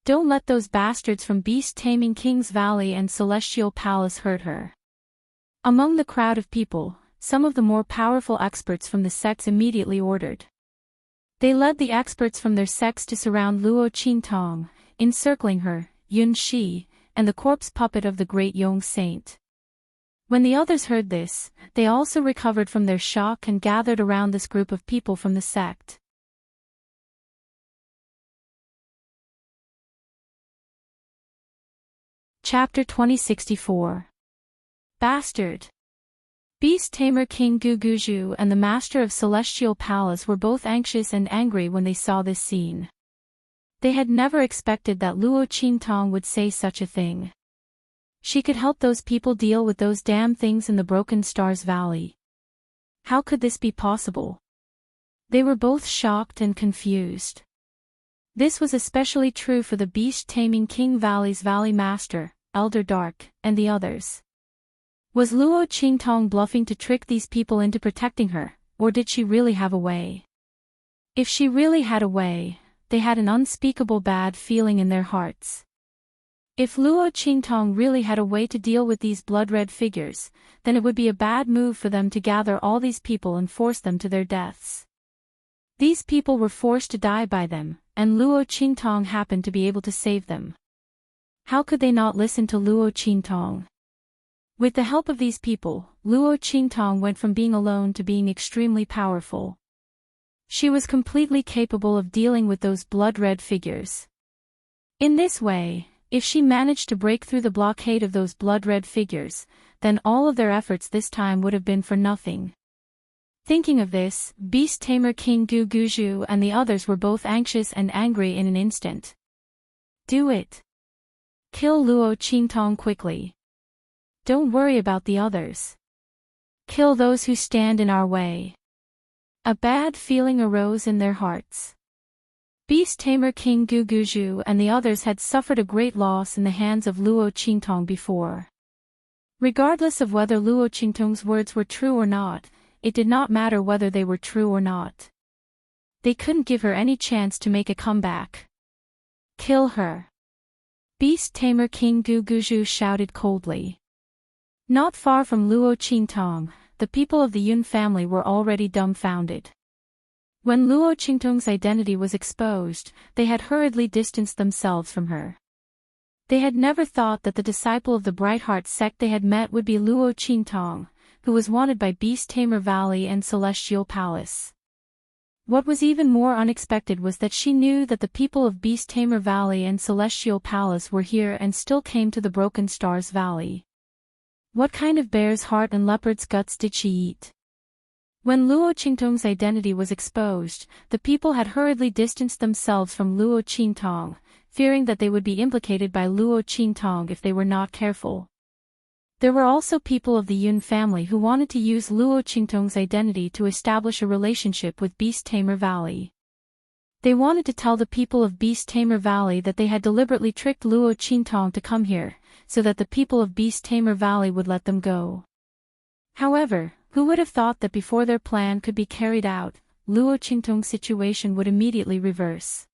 Don't let those bastards from Beast Taming King's Valley and Celestial Palace hurt her. Among the crowd of people, some of the more powerful experts from the sects immediately ordered. They led the experts from their sects to surround Luo Qingtong, encircling her, Yun Shi, and the corpse puppet of the great Yong Saint. When the others heard this, they also recovered from their shock and gathered around this group of people from the sect. Chapter 2064. Bastard. Beast Tamer King Guguju and the Master of Celestial Palace were both anxious and angry when they saw this scene. They had never expected that Luo Qingtong would say such a thing. She could help those people deal with those damn things in the Broken Stars Valley. How could this be possible? They were both shocked and confused. This was especially true for the Beast Taming King Valley's Valley Master, Elder Dark, and the others. Was Luo Qingtong bluffing to trick these people into protecting her, or did she really have a way? If she really had a way, they had an unspeakable bad feeling in their hearts. If Luo Qingtong really had a way to deal with these blood-red figures, then it would be a bad move for them to gather all these people and force them to their deaths. These people were forced to die by them, and Luo Qingtong happened to be able to save them. How could they not listen to Luo Qingtong? With the help of these people, Luo Qingtong went from being alone to being extremely powerful. She was completely capable of dealing with those blood-red figures. In this way, if she managed to break through the blockade of those blood-red figures, then all of their efforts this time would have been for nothing. Thinking of this, Beast Tamer King Guguju and the others were both anxious and angry in an instant. Do it. Kill Luo Qingtong quickly. Don't worry about the others. Kill those who stand in our way. A bad feeling arose in their hearts. Beast Tamer King Guguju and the others had suffered a great loss in the hands of Luo Qingtong before. Regardless of whether Luo Qingtong's words were true or not, it did not matter whether they were true or not. They couldn't give her any chance to make a comeback. Kill her. Beast Tamer King Gu Guzhu shouted coldly. Not far from Luo Qingtong, the people of the Yun family were already dumbfounded. When Luo Qingtong's identity was exposed, they had hurriedly distanced themselves from her. They had never thought that the disciple of the Bright Heart sect they had met would be Luo Qingtong, who was wanted by Beast Tamer Valley and Celestial Palace. What was even more unexpected was that she knew that the people of Beast Tamer Valley and Celestial Palace were here and still came to the Broken Stars Valley. What kind of bear's heart and leopard's guts did she eat? When Luo Qingtong's identity was exposed, the people had hurriedly distanced themselves from Luo Qingtong, fearing that they would be implicated by Luo Qingtong if they were not careful. There were also people of the Yun family who wanted to use Luo Qingtong's identity to establish a relationship with Beast Tamer Valley. They wanted to tell the people of Beast Tamer Valley that they had deliberately tricked Luo Qingtong to come here, so that the people of Beast Tamer Valley would let them go. However, who would have thought that before their plan could be carried out, Luo Qingtong's situation would immediately reverse.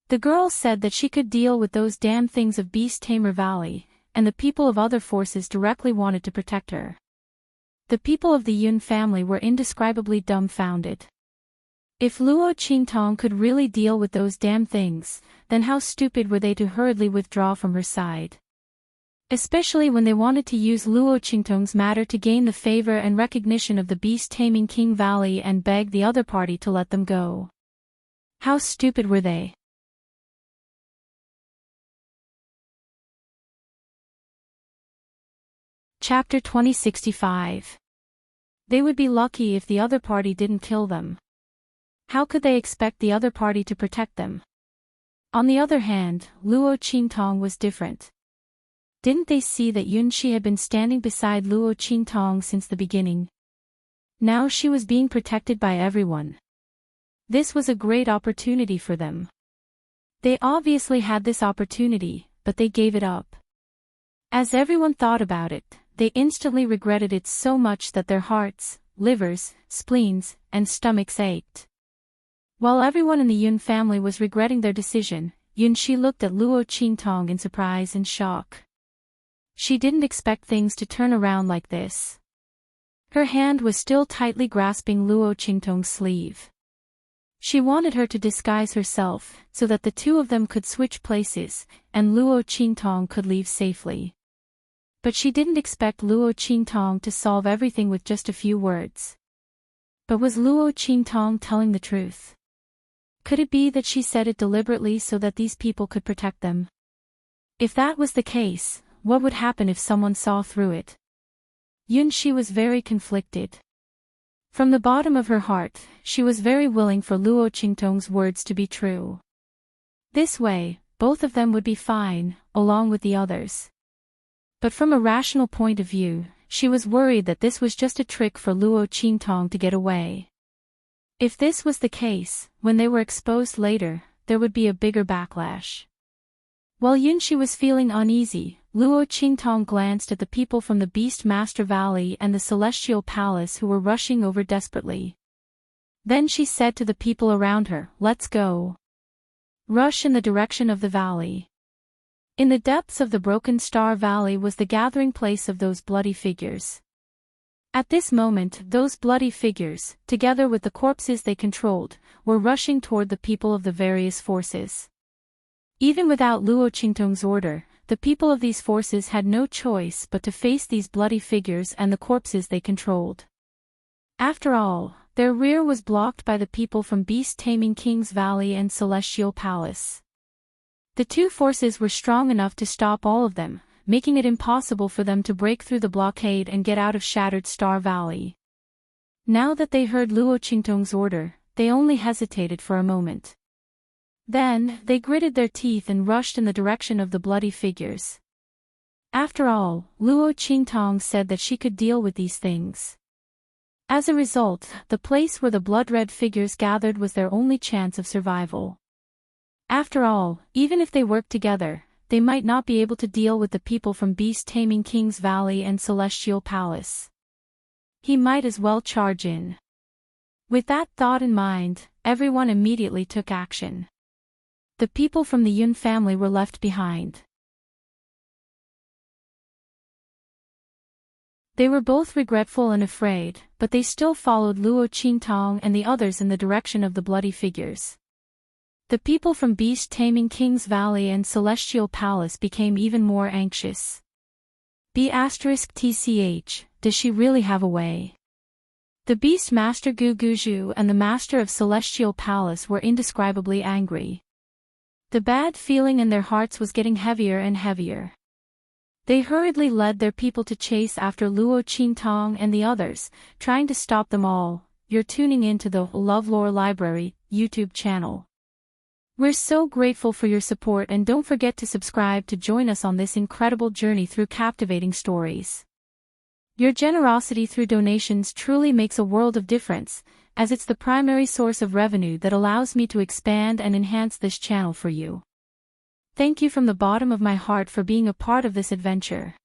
The girl said that she could deal with those damn things of Beast Tamer Valley, and the people of other forces directly wanted to protect her. The people of the Yun family were indescribably dumbfounded. If Luo Qingtong could really deal with those damn things, then how stupid were they to hurriedly withdraw from her side? Especially when they wanted to use Luo Qingtong's matter to gain the favor and recognition of the Beast Taming King Valley and beg the other party to let them go. How stupid were they? Chapter 2065. They would be lucky if the other party didn't kill them. How could they expect the other party to protect them? On the other hand, Luo Qingtong was different. Didn't they see that Yunxi had been standing beside Luo Qingtong since the beginning? Now she was being protected by everyone. This was a great opportunity for them. They obviously had this opportunity, but they gave it up. As everyone thought about it, they instantly regretted it so much that their hearts, livers, spleens, and stomachs ached. While everyone in the Yun family was regretting their decision, Yunxi looked at Luo Qingtong in surprise and shock. She didn't expect things to turn around like this. Her hand was still tightly grasping Luo Qingtong's sleeve. She wanted her to disguise herself, so that the two of them could switch places, and Luo Qingtong could leave safely. But she didn't expect Luo Qingtong to solve everything with just a few words. But was Luo Qingtong telling the truth? Could it be that she said it deliberately so that these people could protect them? If that was the case, what would happen if someone saw through it? Yunxi was very conflicted. From the bottom of her heart, she was very willing for Luo Qingtong's words to be true. This way, both of them would be fine, along with the others. But from a rational point of view, she was worried that this was just a trick for Luo Qingtong to get away. If this was the case, when they were exposed later, there would be a bigger backlash. While Yunxi was feeling uneasy, Luo Qingtong glanced at the people from the Beast Master Valley and the Celestial Palace who were rushing over desperately. Then she said to the people around her, "Let's go. Rush in the direction of the valley." In the depths of the Broken Star Valley was the gathering place of those bloody figures. At this moment, those bloody figures, together with the corpses they controlled, were rushing toward the people of the various forces. Even without Luo Qingtong's order, the people of these forces had no choice but to face these bloody figures and the corpses they controlled. After all, their rear was blocked by the people from Beast Taming King's Valley and Celestial Palace. The two forces were strong enough to stop all of them, making it impossible for them to break through the blockade and get out of Shattered Star Valley. Now that they heard Luo Qingtong's order, they only hesitated for a moment. Then, they gritted their teeth and rushed in the direction of the bloody figures. After all, Luo Qingtong said that she could deal with these things. As a result, the place where the blood-red figures gathered was their only chance of survival. After all, even if they worked together, they might not be able to deal with the people from Beast Taming King's Valley and Celestial Palace. He might as well charge in. With that thought in mind, everyone immediately took action. The people from the Yun family were left behind. They were both regretful and afraid, but they still followed Luo Qingtong and the others in the direction of the bloody figures. The people from Beast Taming King's Valley and Celestial Palace became even more anxious. B*TCH, does she really have a way? The Beast Master Gu Guju and the Master of Celestial Palace were indescribably angry. The bad feeling in their hearts was getting heavier and heavier. They hurriedly led their people to chase after Luo Qingtong and the others, trying to stop them all. You're tuning in to the LoveLore Library YouTube channel. We're so grateful for your support, and don't forget to subscribe to join us on this incredible journey through captivating stories. Your generosity through donations truly makes a world of difference, as it's the primary source of revenue that allows me to expand and enhance this channel for you. Thank you from the bottom of my heart for being a part of this adventure.